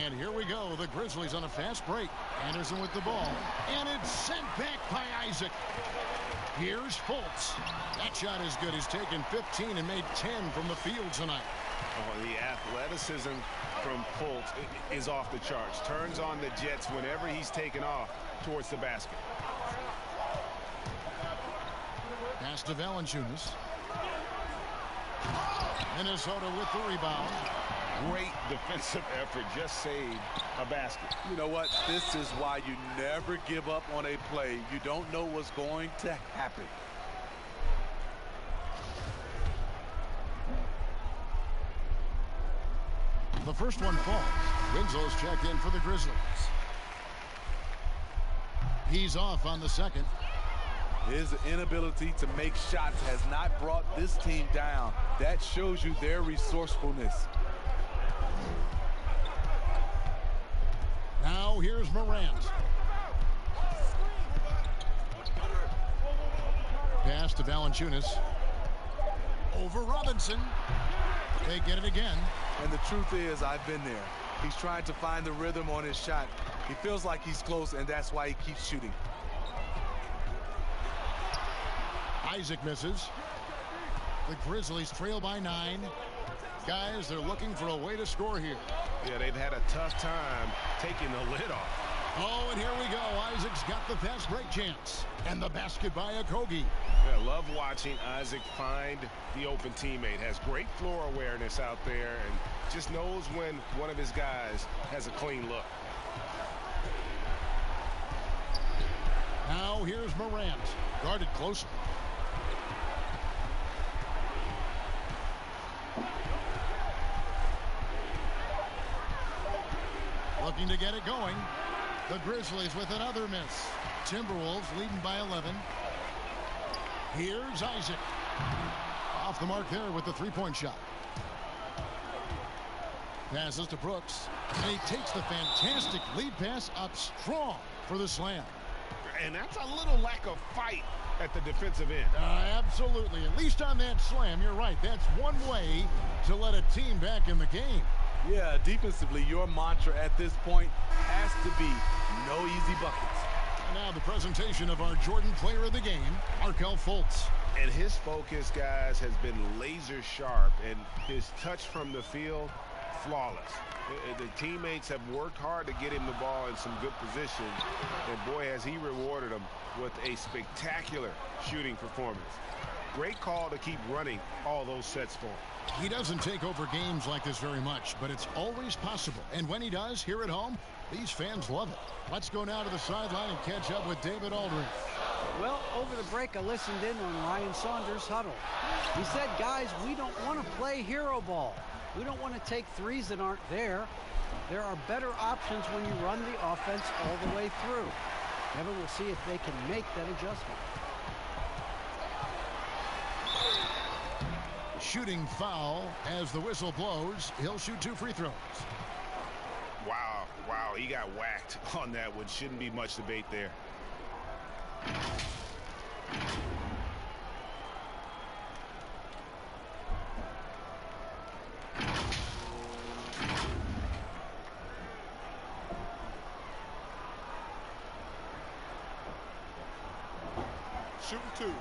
And here we go. The Grizzlies on a fast break. Anderson with the ball. And it's sent back by Isaac. Here's Fultz. That shot is good. He's taken 15 and made 10 from the field tonight. Oh, the athleticism from Fultz is off the charts. Turns on the jets whenever he's taken off towards the basket. Pass to Valanciunas. Minnesota with the rebound. Great defensive effort, just saved a basket. You know what? This is why you never give up on a play. You don't know what's going to happen. The first one falls. Winslow's checked in for the Grizzlies. He's off on the second. His inability to make shots has not brought this team down. That shows you their resourcefulness. Now here's Morant. Pass to Valanciunas. Over Robinson. They get it again. And the truth is, I've been there. He's trying to find the rhythm on his shot. He feels like he's close, and that's why he keeps shooting. Isaac misses. The Grizzlies trail by 9. Guys, they're looking for a way to score here. Yeah, they've had a tough time taking the lid off. Oh, and here we go. Isaac's got the fast break chance. And the basket by Okogie. Yeah, love watching Isaac find the open teammate. Has great floor awareness out there and just knows when one of his guys has a clean look. Now here's Morant, guarded closely. Looking to get it going. The Grizzlies with another miss. Timberwolves leading by 11. Here's Isaac. Off the mark there with the three-point shot. Passes to Brooks. And he takes the fantastic lead pass up strong for the slam. And that's a little lack of fight at the defensive end. Absolutely. At least on that slam, you're right. That's one way to let a team back in the game. Yeah, defensively, your mantra at this point has to be no easy buckets. And now the presentation of our Jordan player of the game, Markelle Fultz. And his focus, guys, has been laser sharp, and his touch from the field, flawless. The teammates have worked hard to get him the ball in some good positions, and boy, has he rewarded them with a spectacular shooting performance. Great call to keep running all those sets for him. He doesn't take over games like this very much, but it's always possible. And when he does, here at home, these fans love it. Let's go now to the sideline and catch up with David Aldridge. Well, over the break, I listened in on Ryan Saunders' huddle. He said, guys, we don't want to play hero ball. We don't want to take threes that aren't there. There are better options when you run the offense all the way through. Evan will see if they can make that adjustment. Shooting foul as the whistle blows. He'll shoot 2 free throws. Wow, he got whacked on that one. Shouldn't be much debate there. Shooting 2.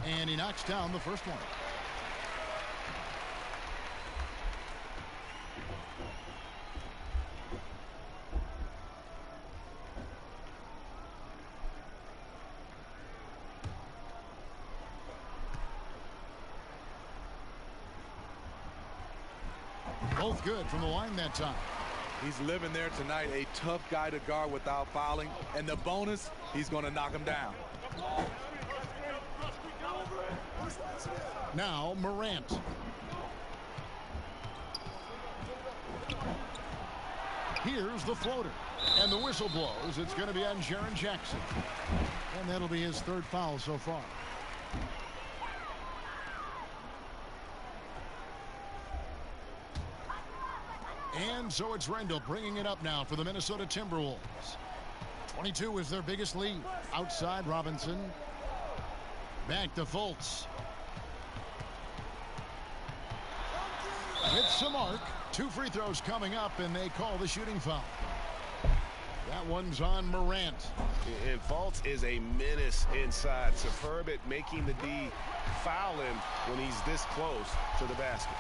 And he knocks down the first one. Both good from the line that time. He's living there tonight, a tough guy to guard without fouling. And the bonus, he's going to knock him down. Now Morant. Here's the floater. And the whistle blows. It's going to be on Jaren Jackson. And that'll be his 3rd foul so far. And so it's Rendell bringing it up now for the Minnesota Timberwolves. 22 is their biggest lead. Outside Robinson. Back to Fultz. Hits the mark. 2 free throws coming up, and they call the shooting foul. That one's on Morant. And Fultz is a menace inside. Superb at making the D foul him when he's this close to the basket.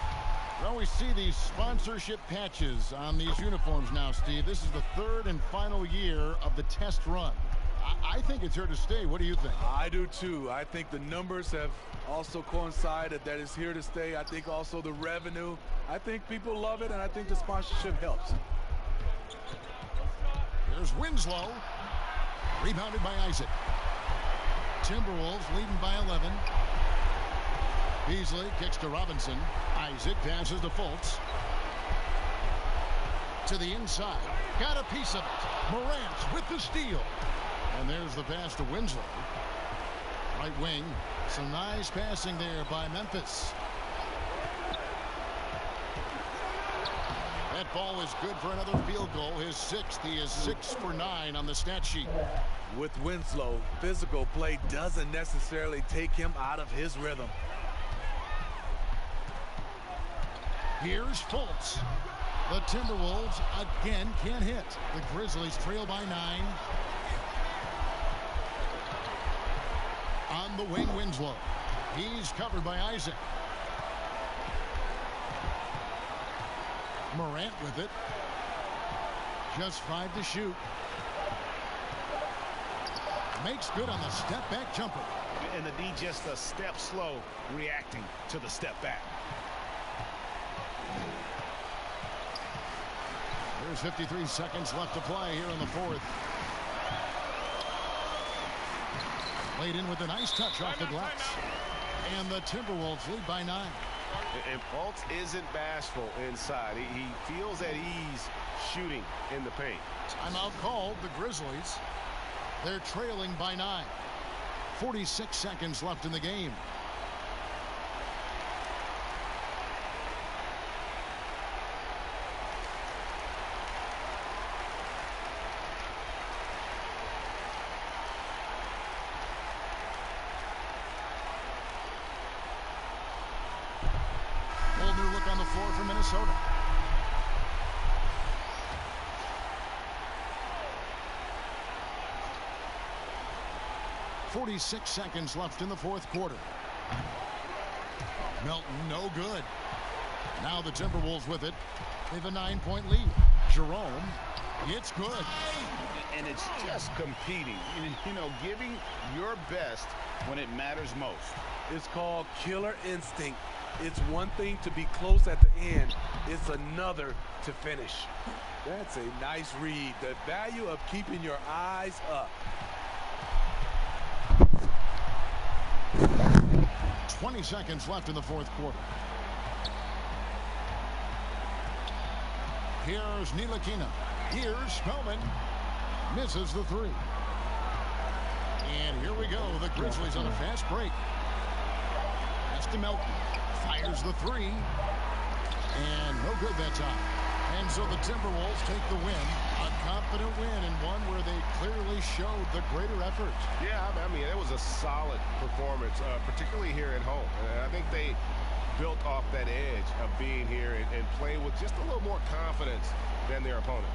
Well, we see these sponsorship patches on these uniforms now, Steve. This is the 3rd and final year of the test run. I think it's here to stay. What do you think? I do too. I think the numbers have also coincided that it's here to stay. I think also the revenue. I think people love it, and I think the sponsorship helps. There's Winslow. Rebounded by Isaac. Timberwolves leading by 11. Beasley kicks to Robinson. Isaac passes to Fultz. To the inside. Got a piece of it. Morant with the steal. And there's the pass to Winslow. Right wing. Some nice passing there by Memphis. That ball is good for another field goal. His 6th. He is 6 for 9 on the stat sheet. With Winslow, physical play doesn't necessarily take him out of his rhythm. Here's Fultz. The Timberwolves again can't hit. The Grizzlies trail by 9. On the wing, Winslow. He's covered by Isaac. Morant with it. Just 5 to shoot. Makes good on the step-back jumper. And the D just a step slow reacting to the step back. There's 53 seconds left to play here in the 4th. Laid in with a nice touch off the glass. And the Timberwolves lead by 9. And Fultz isn't bashful inside. He feels at ease shooting in the paint. Timeout called. The Grizzlies. They're trailing by 9. 46 seconds left in the game. Whole new look on the floor for Minnesota. .46 seconds left in the 4th quarter. Melton, no good. Now the Timberwolves with it. They have a 9-point lead. Jerome, it's good. And it's just competing. You know, giving your best when it matters most. It's called killer instinct. It's one thing to be close at the end. It's another to finish. That's a nice read. The value of keeping your eyes up. 20 seconds left in the 4th quarter. Here's Ntilikina. Here's Spellman. Misses the 3. And here we go. The Grizzlies on a fast break. That's to Melton. Fires the 3. And no good that time. And so the Timberwolves take the win. A confident win, and one where they clearly showed the greater effort. Yeah, I mean, it was a solid performance, particularly here at home. And I think they built off that edge of being here and playing with just a little more confidence than their opponent.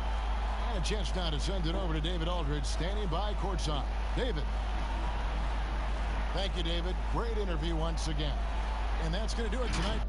And a chance now to send it over to David Aldridge, standing by courtside. David. Thank you, David. Great interview once again. And that's going to do it tonight.